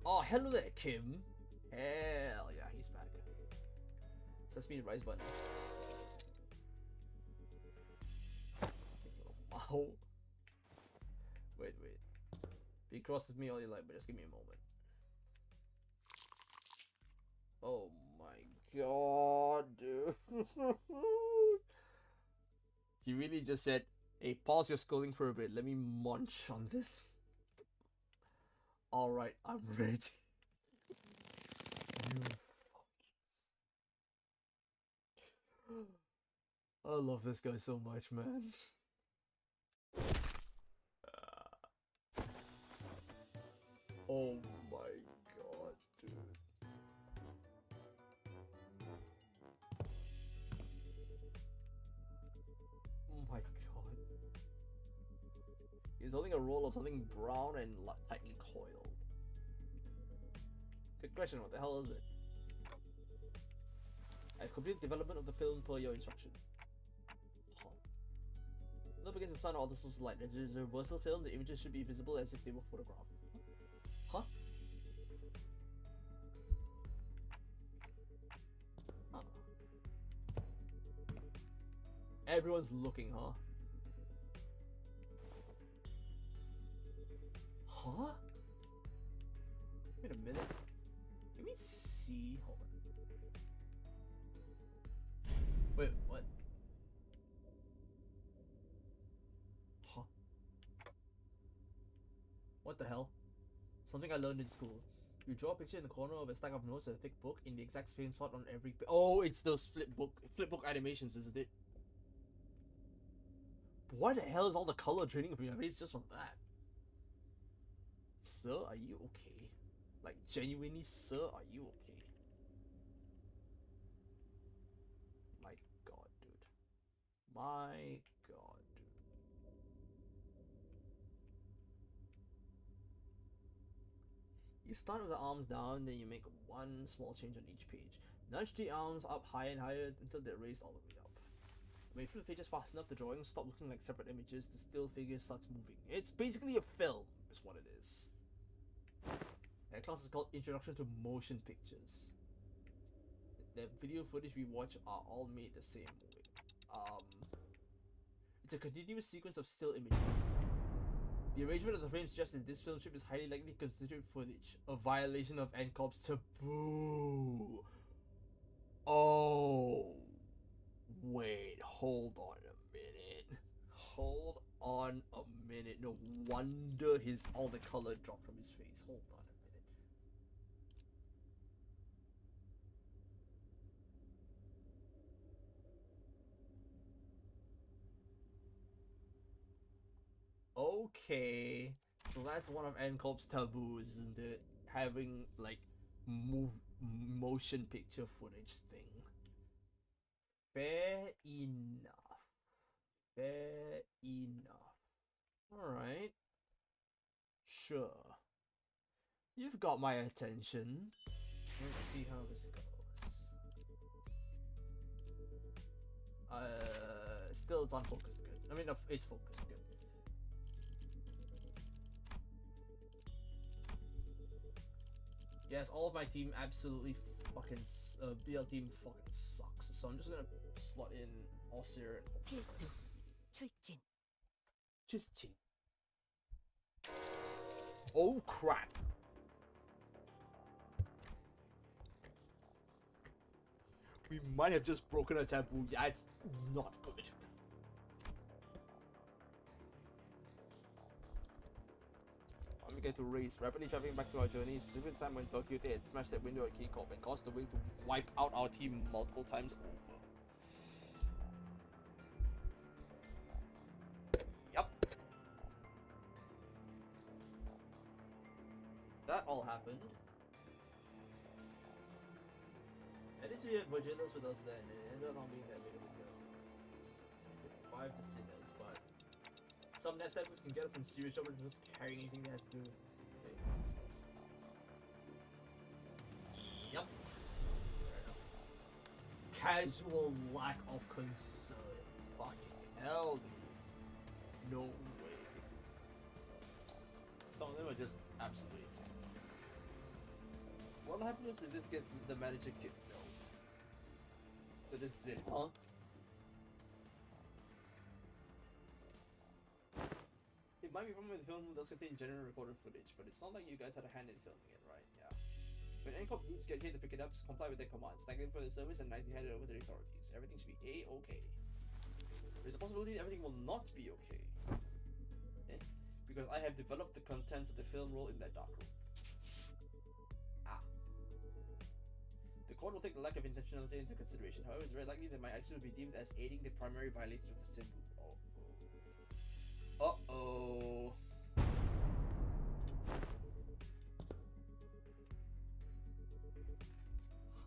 Oh, hello there, Kim. Hell yeah, he's back. Sesame rise button. Wow. Wait. Be cross with me all you like, but just give me a moment. Oh my god, dude. He really just said, hey, pause your scolding for a bit. Let me munch on this. Alright, I'm ready. I love this guy so much, man. Oh my god, dude. Oh my god. He's holding a roll of something brown and tightly coiled. Good question, what the hell is it? I've completed development of the film per your instruction. Huh. Look against the sun or the source of light. As a reversal film, the images should be visible as if they were photographed. Huh? Huh. Everyone's looking, huh? Huh? Wait a minute. Let me see. Hold on. Wait, what? Huh? What the hell? Something I learned in school. You draw a picture in the corner of a stack of notes and a thick book in the exact same spot on every oh, it's those flip book animations, isn't it? But why the hell is all the color draining from your face just from that? Sir, are you okay? Like, genuinely, sir, are you okay? My god, dude. My god, dude. You start with the arms down, then you make one small change on each page. Nudge the arms up higher and higher until they're raised all the way up. When you flip the pages fast enough, the drawings stop looking like separate images, the still figure starts moving. It's basically a film, is what it is. That class is called Introduction to Motion Pictures. The video footage we watch are all made the same way. It's a continuous sequence of still images. The arrangement of the frame suggests that this film strip is highly likely considered footage, a violation of NCOP's taboo. Oh, wait, hold on a minute. Hold on a minute. No wonder all the color dropped from his face. Hold on a minute. Okay, so that's one of NCOP's taboos, isn't it? Having like motion picture footage thing. Fair enough. Fair enough. Alright. Sure. You've got my attention. Let's see how this goes. Still it's unfocused, good. I mean, it's focused, good. Yes, all of my team absolutely fucking BL team fucking sucks. So I'm just gonna slot in Osir and hope for the best. 출진. Oh crap! We might have just broken a taboo. Yeah, it's not good. We get to race, rapidly traveling back to our journey, specific time when Tokyo had smashed that window at Key Corp and caused the wing to wipe out our team multiple times over. Yup. That all happened. At least we had Virgilius with us then, and it ended up not being that big of a deal. It's 5 to sinners, but some Mnestic can get us in serious trouble just carrying anything that has to do with it. Yep. Casual lack of concern. Fucking hell, dude. No way. Some of them are just absolutely insane. What happens if this gets the manager kicked? No. So this is it, huh? It might be a problem with the film does contain general recorded footage, but it's not like you guys had a hand in filming it, right? Yeah. When NCOP groups get here to pick it up, comply with their commands, thank them for the service, and nicely hand it over to the authorities. Everything should be A-okay. There's a possibility that everything will not be okay. Eh? Because I have developed the contents of the film roll in that dark room. Ah. The court will take the lack of intentionality into consideration. However, it's very likely that my actions will be deemed as aiding the primary violation of the taboo. Uh-oh.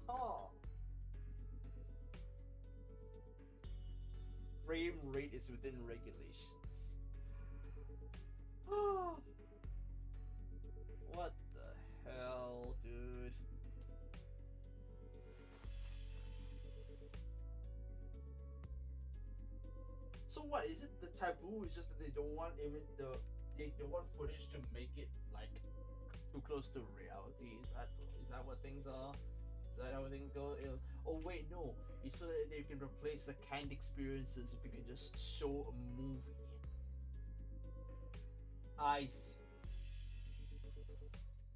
Huh. Frame rate is within regulations. What the hell, dude? So what is it? The taboo is just that they don't want they want footage to make it like too close to reality. Is that what things are? Is that how things go? Oh wait, no. It's so that they can replace the canned experiences if you can just show a movie. I see.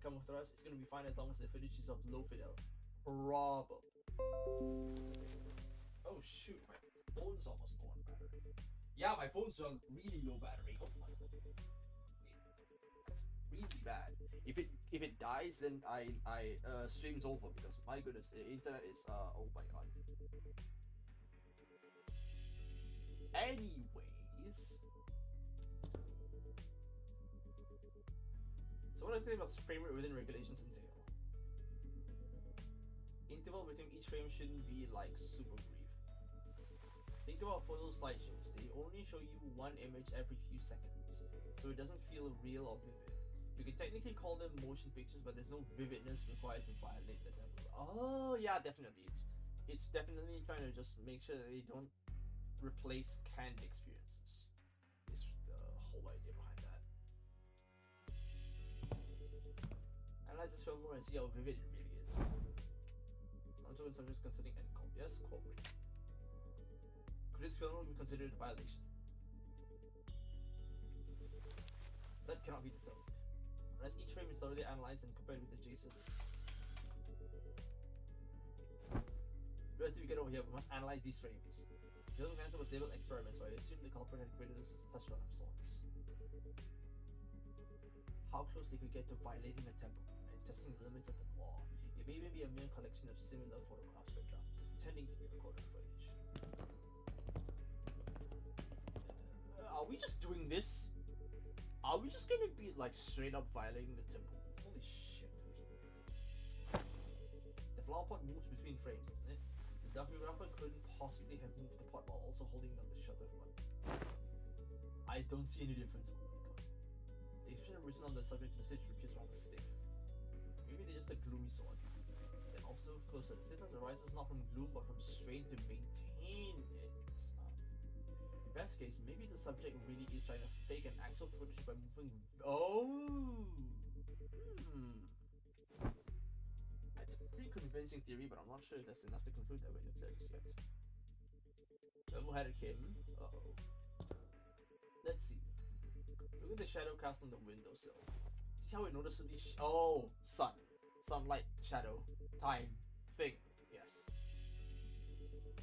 Come with us. It's gonna be fine as long as the footage is of low fidelity. Probably. Oh shoot, my phone's almost low on battery. Yeah, my phone's on really low battery. Oh my god. That's really bad. If it dies, then I stream's over because my goodness, the internet is oh my god. Anyways, So what do you think about frame rate within regulations entail? Interval between each frame shouldn't be like super brief. Think about photo slideshows. They only show you one image every few seconds, so it doesn't feel real or vivid. You can technically call them motion pictures, but there's no vividness required to violate the taboo. Oh yeah, definitely. It's definitely trying to just make sure that they don't replace canned experiences. Is the whole idea behind that. Analyze this film more and see how vivid it really is. Also, when subjects considering encode. Yes, cooperate. Could this film be considered a violation? That cannot be determined. Unless each frame is thoroughly analyzed and compared with adjacent. Where do we get over here? We must analyze these frames. The other answer was labeled experiment, so I assume the culprit had created a test run of sorts. How close they could get to violating the temple and testing the limits of the law. It may even be a mere collection of similar photographs that are pretending to be recorded footage. Are we just doing this? Are we just gonna be like straight up violating the temple? Holy shit. The flower pot moves between frames, doesn't it? The photographer couldn't possibly have moved the pot while also holding down the shutter button. I don't see any difference. Oh my god. The expression written on the subject message appears rather stiff. Maybe they're just a gloomy sort. Then observe closer. The stiffness arises not from gloom but from strain to maintain it. If that's the case, maybe the subject really is trying to fake an actual footage by moving. Oh! That's a pretty convincing theory, but I'm not sure if that's enough to conclude that way in the clear just yet. Whoever had a Kim. Uh-oh. Let's see. Look at the shadow cast on the windowsill. See how it noticeably oh! Sun. Sunlight, shadow, time, thing. Yes.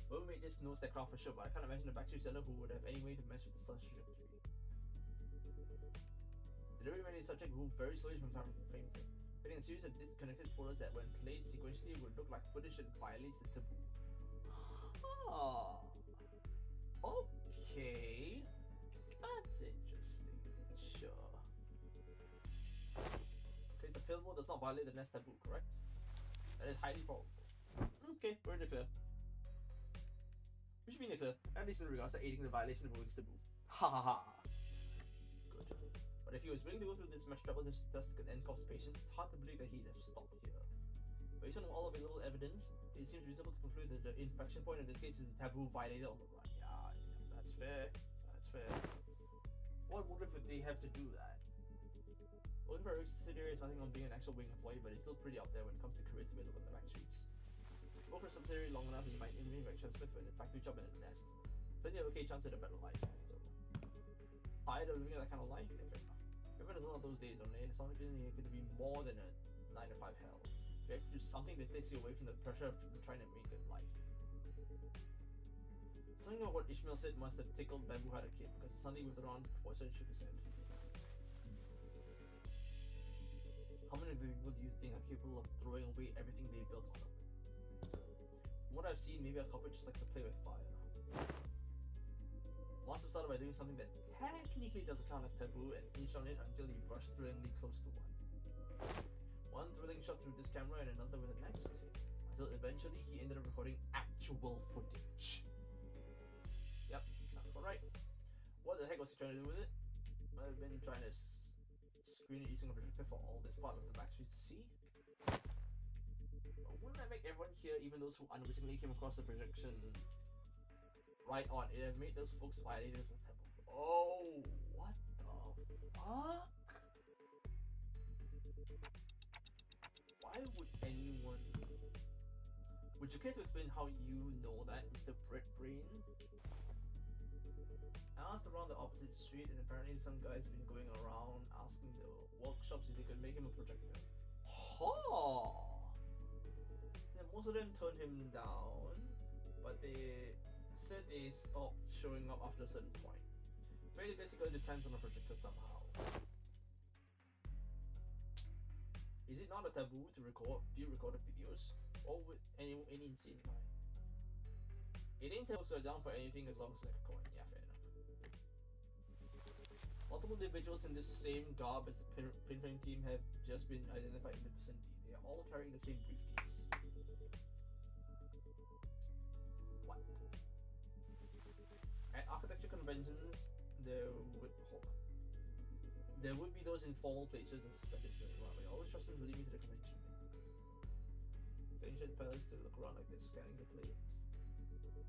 Whoever made this knows that crowd for sure, but I can't imagine a backstreet seller who would have any way to mess with the sun's trajectory. The delivery subject moved very slowly from frame to frame, creating a series of disconnected photos that, when played sequentially, would look like footage that violates the taboo. Ah, okay, that's interesting. Sure. Okay, the film does not violate the nest taboo, correct? That is highly probable. Okay, we're in the clear. We should be in the clear, at least in regards to aiding the violation of Odin's taboo. Ha ha ha. Good. But if he was willing to go through this much trouble just to end Kop's patience, it's hard to believe that he'd have stopped here. Based on all available evidence, it seems reasonable to conclude that the inflection point in this case is the taboo violated on the run. Yeah, that's fair. That's fair. What motive would they have to do that? Odin for subsidiary is nothing on being an actual wing employee, but he's still pretty up there when it comes to careers available in the back streets. Work for a subsidiary long enough, you might invent Smith when in fact we job in a nest. Plenty of okay chance at a better life. So, tired of living that kind of life? Yeah, fair enough. Remember the one of those days only, it's only going to be more than a 9 to 5 hell. You have to do something that takes you away from the pressure of trying to make good life. Something about what Ishmael said must have tickled Bamboo had a kid, because he suddenly moved around voice and shook his head. How many people do you think are capable of throwing away everything they built on them? From what I've seen, maybe a couple just likes to play with fire. Must have started by doing something that technically doesn't count as taboo and inched on it until he brushed thrillingly close to one. One thrilling shot through this camera and another with the next, until eventually he ended up recording actual footage. Yep, sounds about right. What the heck was he trying to do with it? Might have been trying to screen it using a projector for all this part of the backstreet to see. But wouldn't that make everyone here, even those who unwittingly came across the projection right on? It have made those folks violators of the temple. Oh, what the fuck? Why would anyone... Would you care to explain how you know that, Mr. Bread Brain? I asked around the opposite street, and apparently some guy's been going around asking the workshops if they could make him a projector. Huh! Then most of them turned him down, but they said they stopped showing up after a certain point. Very basically descends on a projector somehow. Is it not a taboo to record view recorded videos? Or with any insane guy? It ain't taboo, so down for anything as long as it's like a coin. Yeah, fair enough. Multiple individuals in this same garb as the pinpoint team have just been identified in the vicinity. They are all carrying the same briefcase. What? At architecture conventions, there would be those informal places and suspected spinning around. I always trust them to lead me to the convention. The ancient fellas to look around like they're scanning the planes.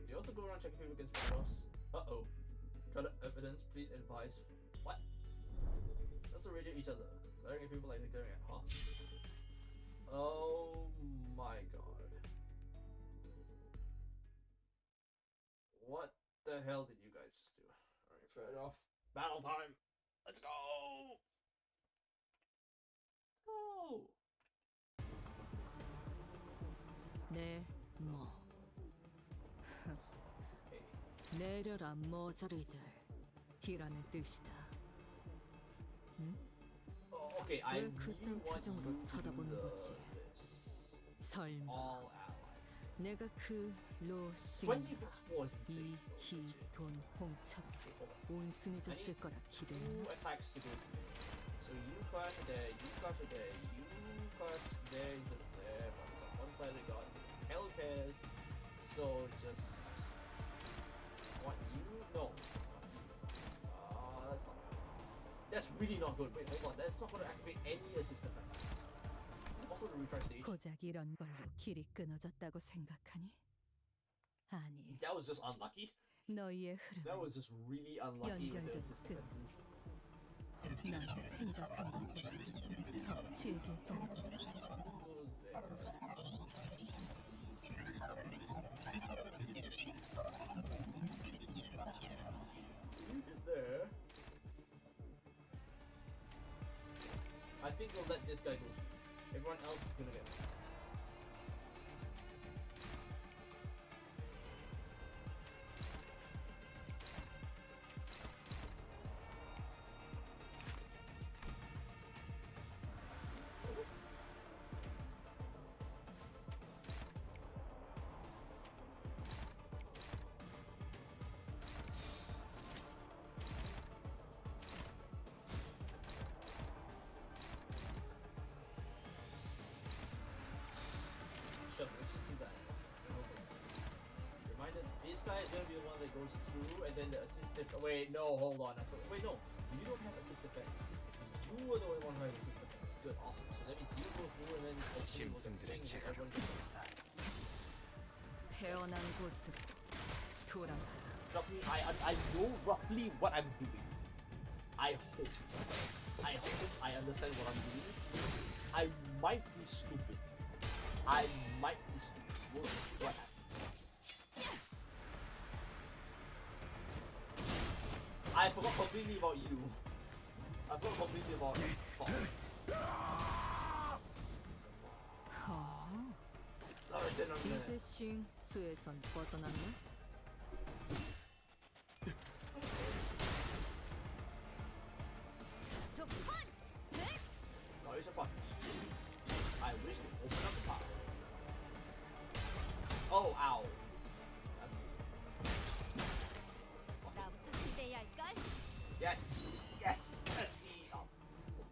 They also go around checking people against photographs. Uh-oh. Got evidence, please advise. What? They also radio each other. Glaring at people like they're glaring at, huh? Oh my god. What the hell did you guys just do? Alright, fair enough. Battle time! Let's go! Let's go! 네, 뭐. 내려라 모자리들 이라는 뜻이다. Okay, I 왜 그딴 표정으로 쳐다보는 거지? 설마 all allies. 내가 그 20 로싱과 plus 4 is insane. 이희돈 홍천 Okay, hold on. 온순해졌을 거라 Two 기대했나? attacks to go through. So you clash there, you clash there, you clash there into there, but it's on one side of the god. Hell cares. So just what you know. That's not good. That's really not good. Wait, hold on. That's not going to activate any assist effects. Is it possible to retry stage? 고작 이런 걸로 길이 끊어졌다고 생각하니? 아니, That was just unlucky. 너희의 That 흐름은 was just really unlucky with the 연결된 assist 그- defenses. 난 생각한 것보다 더 질길 거야. You get there. I think we'll let this guy go. Everyone else is gonna get it. Sure, let's just do that. Reminder, this guy is gonna be the one that goes through, and then the assist defense. Wait, no, hold on. Wait, no. You don't have assist defense. You were the only one who has assist defense. Good, awesome. So that means you go through, and then hopefully we'll get the thing, and everyone gets assist. 태어난 곳으로 돌아가라. Trust me, I know roughly what I'm doing. I hope I understand what I'm doing. I might be stupid. I might be stupid. We'll see what happens. I forgot completely about you. I forgot completely about Fox. Alright, then I'm gonna... 이제 싱수에선 벗어났나? Sorry, it's a punch. I wish to open up the path. Oh, ow. That's 나부터 기대해야 할걸? yes, yes, that's me. Oh.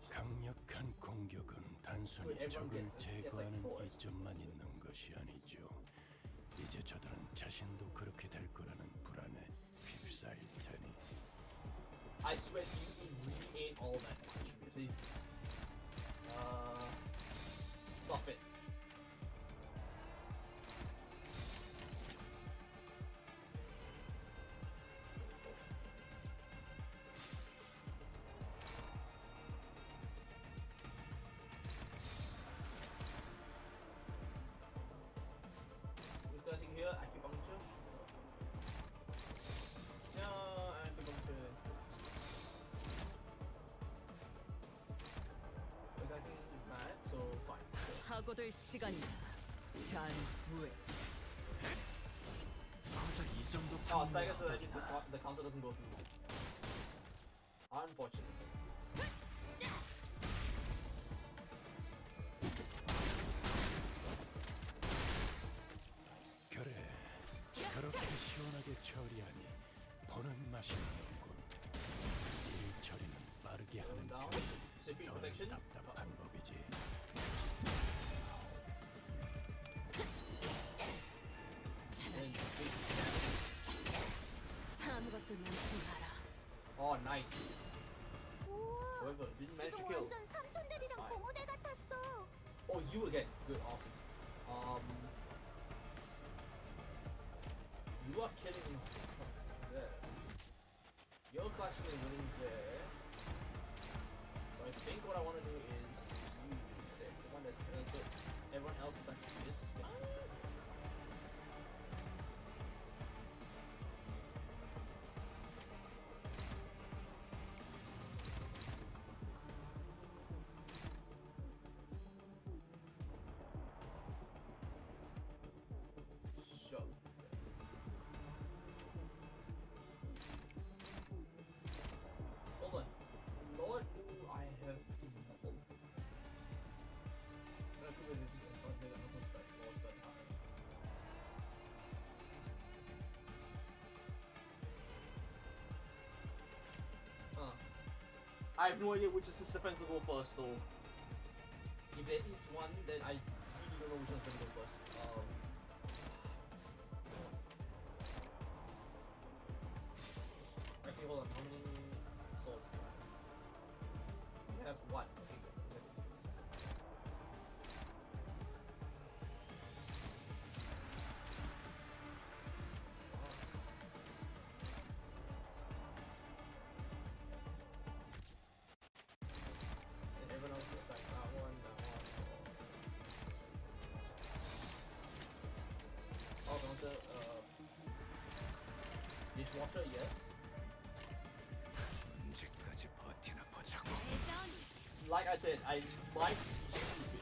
강력한 공격은 단순히 적을 제거하는 이점만 있는 것이 아니죠. 이제 저들은 자신도 그렇게 될 거라는 불안에 휩싸일 테니. I swear you really ain't all that much, really. Stop it. Who's nothing here? Acupuncture? Yeah, acupuncture. Attacking mad, so fine. 하고들 시간이다. 잔후에 고작 이 정도 Oh, stagger so that means the counter doesn't go through. Unfortunately. 그래, 그렇게 시원하게 처리하니 보는 맛이 나는군. 이 Regeneration? 답답한 법이지. 아무것도 놓지 마라. Oh, nice. 우와. However, didn't manage to 지금 kill. 완전 삼촌들이랑 That's fine. 공호대 같았어. Oh, you again. Good, awesome. You are killing me there. You're clashing and winning there. So I think what I want to do is use the one that's so everyone else is like this guy. Shove. Hold on. Lord, ooh, I have. Hold on. Can I put it in here? I don't think I'm gonna put that Lord that high. Huh. I have no idea which is defensible first though. If there is one, then I really don't know which one's gonna go first. Actually, hold on. How many swords do I have? You have one. Okay, good. And everyone else gets like that one, that one. Oh, counter. Dishwasher, yes. 언제까지 버티나 보자고. Like I said, I might be stupid.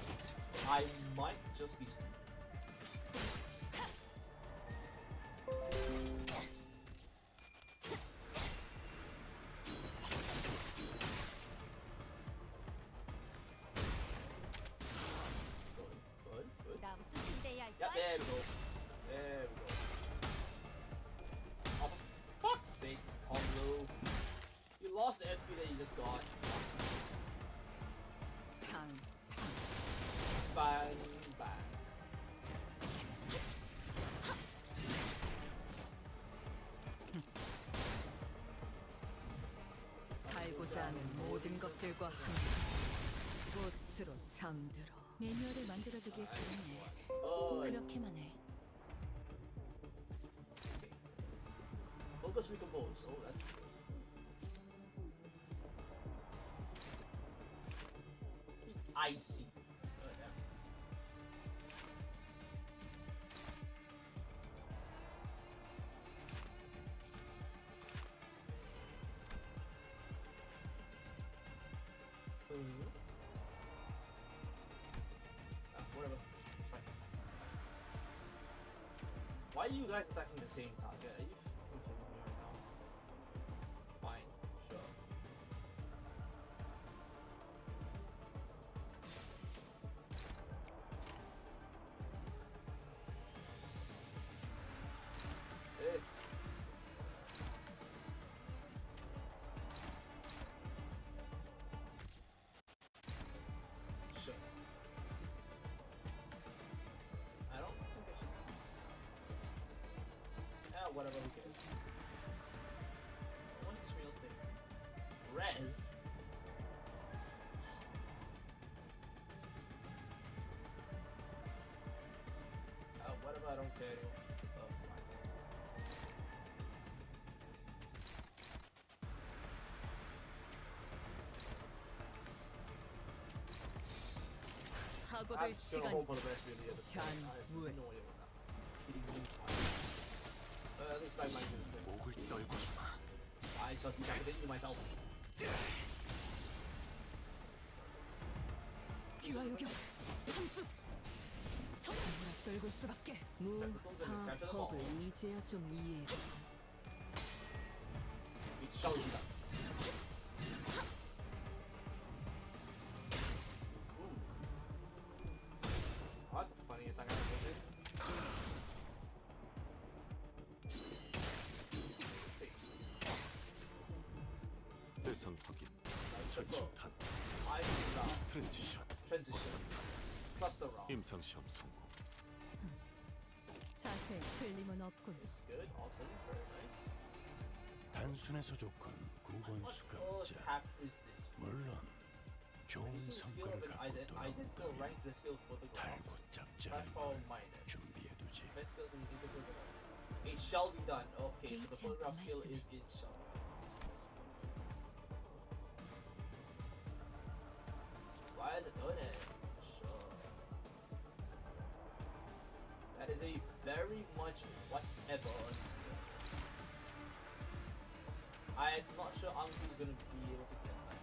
I might just be stupid. Good. 나부터 준비해야 할 Yeah, 걸. there we go. There we go. Oh, for fuck's sake, Pablo. You lost the SP that you just got. 탕. Bang, bang. 살고자 하는 모든 것들과 함께 꽃으로 잠들어. 매뉴얼을 만들어두길 잘했네. Oh, 그렇게만 해. focus recompose. Oh, that's good. I see. Oh, yeah. Whatever. It's fine. Why are you guys attacking the same target? Are you fucking kidding me right now? Fine, sure. This. Sure. I don't think I should. Whatever, who cares? I want this real estate. Res? Whatever, I don't care anymore. Oh, fine. 하고들 I'm just gonna 시간이 hold for the rest of the other 잔, I have 왜? no idea what that. Kidding me? At least I might do this. 목을 떨고 주마. I shall decapitate you myself. 기와 요격 함수. 정말 떨굴 수밖에. 무하법을 이제야 좀 이해해. It shall be done. Ooh. Oh, that's a funny attack I did. 대상 확인. That's a 전진탄. I think that. 트랜지션. Transition. Cluster round. 임상 시험 성공. 자세에 틀림은 없군. It's good. Awesome. Very nice. 단순해서 좋군. 9번 What 수감자. hack is this? 물론 좋은 Using the skill of 성과를 an 갖고 identical 돌아온다면 rank to the skill photograph. 달고 Flash 짭짤한 power 걸 minus. 준비해두지. Defense skills and equals to the- It shall be done. Okay, so the Gates photograph and skill nice. is it shall. Why is it doing it? Sure. That is a very much whatever skill. I'm not sure I'm still gonna be able to get that.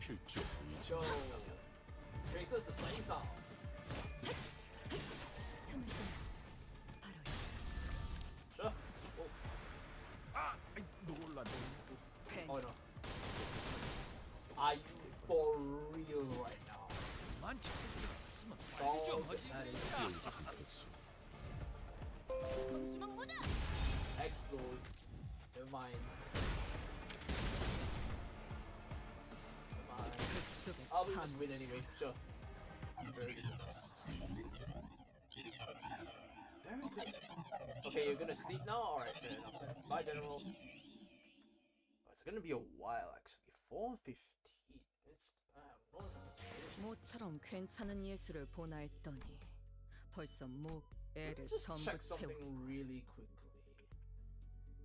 필주 의지. Yo, Tracer's the same sound. 틈을 끄면 바로 Sure. Oh, 아, 아이, 놀랐네. 펜. oh no. Are you for real right now? 많지. 있으면 빨리 Oh, 좀 하지. that is 의지하겠소. explode. Never mind. Never mind. 속에 I'll just 탐. win anyway. Sure. Very good. Very good. Okay, you're gonna sleep now? Alright, fair enough then. Bye, General. Oh, it's gonna be a while actually. 4:15. It's 모처럼 괜찮은 예술을 보나 했더니 벌써 목 애를 just 전부 check 채우고 something really quickly.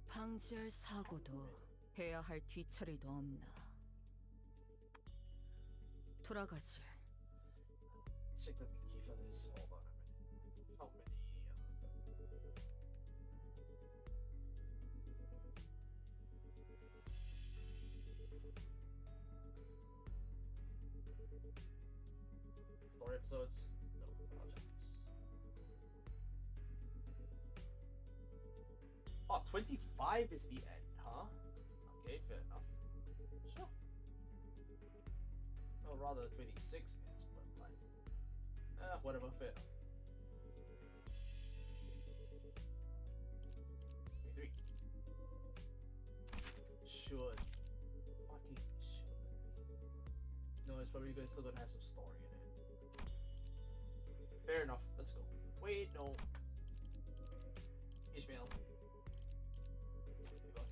방지할 사고도 해야 할 뒤처리도 없나. 돌아가지. Check the key for this. Hold on a minute. How many? Story episodes? No, I'll check this. Oh, 25 is the end, huh? Okay, fair enough. Sure. Oh, rather 26 is, but like, whatever, fair. 23. Should. Fucking should. No, it's probably still gonna have some story in it. Fair enough, let's go. Wait, no. Ishmael. You're not kidding here now.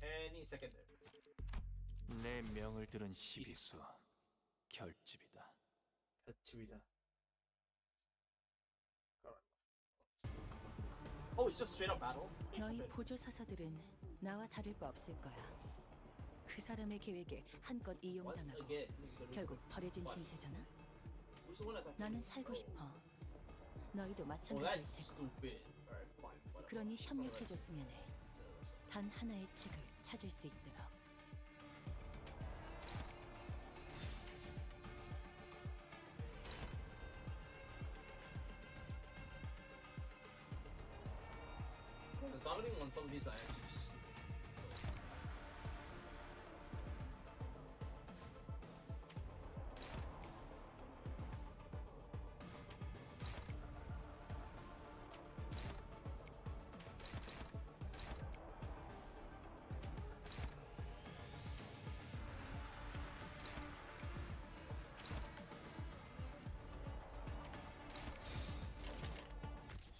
Any second there. 내 명을 들은 시비수 결집이다. Achievida. Oh, it's just straight up battle. 너희 보조 사서들은 나와 다를 바 없을 거야. 그 사람의 계획에 한껏 Once 이용당하고 again, 결국 버려진 신세잖아. who's the one that? 나는 살고 싶어. 너희도 Oh, 마찬가지일 that's 테고. stupid. Alright, fine. Whatever. 그러니 협력해줬으면 해. 단 하나의 칙을 찾을 수 있도록. The targeting on some of these are actually stupid.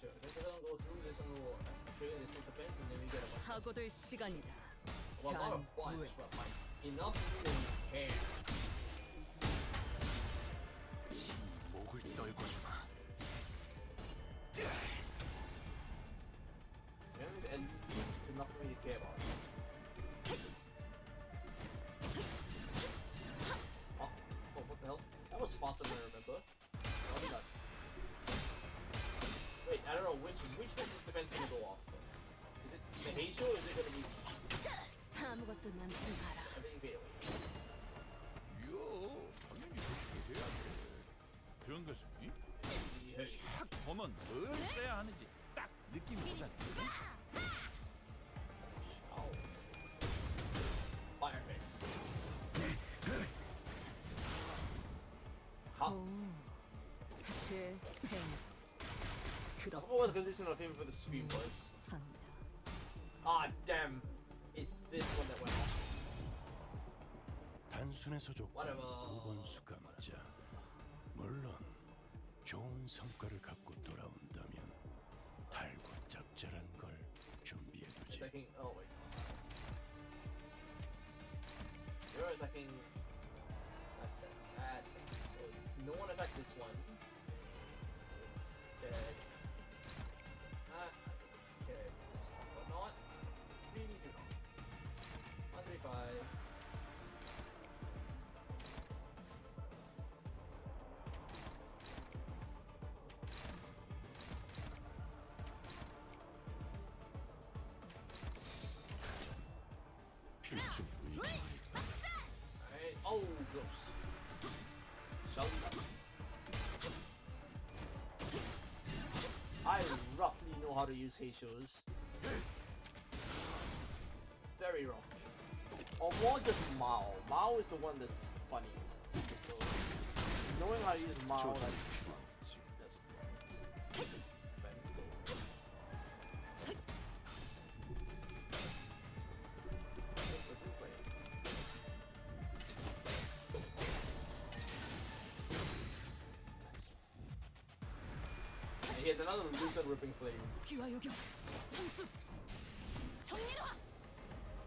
So. Sure, let's go through this and we'll trigger this defense and then we get a bunch of 사고될 시간이다. well, not a 잔 bunch, but like enough to really care. 지 목을 떨궈주마. And at least it's enough for me to care about. Oh, what the hell? That was faster than I remember. How did that? Wait, I don't know which does this defense gonna go off? Is it the Heisho or is it gonna be 아무것도 남지 마라. everything fade away? 요. 해야 하는지 딱 느낌이 오잖아. Oh. Fire face. Huh? 오, 제 행. I forgot what the condition of him for the scream was. 산다. Ah, damn. It's this one that went off. 단순해서 좋고 Whatever. 9번 수감자. 물론 좋은 성과를 갖고 돌아온다면 달고 짭짤한 걸 준비해두지. Attacking. Oh, wait. You're attacking. That's no one attack this one. It's dead. Okay. But not. Really do not. 135. 필중 의지. Alright. Oh, close. Shall we? I roughly know how to use Heisho's. Very roughly. Or more just Mao. Mao is the one that's funny. So, knowing how to use Mao, 조금 that's 필요하지. defensible. That's a good play. And he has another lucid ripping flame. 귀와 요격. 선수. 정리와.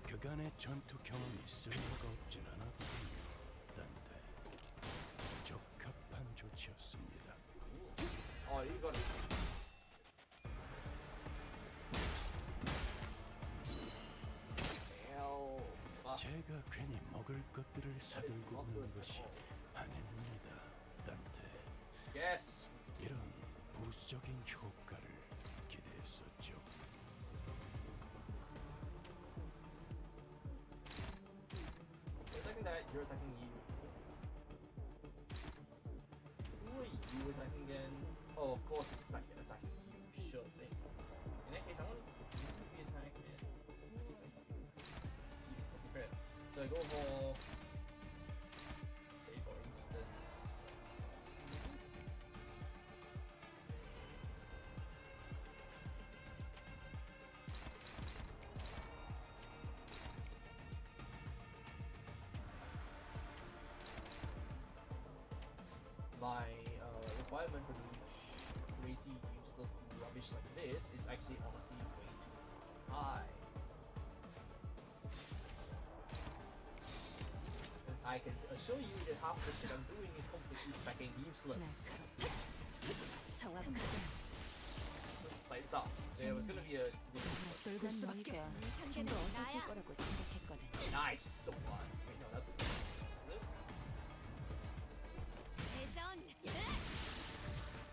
그간의 전투 경험이 쓸모가 없진 않았군요. 딴데 적합한 조치였습니다. Oh, you got it. Hell, fuck. 제가 괜히 먹을 것들을 사들고 오는 것이 아닙니다. 딴데 Yes. 이런 부수적인 효과를 기대했었죠. You're attacking that, you're attacking you. Who are you attacking again? Oh, of course it's not attacking you, sure thing. In that case, I want you to be attacking it. Okay, fair. So I go for, say for instance, my requirement for doing crazy, useless rubbish like this is actually honestly way too fucking high. And I can assure you that half the shit I'm doing is completely fucking useless. 정확한 Lights off. There was gonna be a 붉은 너희가 좀 더 어설플 거라고 생각했거든. nice so what? Wait, no, that's 대전.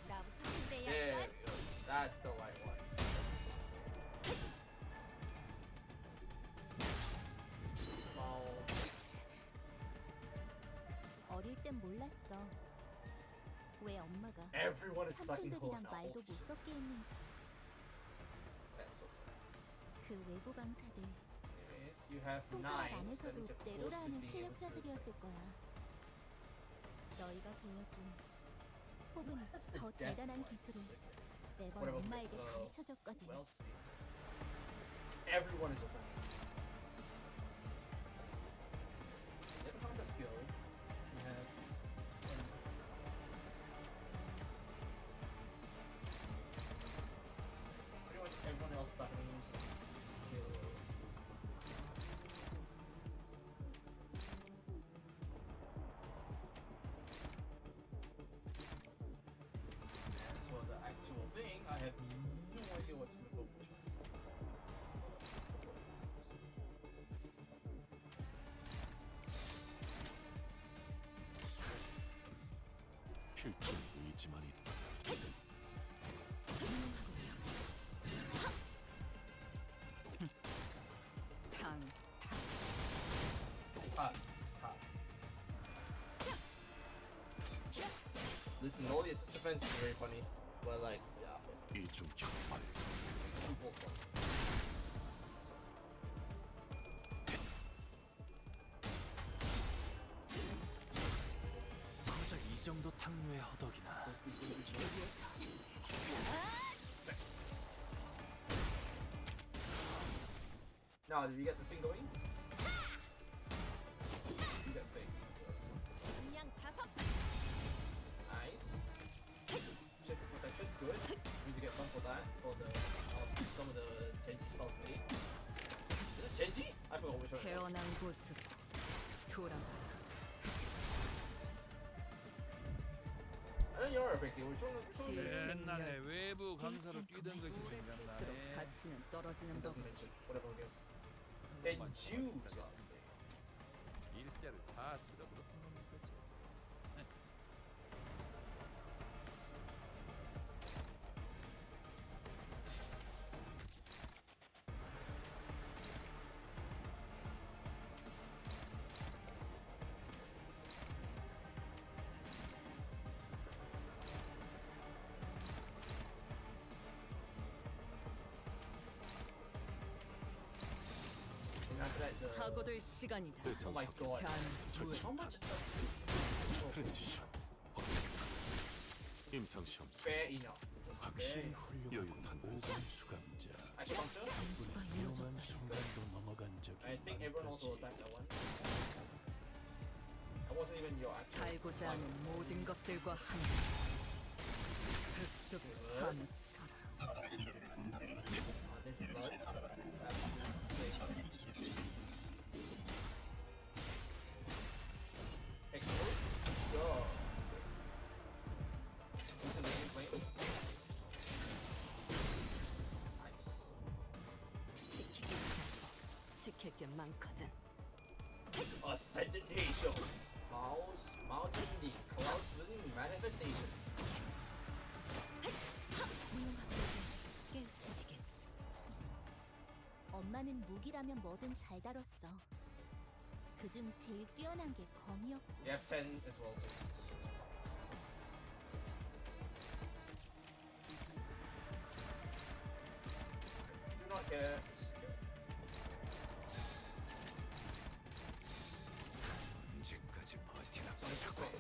나부터 there 준비할까? we go. That's the right one. Oh, 어릴 땐 몰랐어. 왜 엄마가 everyone is fucking 삼촌들이랑 now. 말도 못 섞게 했는지. That's so funny. 그 외부 강사들 Yes, you have 손가락 nine. 안에서도 That means you're 내로라 close to 하는 being able to do 실력자들이었을 거야. 너희가 보여준 혹은 That's the 더 death 대단한 voice. 기술을 매번 Whatever 엄마에게 voice, 가르쳐줬거든. Who else? Everyone is a fan. You ever found a skill? You have. Pretty much everyone else starting to use it. Skill. As for the actual thing, I have no idea what's going to go. 필중 의지만 있다. 탕. Listen, all the assist defense is very funny, but like, yeah. 이 조 숨겨 발. 고작 이 정도 탕류의 허덕이나. Now, did we get the thing going? We got thing. 그냥 다섯. Nice. Shift for protection, good. We need to get some for that, for the some of the Genji stuff made. Is it Genji? I forgot which one. It was. 태어난 곳으로 돌아가라. I don't remember correctly. Which one was it? 옛날에 외부 강사로 뛰던 것이 오래 필수록 생각나네. 가치는 떨어지는 Doesn't 법이지. mention. Whatever it is. And Jews. 일자를 다 쓸어버렸던 놈이 있었지. And after that, the 사고될 시간이다. oh my god, 잔부에 how much assist? 트랜지션. 임상 시험 Fair enough. Just 확실히 fair. 훌륭한 오감 수감자. Acupuncture? 위험한 순간도 넘어간 적이 I think everyone also 많다지. attacked that one. I wasn't even your actual. 살고자 하는 모든 것들과 함께 흙속에 파묻혀라. There's blood. Explode? Sure. Use a laser flame. Nice. 지킬 게 많거든. Ascendant Nation. Mountain the Cloud Splitting Manifestation. 깨우치시게. 엄마는 무기라면 뭐든 잘 다뤘어. 그중 제일 뛰어난 게 검이었고. You have 10 as well, so it's fine. Do not care. Just care. 언제까지 버티나 So this is 보자고. quick.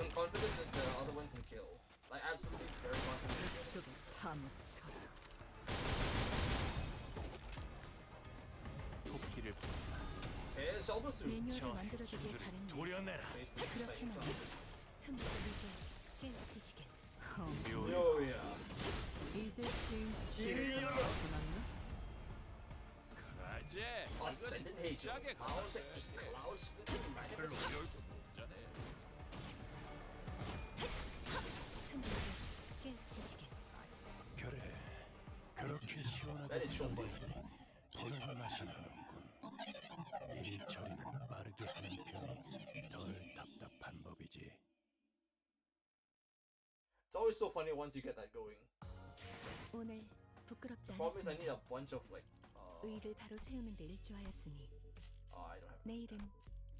I'm confident that the other one can kill. Like, absolutely very confident. 흙속에 파묻혀라. 토끼를 Okay, it's almost through. 매뉴얼을 만들어주길 잘했네. 도려내라. Basically, it's like 그렇게만 some- 틈을 이제 깨우치시게. 묘히 Yo, yeah. 이제 실에서 벗어났나? 그라제. Ascendant Nation. 짜게 Mountain the Cloud Splitting 별로 Manifestation. 어려울 것도 없잖아. 틈을 깨우치시게. Nice. 그래, 그렇게 시원하게 That is so funny. 보는 맛이 나는군. 이리저리는 빠르게 하는 편이 덜 답답한 법이지. It's always so funny once you get that going. 오늘 부끄럽지 The problem is I 않았으니 need a bunch of like. 의의를 바로 세우는 데 일조하였으니 I don't have. 내일은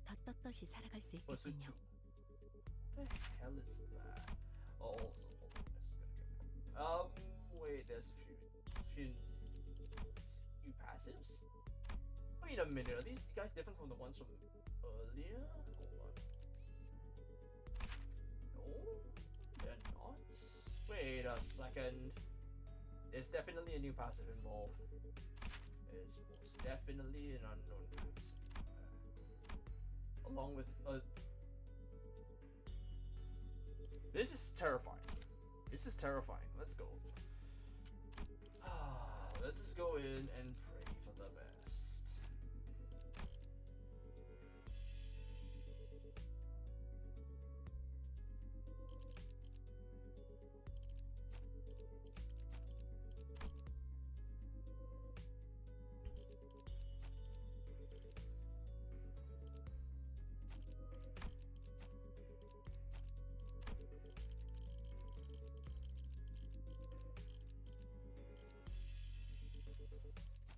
더 떳떳이 살아갈 수 Pursuit 있겠군요. 2. What the hell is that? Oh, also, hold on, this is gonna get. Wait, there's a few passives. Wait a minute, are these guys different from the ones from earlier? Hold on. No, they're not. Wait a second. There's definitely a new passive involved. There's most definitely an unknown passive. Along with this is terrifying. This is terrifying. Let's go. Let's just go in and pray for the best.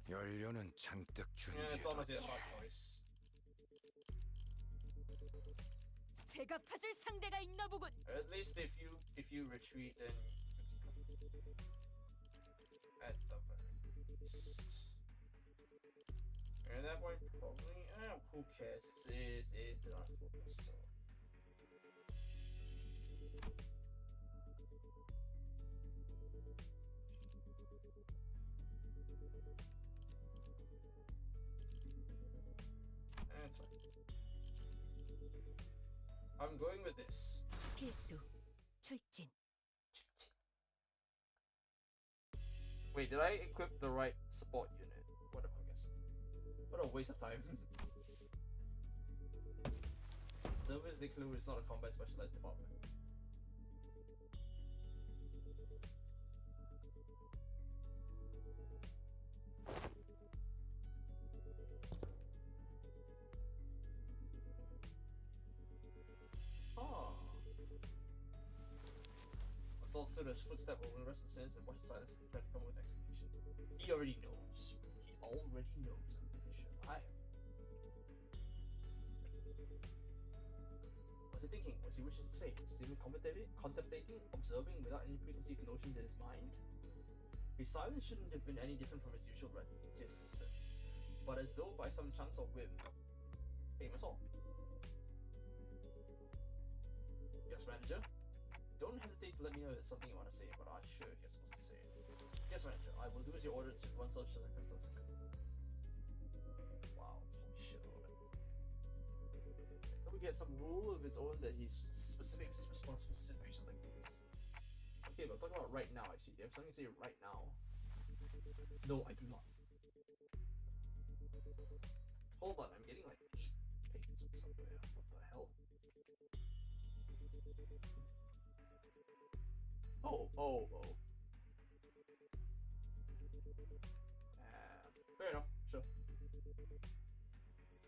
연료는 잔뜩 Yeah, it's honestly a 준비해뒀지. hard choice. 제가 가질 상대가 있나 보군. At least if you retreat, then at the very least. And at that point, probably, who cares? It's not focus. So. That's fine. I'm going with this. 필두, 출진. Wait, did I equip the right support unit? Whatever, I guess. What a waste of time. Service Declare is not a combat specialized department. Assault stood his footstep over the rest of the sentence and watched the silence and tried to come up with an explanation. He already knows. He already knows, I'm pretty sure. I have. Was he thinking? Was he wishing to say? Still contemplating, observing without any preconceived notions in his mind? His silence shouldn't have been any different from his usual reticence, but as though by some chance or whim, came us all. Yes, manager? Don't hesitate to let me know if there's something you want to say, but I'm sure if you're supposed to say it. Yes, manager, I will do as you ordered to run such as a Wow, holy shit, can we get some rule of its own that he's specific response for situations like this? Okay, but talk about right now actually. Do you have something to say right now? No, I do not. Hold on, I'm getting like 8 pages or something. What the hell? Oh. Fair enough, sure.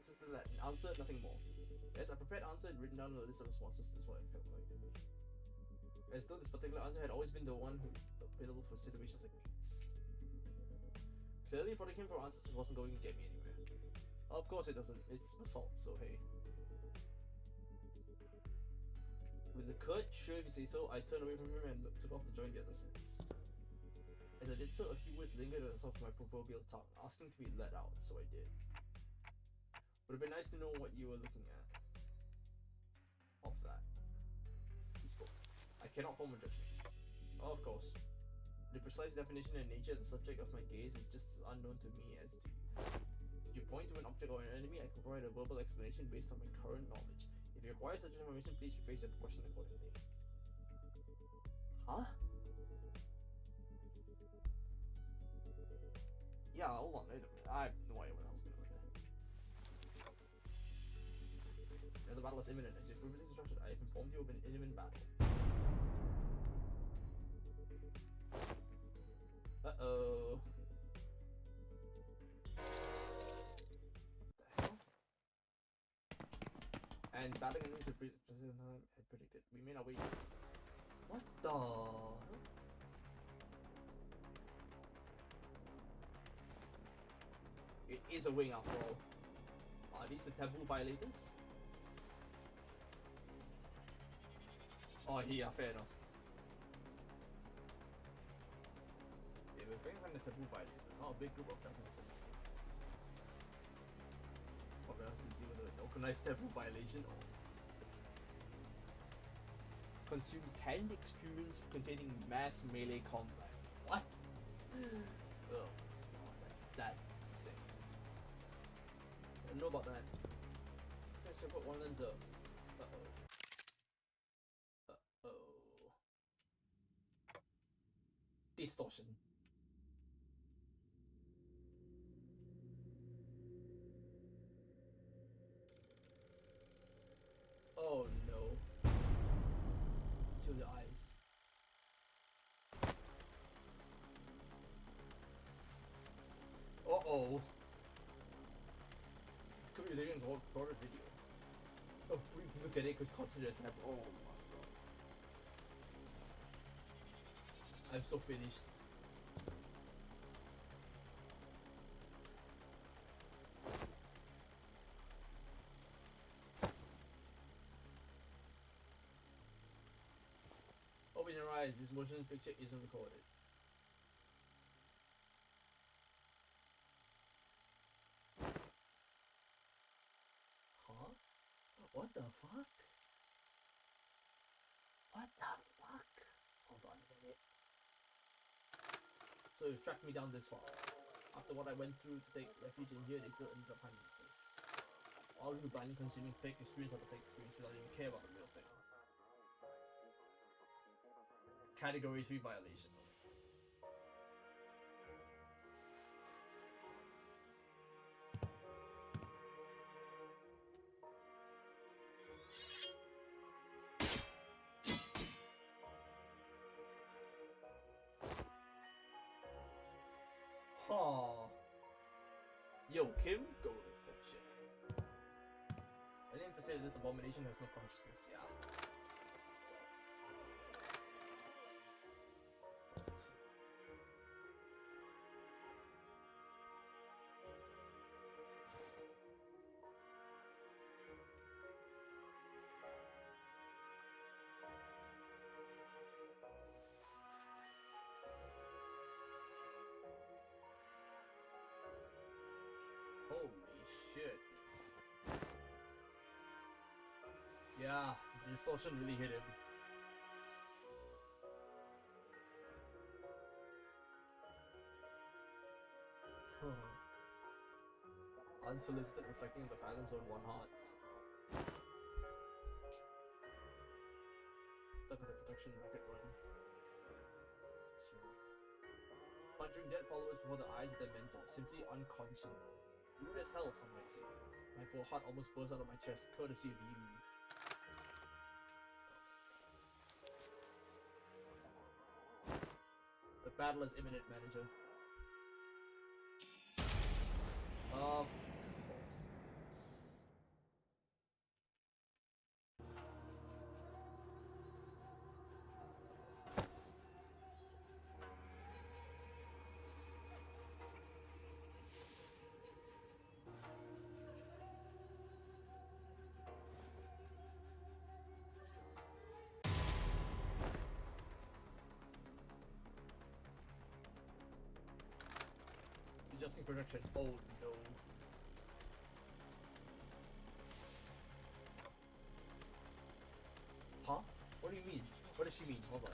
This is that. An answer, nothing more. Yes, a prepared answer and written down on a list of responses. This is what it felt like to me. As though this particular answer had always been the one available for situations like these. Clearly, if what I came for answers wasn't going to get me anywhere. Of course it doesn't. It's assault, so hey. With a curt, sure if you say so, I turned away from him and took off to join the other sets. As I did so, a few words lingered on the top of my proverbial tongue, asking to be let out, so I did. Would have been nice to know what you were looking at. Of that. He spoke. I cannot form a judgment. Oh, of course. The precise definition and nature of the subject of my gaze is just as unknown to me as to you. If you point to an object or an enemy, I can provide a verbal explanation based on my current knowledge. If you require such information, please rephrase the question accordingly. Huh? Yeah, hold on, wait a minute. I have no idea what the hell's going on there. The battle is imminent. As you previously instructed, I have informed you of an imminent battle. Uh-oh. And battling enemies with President had predicted. We may not wait. What the hell? It is a wing after all. Are these the taboo violators? Oh yeah, fair enough. They were trying to find the taboo violators, not a big group of dozens. Obviously deal with an organized taboo violation or consume canned experience containing mass melee combat. What? Oh, that's insane. I don't know about that. I should put one lens up. Distortion. Oh no. To the eyes. Uh-oh. Could be leaving a broader video. A brief look at it could consider a tab. Oh my god. I'm so finished. Surprise, this motion picture isn't recorded. Huh? What the fuck? What the fuck? Hold on a minute. So it tracked me down this far. After what I went through to take refuge in here, they still ended up finding the place. All who blindly consuming fake experience of the fake experience without even care about the real thing. Category 3 violation. Huh. Yo, Kim, go. Oh shit. I didn't have to say that this abomination has no consciousness, yeah. Holy shit. Yeah, the distortion really hit him. Unsolicited reflecting of the phantom's own one hearts. Stuck with the protection racket run. Conjuring dead followers before the eyes of their mentor, simply unconscionable. Rude as hell, some might say. My poor heart almost burst out of my chest, courtesy of you. The battle is imminent, manager. Of course. Adjusting projection. Oh no. Huh? What do you mean? What does she mean? Hold on.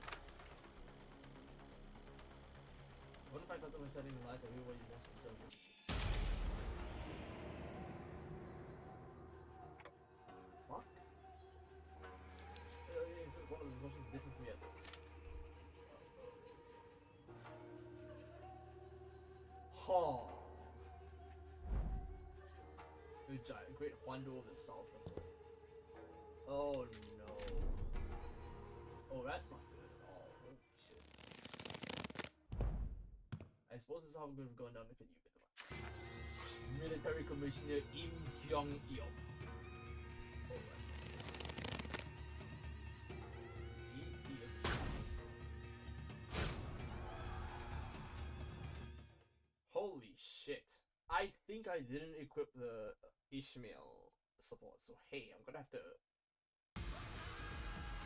What if I got them setting the lies that everybody wants to observe it? Fuck? One of the assumptions is different from the others. Huh. Good giant, great Huando of the salsa. Oh no. Oh, that's not good at all. Holy shit. I suppose this is how we would have gone down if it knew bit about Military Commissioner Im Kyung-yeop. Oh, that's not good. Seize the accused. Holy shit. I think I didn't equip the Ishmael support, so hey, I'm gonna have to...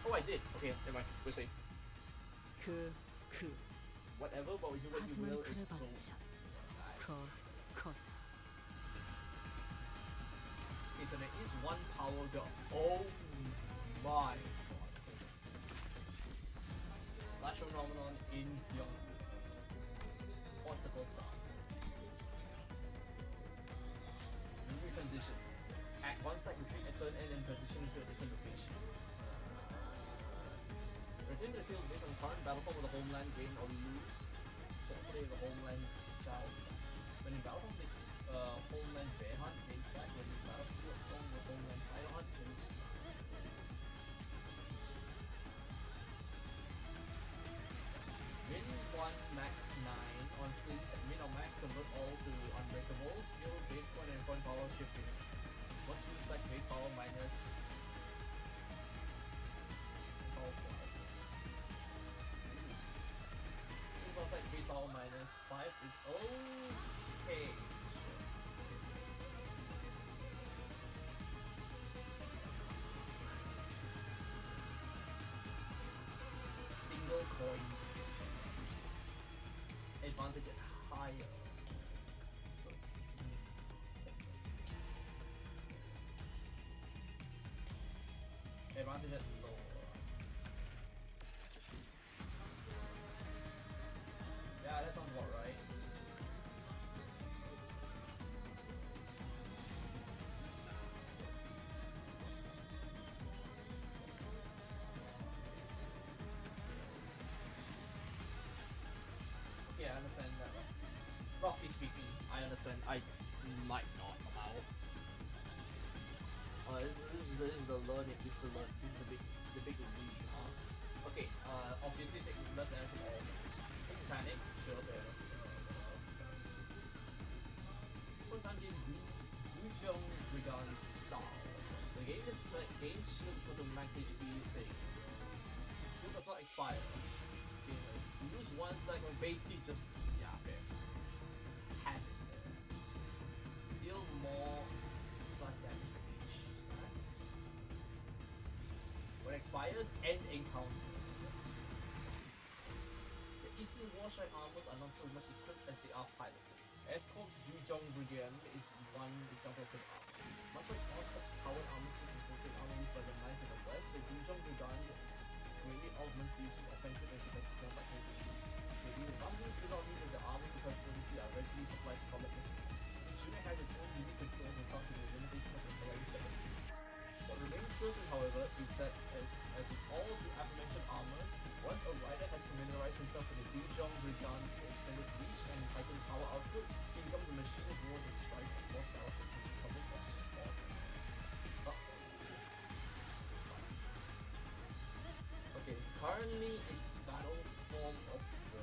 Oh, I did. Okay, never mind. We're safe. Whatever, but we do what you will, it's so... Okay, so there is one power go. Oh my god. Flash phenomenon in Young. Portable sound. Movie transition. Act 1 stack retreat at turn end and transition into a different location. Return to the field based on current battlefield with the homeland, gain or lose. So play the homeland style stack. When in battlefield, the homeland bear hunt main stack. When in battlefield, the homeland fire hunt main stack. Min 1 max 9 on screens and min or max convert all to unbreakable. Skill base point and point power shift units. What do you like base power minus power plus? Like base power minus 5 is points advantage at higher. So advantage at lower. Yeah, that sounds about right. Yeah, I understand that. Roughly speaking, I understand. I might not allow. This is the learning. This is the learn. This is the big read, huh? Okay. Obviously, take less energy from all of those. Expanding, sure. There. First time in Wujong Brigand Sao. The game is gain shield for the max HP thing. Shield does not expire. You lose one stack and basically just there. Just have it there. Deal more slash damage to each stack. When it expires, end encounter. The Eastern Warstrike armors are not so much equipped as they are piloted. S-Corp's Wujong Brigand is one example of an armor. Much like All-Corp's powered armor suit and infiltrate armor used by the Knights of the West, the Wujong Brigand greatly augments the use of offensive and defensive combat capabilities. The advantages without needing the armor's defense potency are readily supplied to combat missions. The unit has its own unique controls and comes with the limitation of the carrying set of units. What remains certain, however, is that as with all the aforementioned armors, once a rider has familiarized himself with the Wujong Brigand's extended reach and heightened power output, he becomes a machine of war that strikes across battlefields and covers or spots. Okay, currently it's battle form of the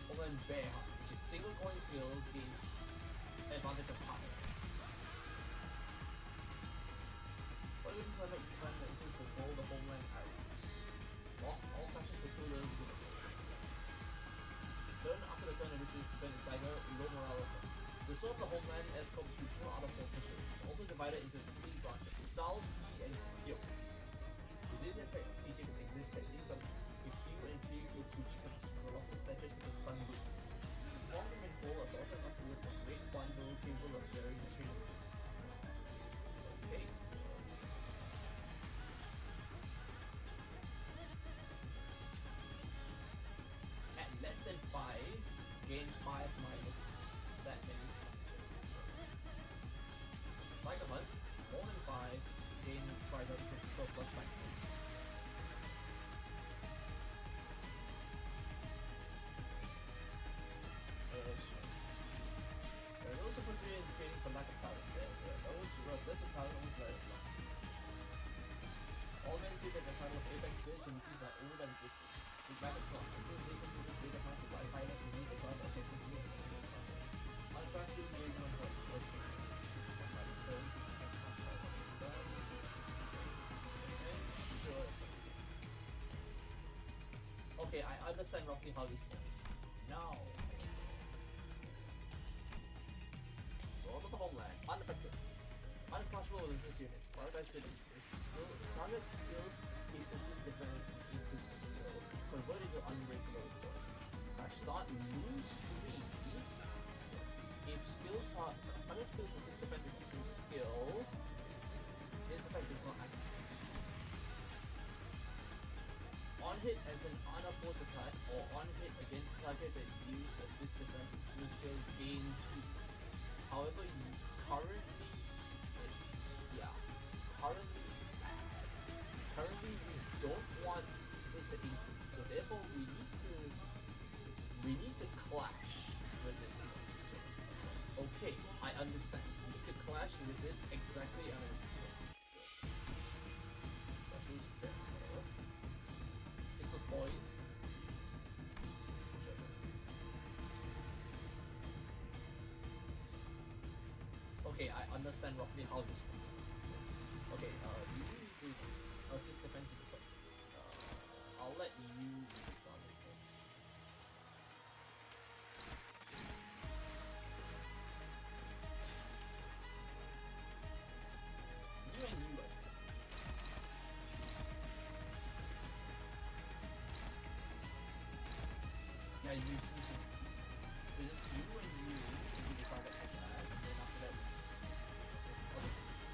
Homeland Bear, which is single coin skills gains advantage of power. Following time expand that includes the goal the Homeland arrows. Lost all touches for 2 levels with a turn after the turn in which you spend its dagger, low morale effect. The Sword of the Homeland S-Corps through 2 out of 4 pushes. It's also divided into 3 branches, Sal, Ki, and Kyo. Within the techniques exist techniques of the Q and Q Kuchi such as colossal statues such as Sun Boots. Form them in full, a sorcerer must wield a great bundle capable of varying the string of attacks. Okay. At less than 5, gain 5 minus that many stats. Like a month, more than 5, gain 5 surplus like there are also considered training for lack of talent. There are those who have less of talent almost let it loss. All men say that the title of Apex Village and sees not older than 50. It matters not. Until they can do this data time to buy pilot and need a class of consumer. Unattractive liaison for first thing. One by the turn. And sure. Okay, I understand roughly how this works. Now. Sword of the Homeland, unaffected. Uncrushable resist units, prioritize cities. Skill, target skill is assist defense is inclusive skill. Convert into unbreakable report. Crash start, lose 3. If skills start, other skills assist defense inclusive skill, this effect does not activate. On hit as an unopposed attack or on hit against target that use assist defense exclusive skill, gain 2. However, currently it's bad. Currently we don't want it to increase, so therefore we need to clash with this. Okay, I understand. We need to clash with this exactly. That was better. 6 of boys. Okay, I understand roughly how this works. Okay, you need to assist defense in the sub. I'll let you run it first. You and you, Yeah, you use so just you and you decide that like that, and then after that, other shits.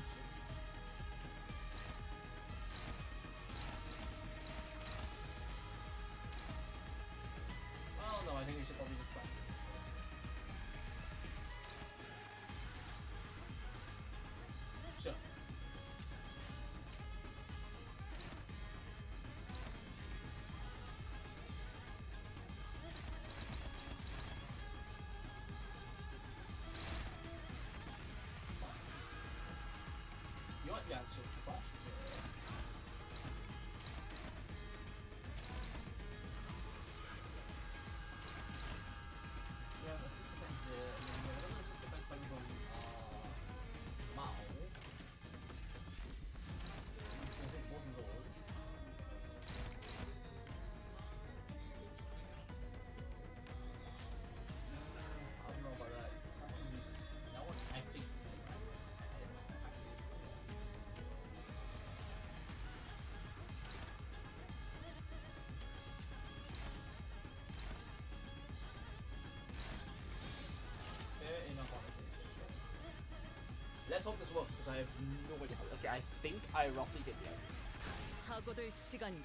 Well, no, I think we should probably just practice it first. Sure. You want yeah, so flash. You have assist defense there, and then you have another assist defense coming from Mao. You can hit both of those. I don't know about that. That one I think. Fair enough on it. Let's hope this works because I have no idea. Okay, I think I roughly get the idea. 사고될 시간이다.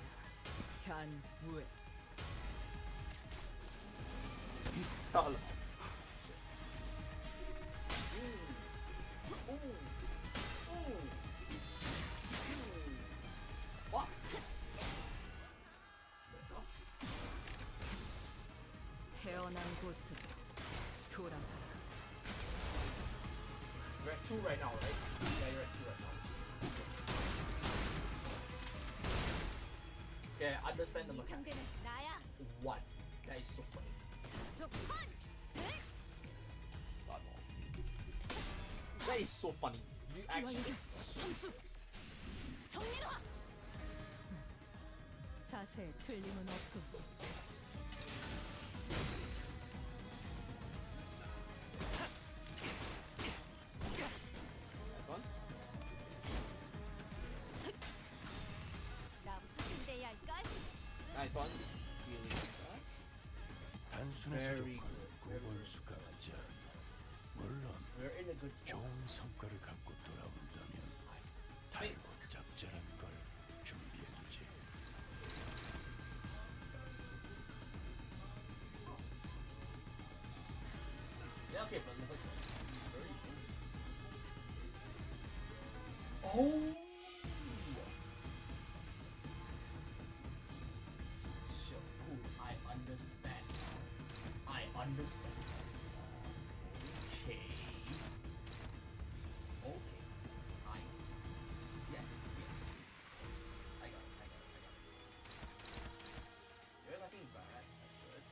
잔무에. Hello. What? 태어난 곳으로 돌아가라. You're at 2 right now, right? Yeah, you're at 2 right now. Okay, I understand the mechanic. 상대는 나야. What? That is so funny. 속 펀치. God. That is so funny. You actually. 함수. 정민화. 자세에 틀림은 없고 Nice one. 나부터 상대해야 할걸? Nice one. Really good. 단순해서 Very 좋고 good, very good. 구볼수가 하자. 물론 We're in a good spot. 좋은 성과를 갖고 돌아온다면 달고 짭짤한 걸 준비해두지. Yeah, okay, but let's very cool. Oh! Sure, cool. I understand. I understand. Okay. Okay. Nice. Yes, yes. I got it, I got it, I got it. You're attacking bad. That's good.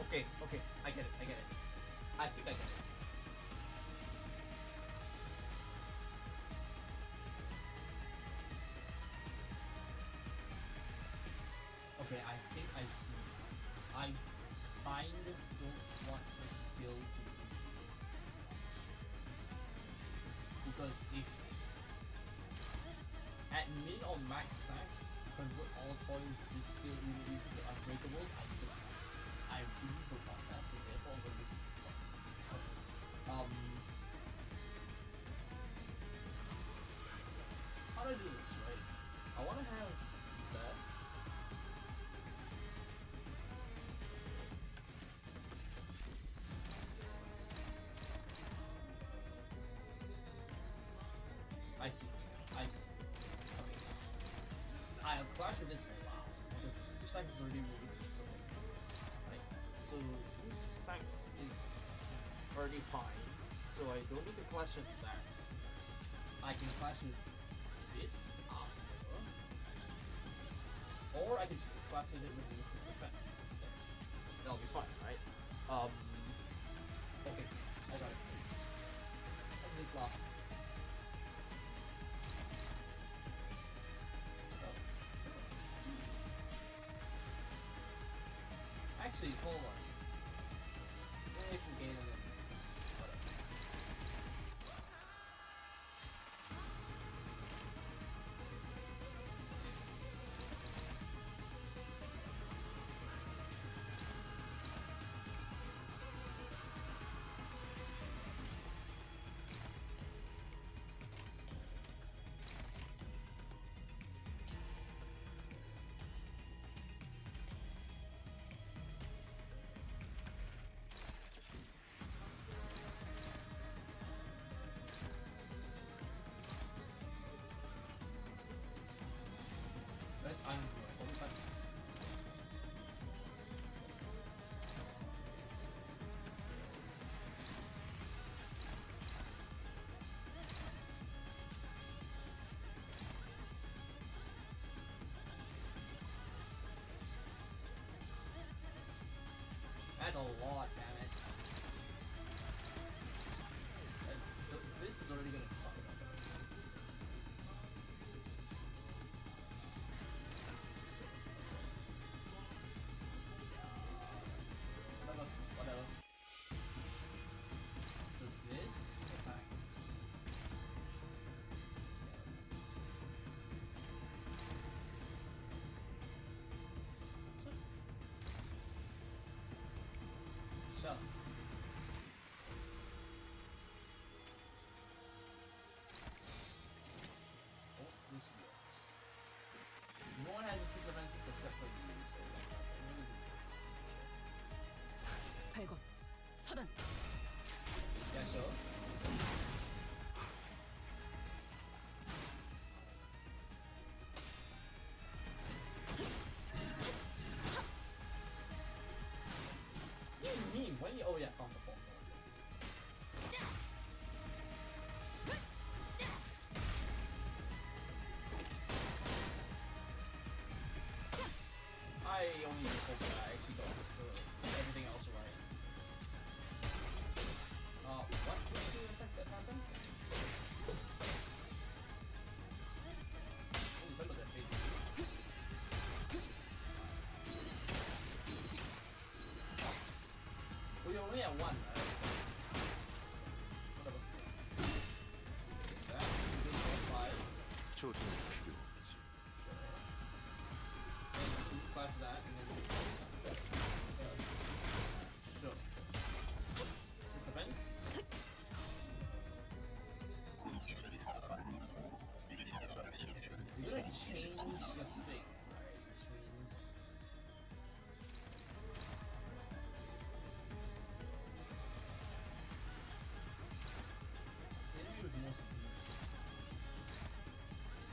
Okay, okay, I get it, I get it. I think I get it. Okay, I think I see. I kind of don't want the skill to be because if at min or max stacks convert all points this skill uses to unbreakables, I really don't want that, so therefore I'm gonna listen to how do I do this, right? I wanna have this. I see. I see. Okay. I'll clash with this last because 2 stacks is already really good, so right. So 2 stacks is already fine. So I don't need to clash with that. I can clash with this after, or I can just clash with it with the assist defense instead. That'll be fine, right? Okay, I got it. And this last. actually, hold on. If we gain them, whatever. I'm That's a lot, damn it. This is already gonna fuck it up. Whatever. So this attacks. Shut up. Oh, this works. No one has assist defenses except for you, so that's a really good. 발권. 차단. Yeah, sure. What do you mean? When you oh yeah, on the phone. I only just hope that I actually got everything else right. What? What's the effect that happened? Oh, remember that page. Well, you're only at one, right? Whatever. That, you did get 5. 조준이 필요하지. Flash that, and then sure. Assist defense. You're gonna change your thing. Alright, this means maybe with most of these.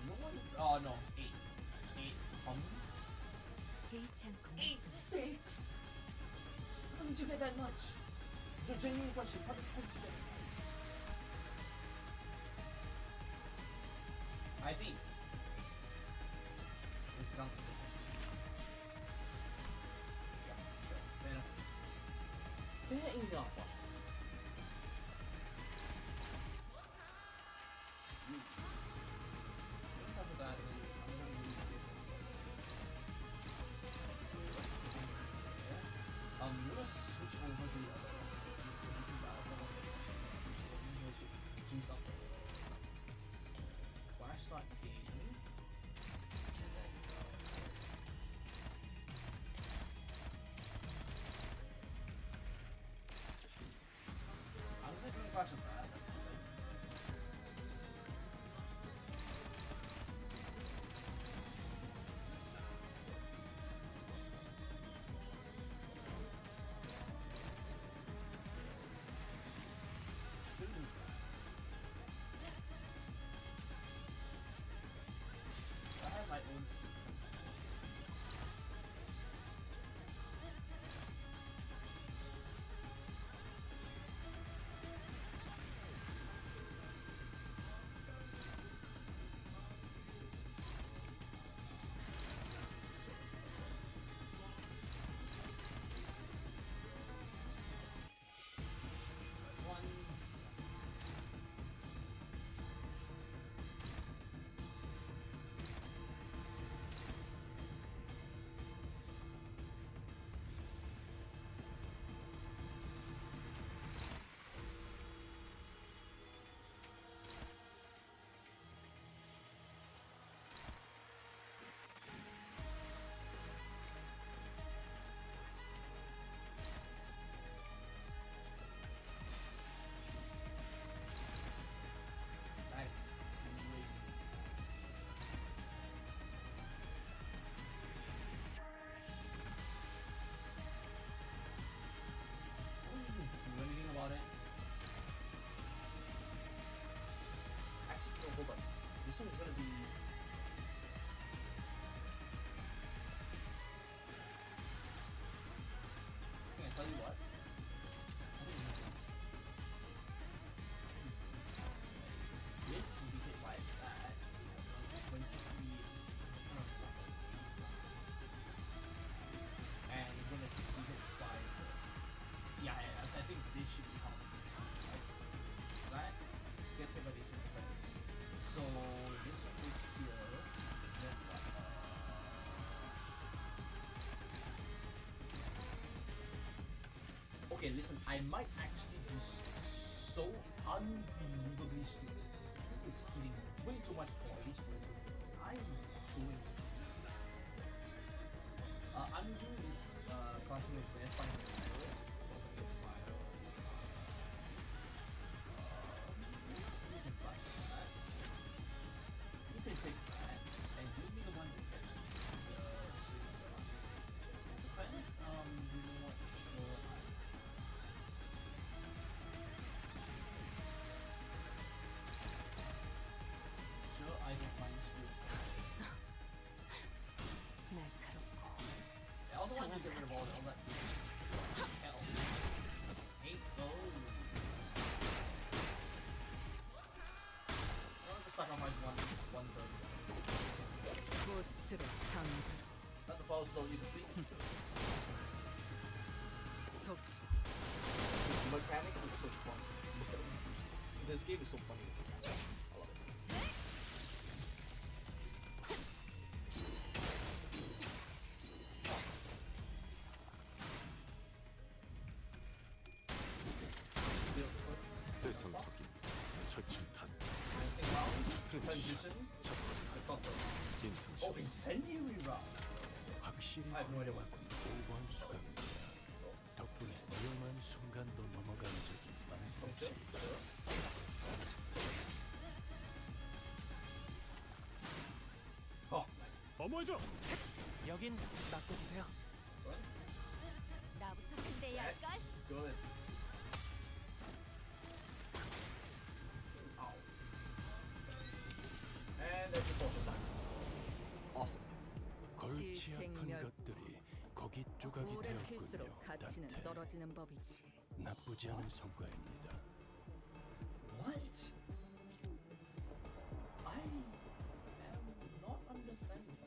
No one oh no, 8. 8 개의치 않고 8-6? How did you get that much? It's a genuine question. How did you get that? I see. Let's get on this one. Yeah, sure. Fair enough. Fair enough. After that, and then I'm going to use this. We're gonna switch over to the other one. Do something. Flash start game. this one is gonna be. I think I tell you what. This will be hit by that. So it's like 23. And we're gonna be hit by this. Yeah, I think this should be helpful. Right? That gets hit by the assist defenders. So this one is here. Then what? Okay, listen, I might actually be so unbelievably stupid. It's hitting way too much poise for this. I'm doing. Undo is clashing with Death Fire. It's fire. You can buy that. You can take that, and give me the one that gets the depends. You know what? Sure, I don't mind screw. 날카롭고 I also want you to get rid of all that hell. 8 I'll just sacrifice one turn. 꽃으로 잠들어 Let the falls lull you to sleep. 속삭 The mechanics is so fun. This game is so funny. I love it. 대상 확인. 처침탄. Next round, transition, the cluster. 인성 Oh, incendiary round. 확실히 I have no idea what. 오버한 수감입니다. 덕분에 위험한 순간도 넘어간 적이 Okay. 많습니다. Oh, nice. 어머해줘. 여긴 맡겨주세요. Sorry. 나부터 침대에 할걸? Yes, good. Ow. And there's the potion back. Awesome. 골치 아픈 시생멸. 것들이 고기 조각이 오래 되었군요. 필수록 가치는 단테. 떨어지는 법이지. 나쁘지 않은 성과입니다. What? I am not understanding.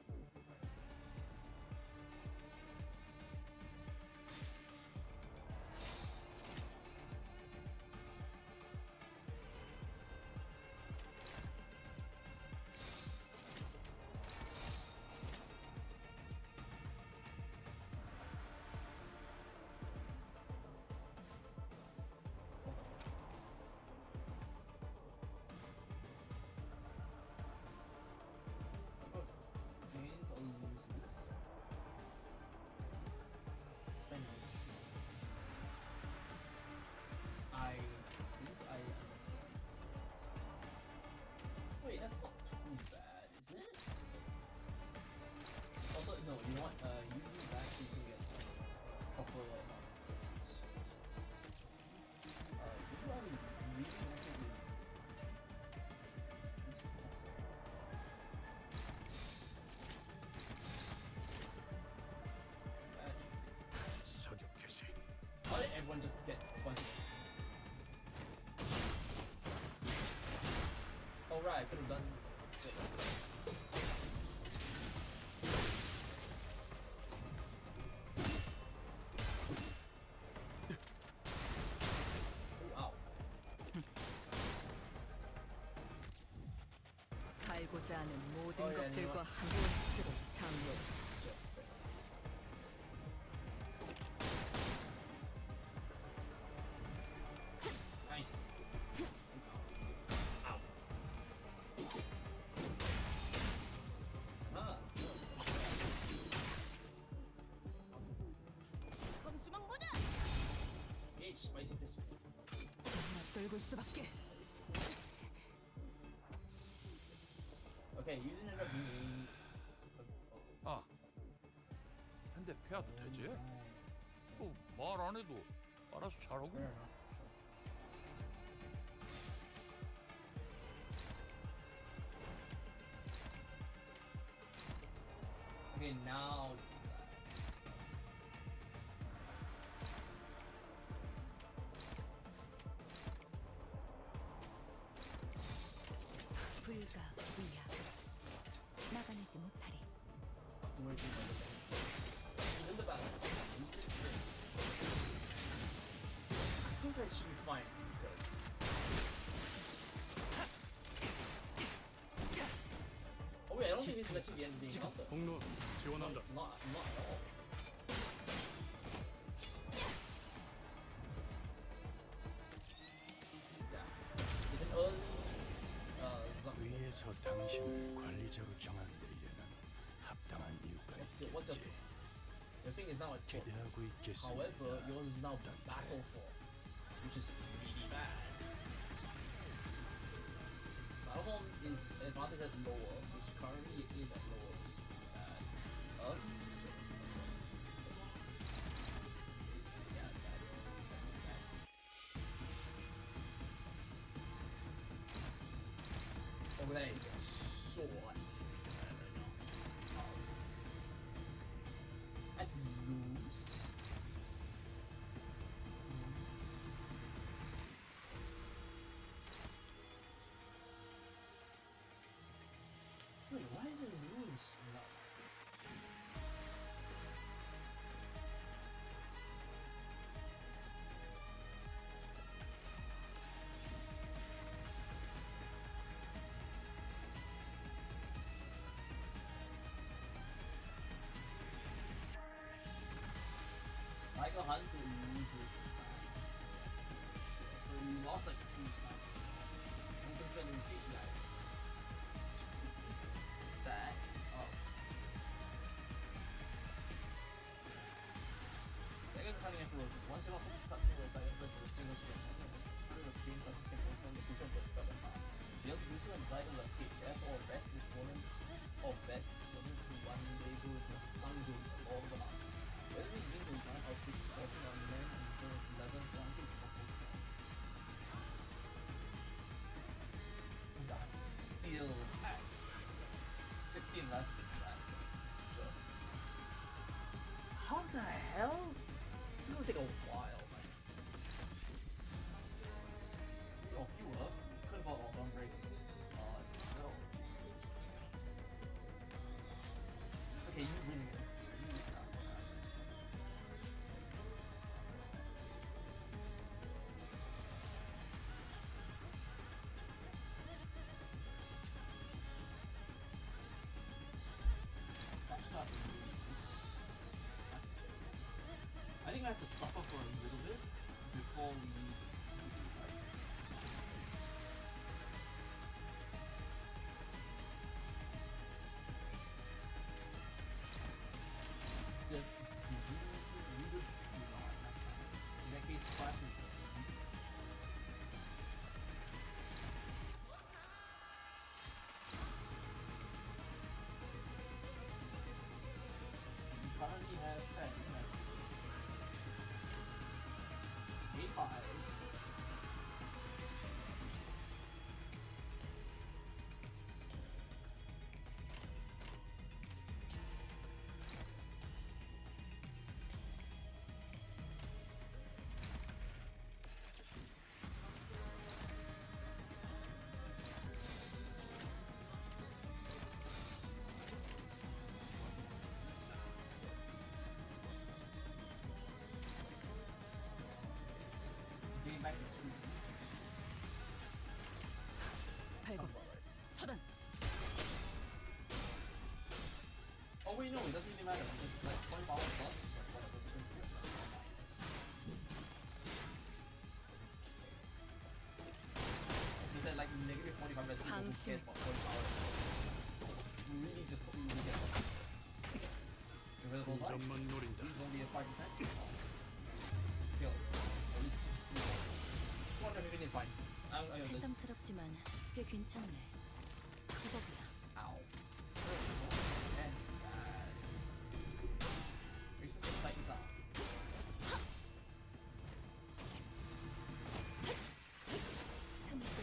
Gains or loses. Spending. I think I understand. Wait, that's not too bad, is it? Also, no, you know what? You do that, you can get proper amount of points. You do have a really massive. 사격 개시. Why did everyone just get a bunch of this? Oh right, I could have done. Oh, wow. 살고자 하는 모든 예, 것들과 한 꽃으로 잠들어 Sure, fair enough. Nice. Ow. Ah. 검주먹 모드! H spicy fist. 끌고 수밖에. Okay, you didn't end up being. 아. 근데 패야도 되지? 말 안 해도 알아서 잘하고. Fair enough. Now. 불가 위야 막아내지 못하리. In the balance, I think I should be fine because. Oh wait, I don't think this is actually the end being counter. 공로 지원한다. Not at all. Yeah. It's an early 위에서 당신을 관리자로 정한 데에는 합당한 이유가 what's up? 있겠지. The thing is now it's sword. 기대하고 있겠습니다. However, yours is now battle for, which is really bad. Battle is advantage at lower, which currently it is at lower. Yeah, that's really bad. Over there is a sword. That's loose. Wait, why is it loose? No. Michael Hansen loses the stack. So he lost like 2 stacks. And he can spend 50 items. Stack. Oh. Second cutting approaches. One cannot put cut through by input with a single string. One of the that can open the future of the spell and pass. Fail to do so and apply the landscape. Therefore, best is opponent or best opponent to one label with a sun goal all the map. Whether we win or not, our speech is working on men and the 11th rank is possible. That's still at 16 left. Sure. How the hell? This is gonna take a while, man. Or fewer. Could have bought all Dawnbreak. No. Okay, you win this. I think I have to suffer for a little bit before we just in that case clash is we currently have 10 A5. Getting back to 2. 발굽 Sounds about right. 차단. Oh wait, no, it doesn't really matter because it's like 20 power plus, it's like whatever, because it's like minus. Is that like negative 45 as people who cares about 20 power? Really just completely get it. Available life. 점만 노린다. These won't be at 5%. Kill. At least 250 is fine. I this. 새삼스럽지만 꽤 괜찮네. 제법이야. Ow. That's bad. Raises some Titan sound. 틈틈.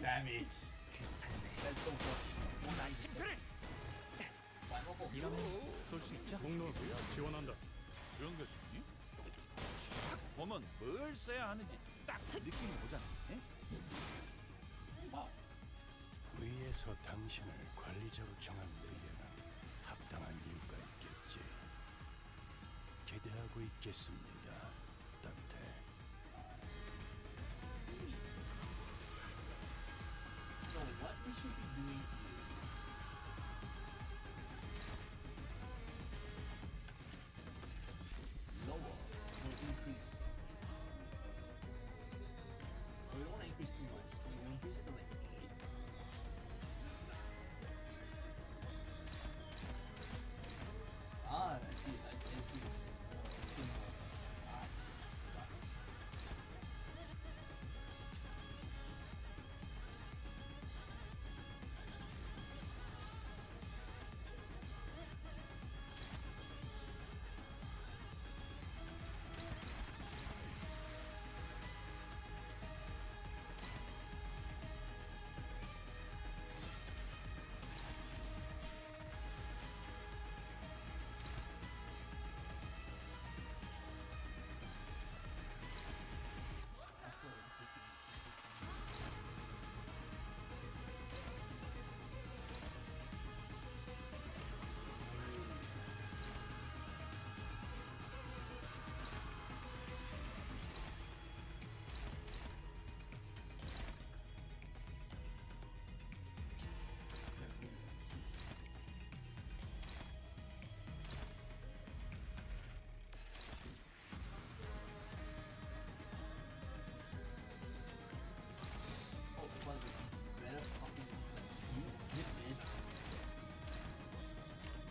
damage. 그 삶에 That's so funny. 날 지켜라. Final boss. 이러면 쏠 수 있죠? 공로야 지원한다. 이런 것이니? 보면 뭘 써야 하는지 딱 느낌이 오잖아. 에? Wow. 위에서 당신을 관리자로 정한 데에는 합당한 이유가 있겠지. 기대하고 있겠습니다, 단테. So what we should be doing is lower or increase. We don't want to increase too much, so we increase it to like 8. Ah, I see. I see. Nice. Got it.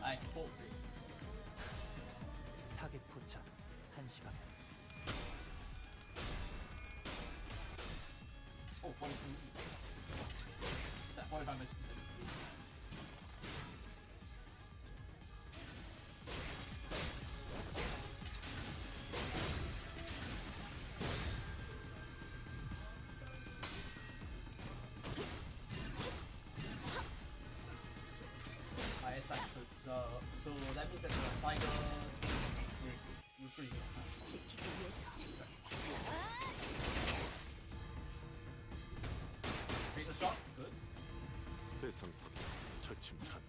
I hope it. 타겟 포착 1시 방향. Oh, 45 minutes. That 45 minutes. It's like so that means that the tiger we're pretty good. Take the shot, good. 대상 처침탄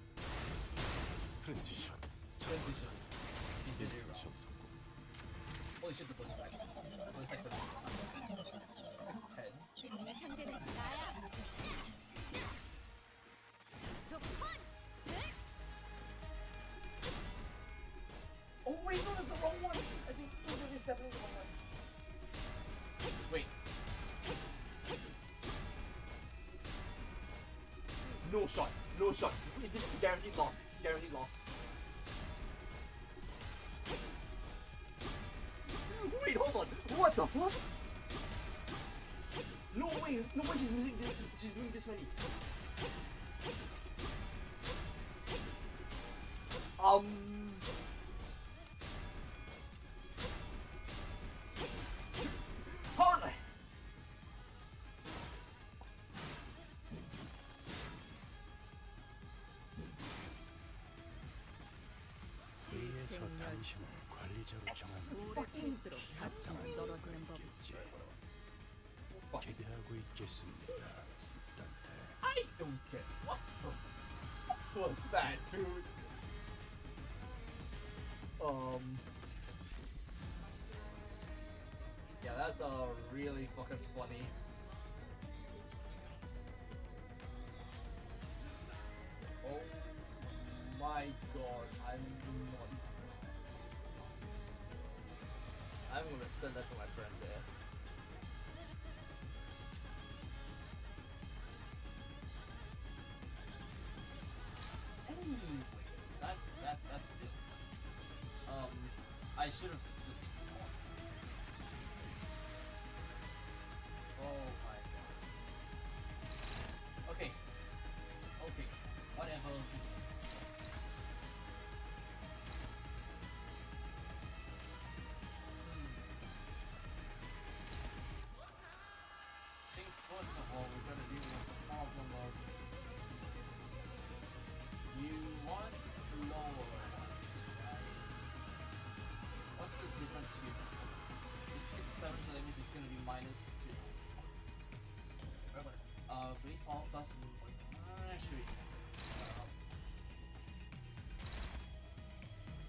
트랜지션 Transition. 인상션 성공. Holy shit, the bonus action. Bonus action. 610. 상대는 나야. Oh wait, no, that's the wrong one. I think it's definitely the wrong one. Wait. No shot. No shot. Wait, this is guaranteed loss. This is guaranteed loss. Wait, hold on. What the fuck? No way. No way she's missing this. She's doing this many. Hold on. 위에서 당신을 관리자로 정한 오래될수록 가치는 떨어지는 법. 있겠지. Fuck. 기대하고 있겠습니다, 단테. I don't care. What the fuck was that, dude? Yeah, that's really fucking funny. Oh my god, I'm gonna send that to my friend there. Anyways, that's ridiculous. I should have just. Oh my god. Okay. Okay. Whatever. Think first of all, we're gonna deal with One more. You want lower. Right? What's the difference here? It's 6 7, so that means it's gonna be minus 2. Base all plus actually.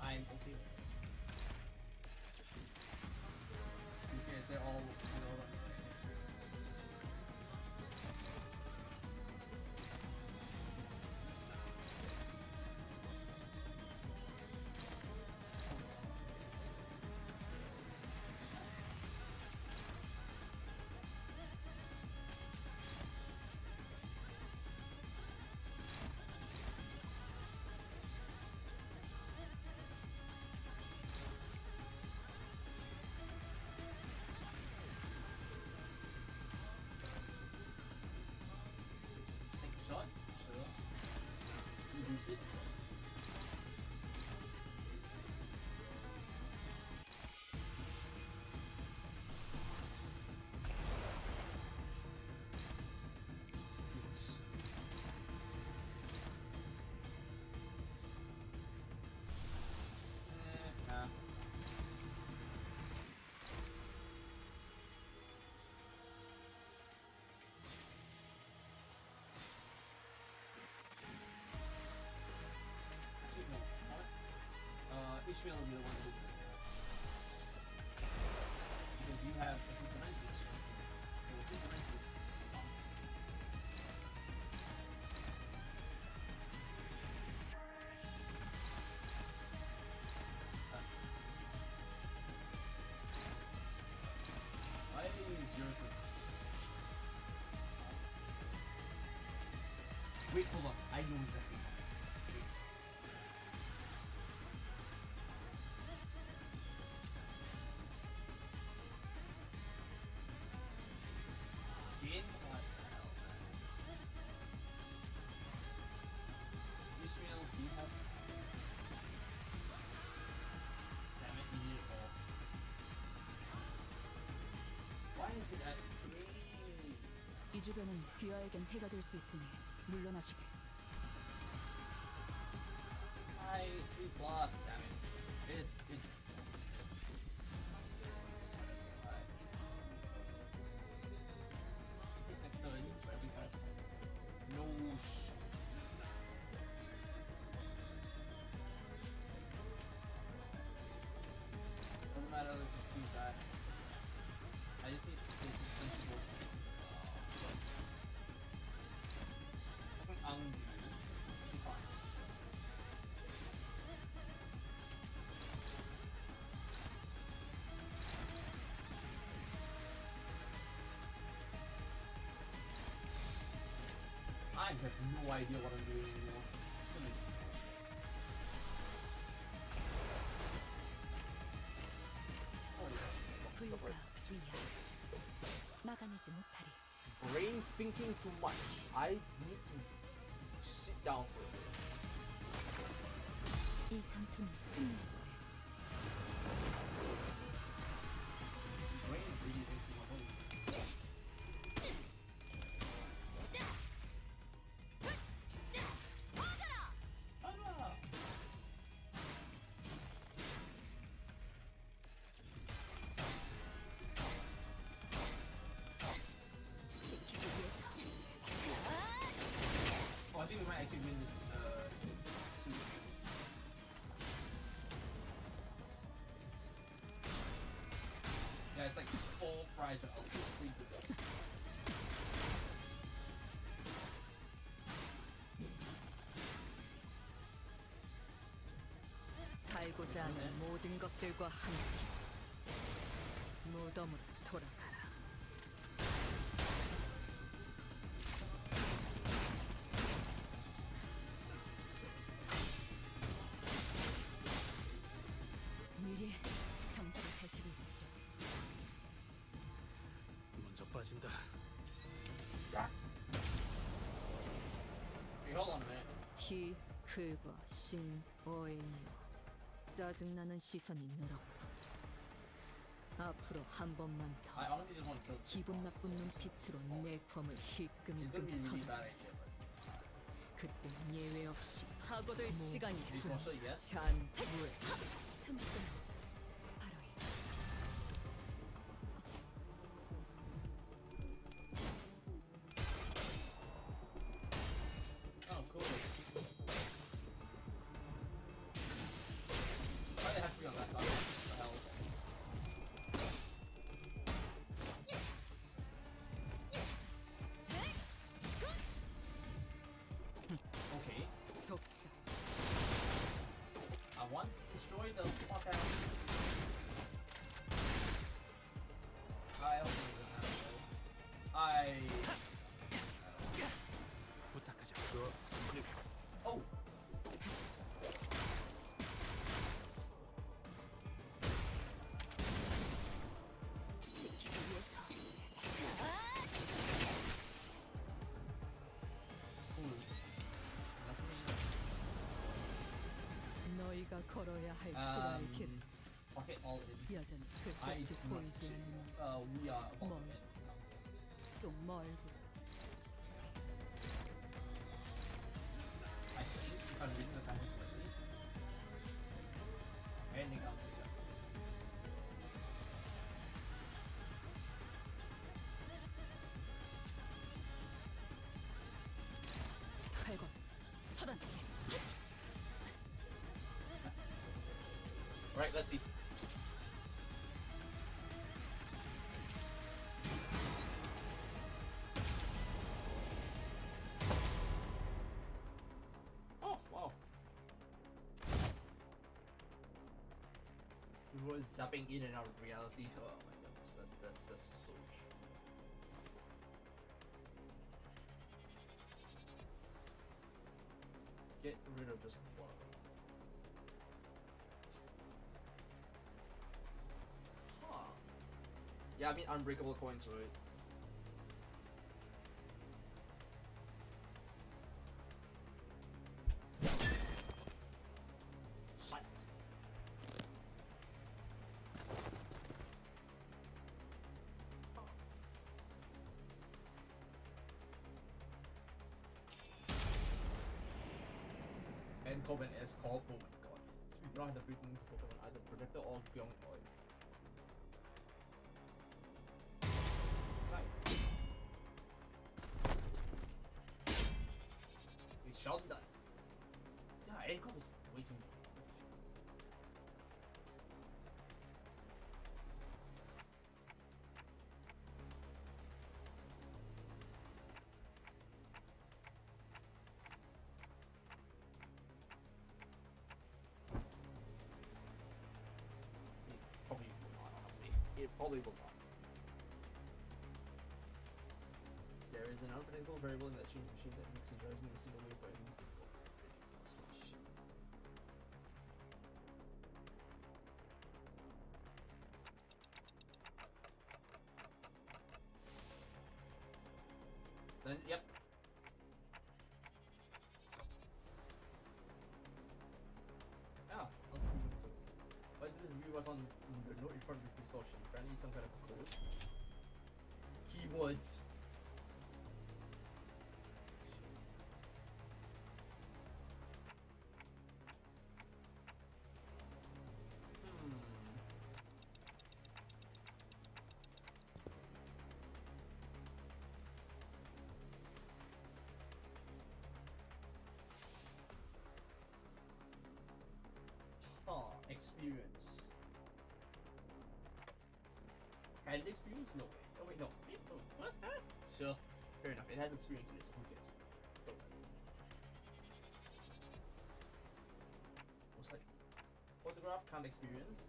I'm okay with this. Because they're all take a shot. Sure. Reduce it. Nah. Actually, no. What? Ishmael will be the one who. Because you have assist dimensions. So assist dimensions is something. Why is your Wait, hold on. I know exactly. Again? What the hell, man? Ishmael, do you have? Damn it, you need it all. Why is it at 3? 이 주변은 귀하에겐 해가 될 수 있으니 물러나시게. Hi, 3 plus, damn it. It's It's next turn for every 5 seconds. No Doesn't matter, let's just choose that. I just need this principle. Fine. I have no idea what I'm doing anymore. 불과 위야. 막아내지 못하리. Brain thinking too much. I need to sit down for a bit. 이 전투는 승리할 거야. Brain really thinking about it. Ah! Oh, I think we might actually win this soon. Yeah, it's like 4 fragile. Pretty good. 살고자 하는 모든 것들과 함께 무덤으로 돌아가라. 미리 병사를 살피고 있었죠. 먼저 빠진다. Hey, hold on a minute. 희, 글과 신, 어인요. 짜증나는 시선이 늘었고 앞으로 한 번만 I 더 honestly just want to kill 기분 나쁜 눈빛으로 내 검을 It's gonna be 힐끔힐끔 really 쳐다. bad idea, but 그땐 예외 없이 파고들 this 시간이야. one shot, yes. 잔물 틈틈 바로 이 Oh, cool. Why they have to be on that side? What the hell? Okay. 속삭. I want to destroy the fuck out. I don't think it's gonna happen. 부탁하자. Oh! 너희가 걸어야 할 수라의 길 Pocket all in. 여전히 그 I 끝이 do not 보이지 see. 않는 We are More. walking in. 또 멀고 I think if I'm reading the passage correctly. Ending up with that. 칼과 차단. Alright, let's see. Oh, wow. We were zapping in and out of reality. Oh my goodness, that's just so true. Get rid of just one of them. Huh. Yeah, I mean unbreakable coins, right? Shite. And Coven is called. Oh my god. So we don't have the breathing to focus on either Protector or Gyeong Oil. Besides, we shall be done. Yeah, and Coven is way too much. It probably will not, honestly. It probably will not. There is an unpredictable variable in that stream machine that makes the judgment a single way for enemies to go. Switch. Then, yep. Yeah, let's move into it. Why did this view was on the note in front of this distortion? Apparently some kind of code. Keywords. Hmm. Experience. Hand experience? No way. Oh wait, no. Wait, no. What? Huh? Sure. Fair enough. It has experience in it, so who cares? Let's go. Most likely. Photograph count experience.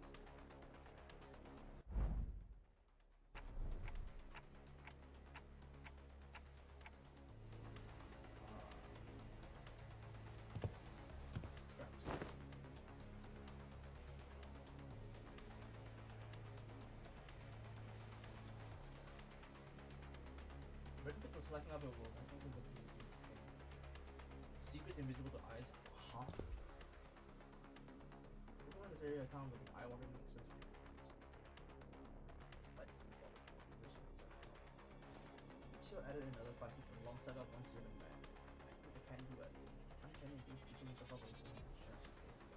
Scraps. Benefits of selecting up a world. I don't think that is secrets invisible to eyes. Huh? We're going to this area of town with an eye-watering expensive. still added another facet to the long setup once you're in the back. Like, they can't do it. Uncanny things teaching yourself up as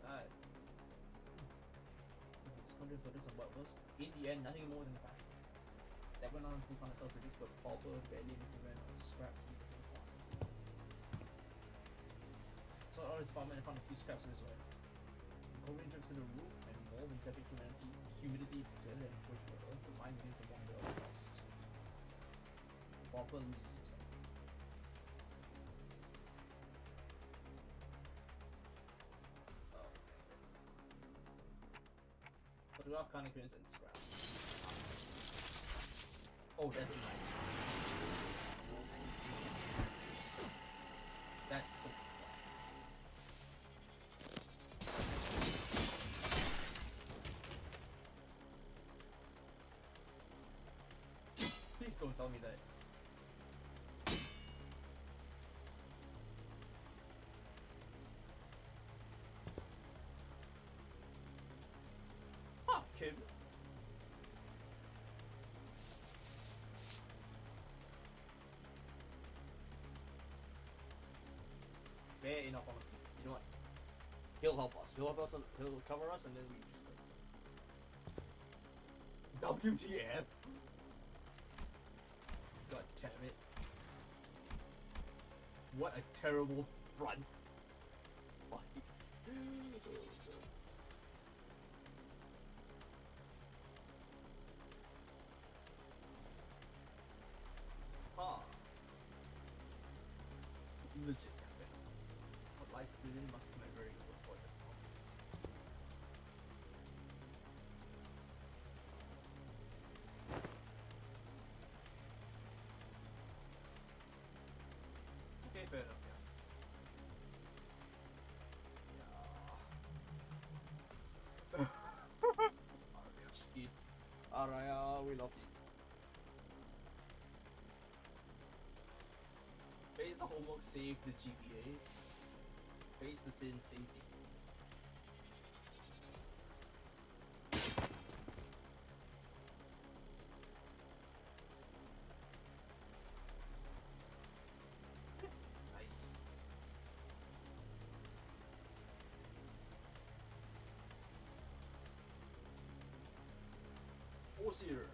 that. It's 100 photos of what was, in the end, nothing more than the past. That went on until found itself reduced to a pauper, barely anything ran on scrap heap of the farm. So out of his apartment and found a few scraps on his way. Cold drips to the roof and mold and tepid humidity together and push the earth to mine against the wonder of frost. The pauper loses himself. Photograph can't appearance and scrap. Oh, that's nice. That's so fun. Please don't tell me that. Ah, Kim. Fair enough, honestly. You know what? He'll help us. He'll cover us, and then we just go. WTF? God damn it. What a terrible front. Fuck. Huh. Legit. What lies within must be my very good point. Okay, fair enough, yeah. Araya, we love you. Face the homework, save the GPA. Face the sin, save the nice. Osier.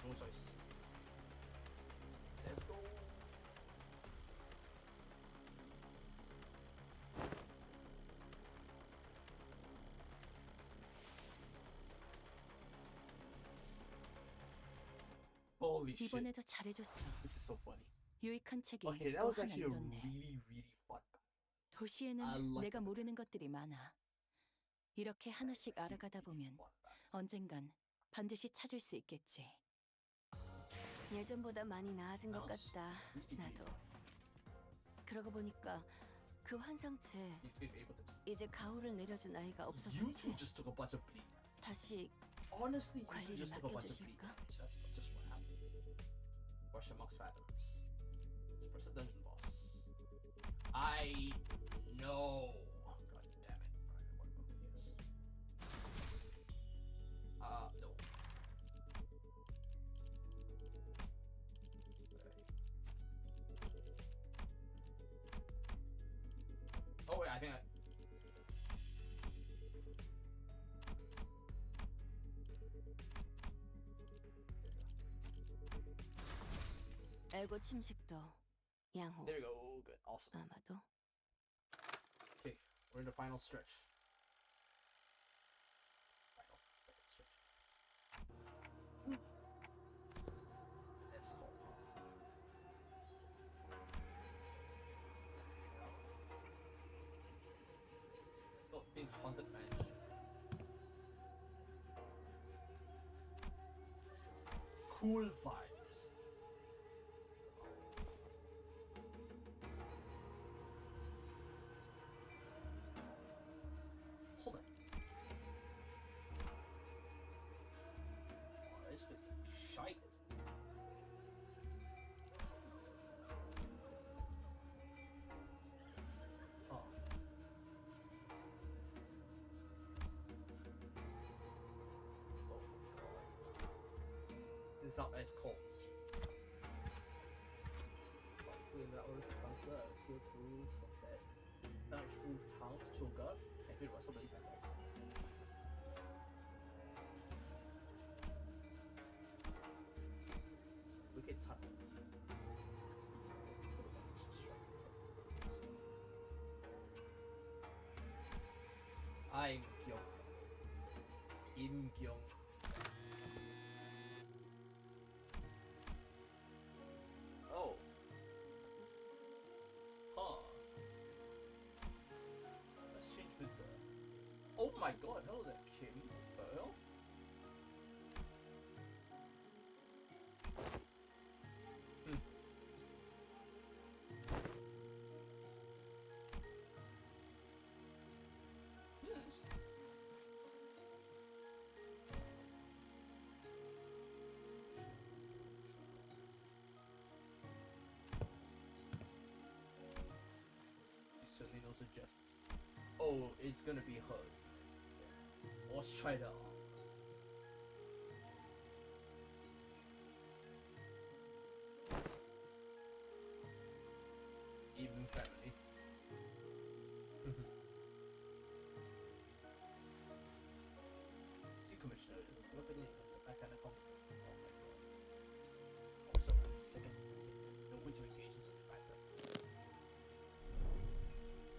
No choice. Let's go. Holy shit. 이번에도 잘해줬어. This is so funny. 유익한 책이 Okay, that 또 was 하나 actually a 늘었네. really fun. I 도시에는 like 내가 that. 모르는 것들이 많아. 이렇게 하나씩 알아가다 보면 언젠간 반드시 찾을 수 있겠지. 예전보다 많이 나아진 것 Sounds 같다. really 나도. 그러고 보니까 그 환상체 If we're able to 이제 가호를 내려준 아이가 you two 없어졌지. just took a bunch of bleed. 다시 Honestly, you two 관리를 just took a bunch of bleed. 맡겨주실까? That's just what happened. Rush amongst fathoms. Suppress the dungeon boss. I know. God damn it. Alright, what about this? No. Alright. Oh wait, I think I... 애고 침식도 양호. There we go. Good. Awesome. 아마도 Okay, we're in the final stretch. Final stretch. Let's go. Let's go. Big haunted mansion. Cool vibes. Hold on. Oh, this place is shite. Oh. It's not as cold. That was transfer skill proof that damage proof house choker and it was somebody like that. Wicked touch. I'm Gyong. Im Gyong. Oh. Huh. Let's change visitor. Oh my god, hello there, Kim. Well. Hmm. Certainly no suggests. Oh, it's gonna be her. Let's try that on. Even family. See, Commissioner, look at me. That kind of compliment. Oh my god. Also, I'm second. No way to engage in such a matter.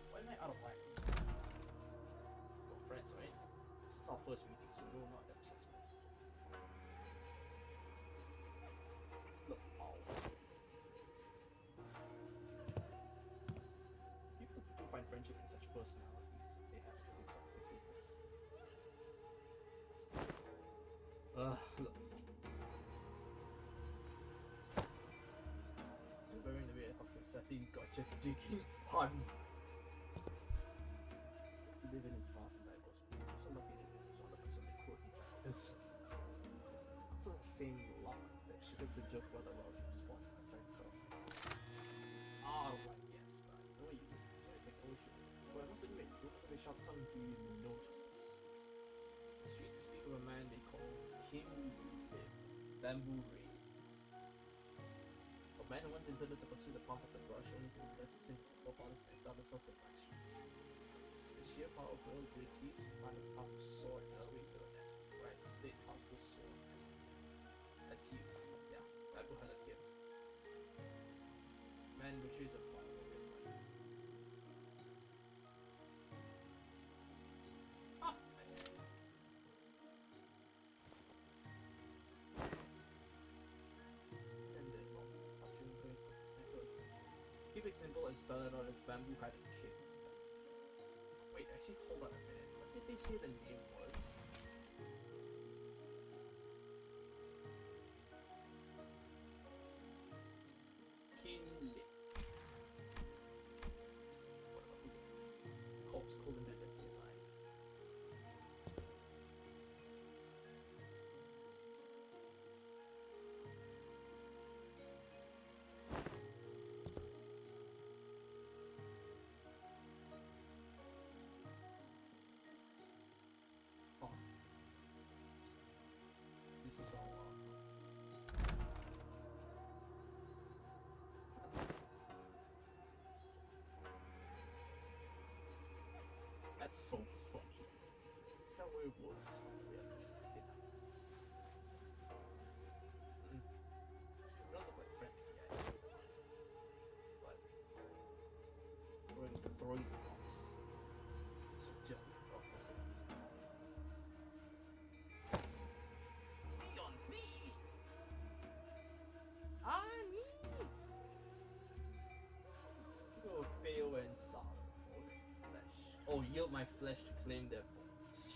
Why am I out of line? We're friends, right? This is our first meeting, so we will not have sex. Look, ow. People do find friendship in such personalities if they have this sort of weakness. Look. So we're in the way of sassy gotcha digging pun. Live in his vast and diverse world. Some of it is one of the some quirky characters. The same lot that should have been joke about the world response. Ah, right, yes, but I know you, so I think I should. But I must admit, looking at the sharp tongue do you no justice. The streets speak of a man they call King Bamboo Ray. A man who once intended to pursue the path of the brush only to realize the sins of forefathers and exile himself to the black streets. The sheer power of will did he find a powerful sword and elevate to the next, where I state past the sword. That's you. Yeah, that will have a gift. Man betrays a power of it. Ah, nice. And then, keep it simple and spell it out as bamboo had a king. Wait, actually, hold on a minute. What did they say the name was? King Lip. What about who? Corpse called him the Destiny Line. Oh. This is all That's so funny. That way it works when we have this skin. We don't look like friends yet. But we're going to throw you the box. So jump. Oh, that's it. Me on me! On me! Go pale and sour. Oh, yield my flesh to claim their bones.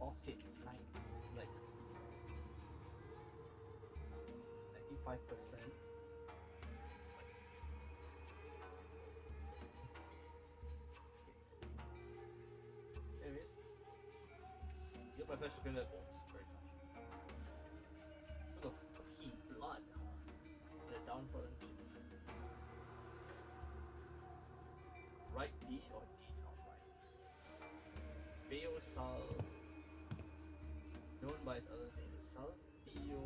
Boss hit 9, like 95%. flesh to clean their bones. Very fun. Look of heat, blood. They're down for it. Right D or D not right. Beo Sal, known by its other name, Sal Bio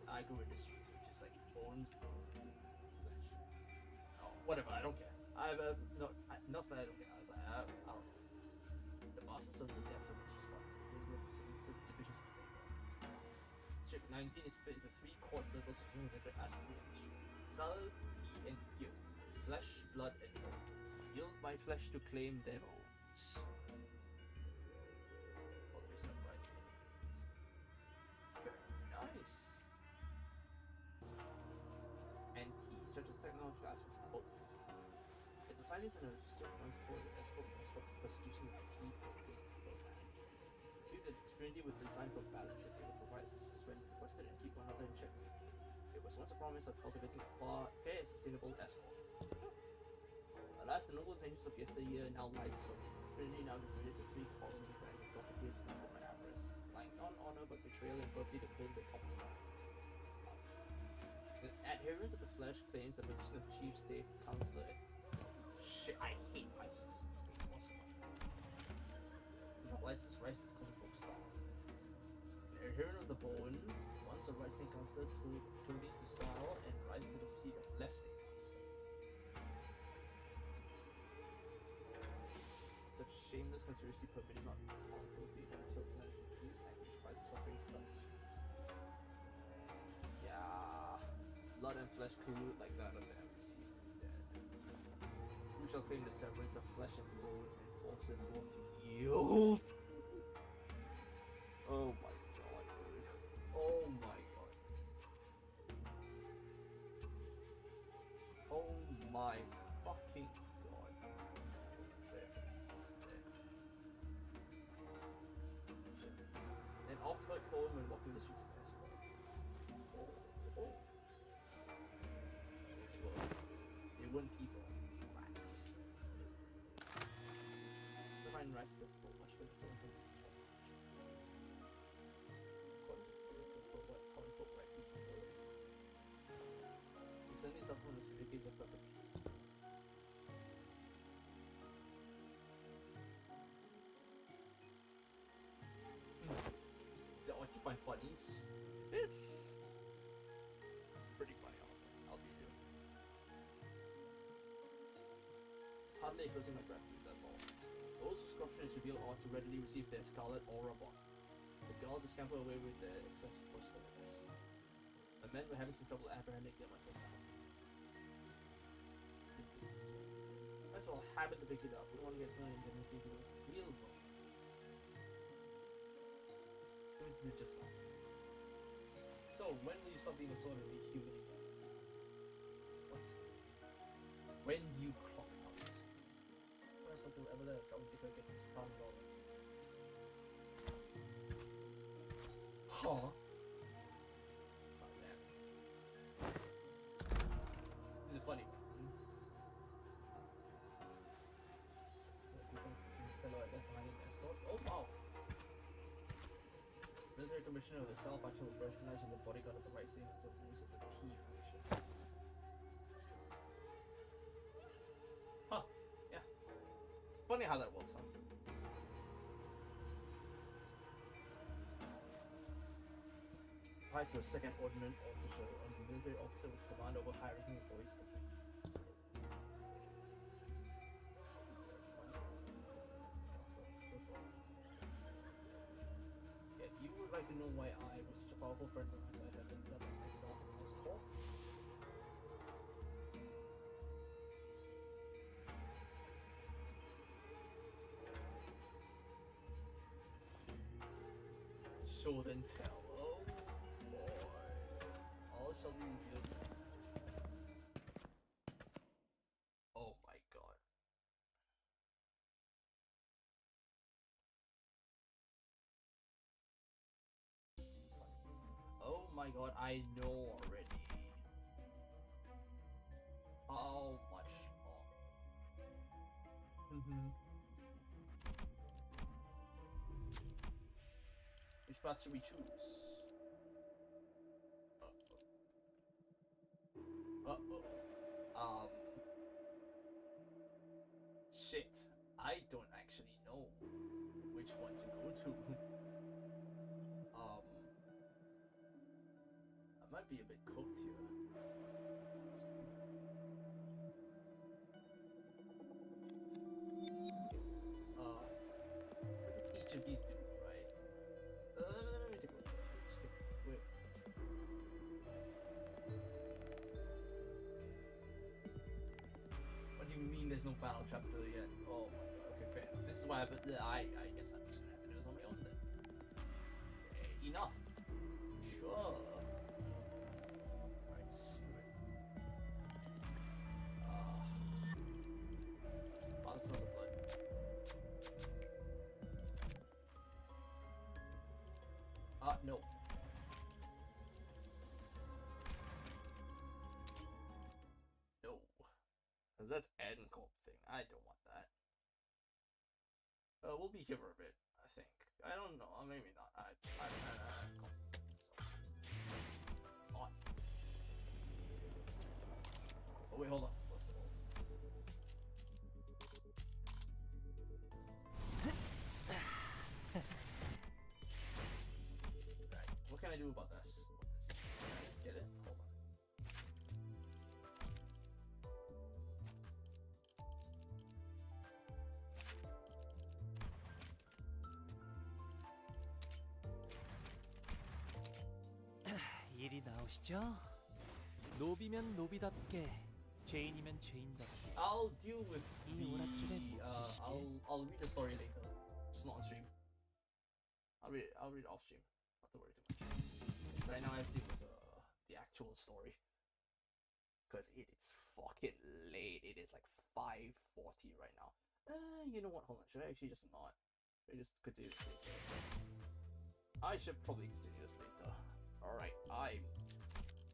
Agro Industries, which is like bone flesh. Oh, whatever, I don't care. I've not that I don't care. I was like, I don't know. The vastness of the depth of its response. It's a divisions of labor. District 19 is split into 3 core circles representing different aspects of the industry. Sal, P, and Gyo. Flesh, blood, and bone. Yield my flesh to claim their bones. Nice. And he judges technological aspects of both. It's a scientist and a research points for the escort for prostitution of people face to close hand. View the Trinity with design for balance and able to provide assistance when requested and keep one another in check. It was once a promise of cultivating a fair and sustainable escort. Alas, the noble intentions of yesteryear now lies sullied. Trinity now divided to 3 colony clans of profiteers, people, and avarice, relying not on honor but betrayal and perfidy to claim their common ground. The adherent of the flesh claims the position of chief state counselor. Shit, I hate ISIS. It's impossible. ISIS rises to common folk style. The adherent of the bone once a rising counselor to these to Sal and rises to the seat of left state. Shameless conspiracy permits not harmful data until planetary peace and which price of suffering for the streets. Yeah, blood and flesh collude like that of the embassy dead. Who shall claim the severance of flesh and bone and force them both to yield? Oh my god, dude. Oh my god. Oh my fucking god. Off-put home when walking the streets of Escort. Oh. It's well. They weren't people. Rats. Divine rice festival, much better than the we certainly suffer from the syndicates of the find funnies. It's pretty funny also. I'll be doing. It's hardly closing my breath, that's all. Those whose corruption is revealed ought to readily receive their scarlet aura bonds. The girls to scamper away with their expensive prosthetics. The men were having some trouble apprehending their mental talent. Might as well habit to pick it up. We don't want to get thrown into anything real wrong. Just not. So, when will you stop being a sword and be human again? What? When you clock out. What happens if ever let a drum kicker get his pound dollar? Huh? Oh, man. This is a funny one. Oh, wow. Military Commissioner of the Self-Action was recognized when the bodyguard of the right thing as a use of the P function. Huh. Yeah. Funny how that works out. Applies to a second ordnance official and the military officer with command over high-ranking employees of the P. You would like to know why I, with such a powerful friend by my side, have ended up myself as a whole? Show then tell. Oh boy. All shall be revealed. Oh my god. Oh my god, I know already. How much more? path should we choose? Shit. I don't actually know which one to go to. I might be a bit cooked here. What did each of these do, right? Let me take a look. Wait. What do you mean there's no battle chapter yet? Oh my god, okay, fair enough. This is why I guess I'm just gonna have to do this on my own then. Okay, enough. Sure. Right, screw it. Oh, this smells of blood. No. No. Because that's end corp thing. I don't want that. We'll be here for a bit, I think. I don't know. Maybe not. On. Oh, wait, hold on. What's the goal? Right. What can I do about this? Can I just get it? Hold on. 일이 나오시죠? 노비면 노비답게, 죄인이면 죄인답게. I'll deal with 이 오락줄에 묶이시게. I'll read the story later. Just not on stream. I'll read it off stream. Not to worry too much. Right now I have to deal with the actual story. Because it is fucking late. It is like 5:40 right now. You know what? Hold on. Should I actually just not? Should I just continue this later? I should probably continue this later. Alright,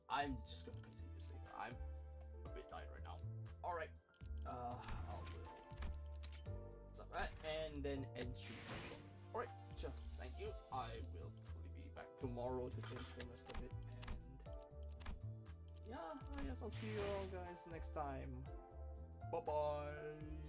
I'm just gonna continue this later. I'm a bit tired right now. Alright. I'll do some of that and then end stream. Alright, sure. Thank you. I will probably be back tomorrow to finish the rest of it. And yeah, I guess I'll see you all guys next time. Bye bye.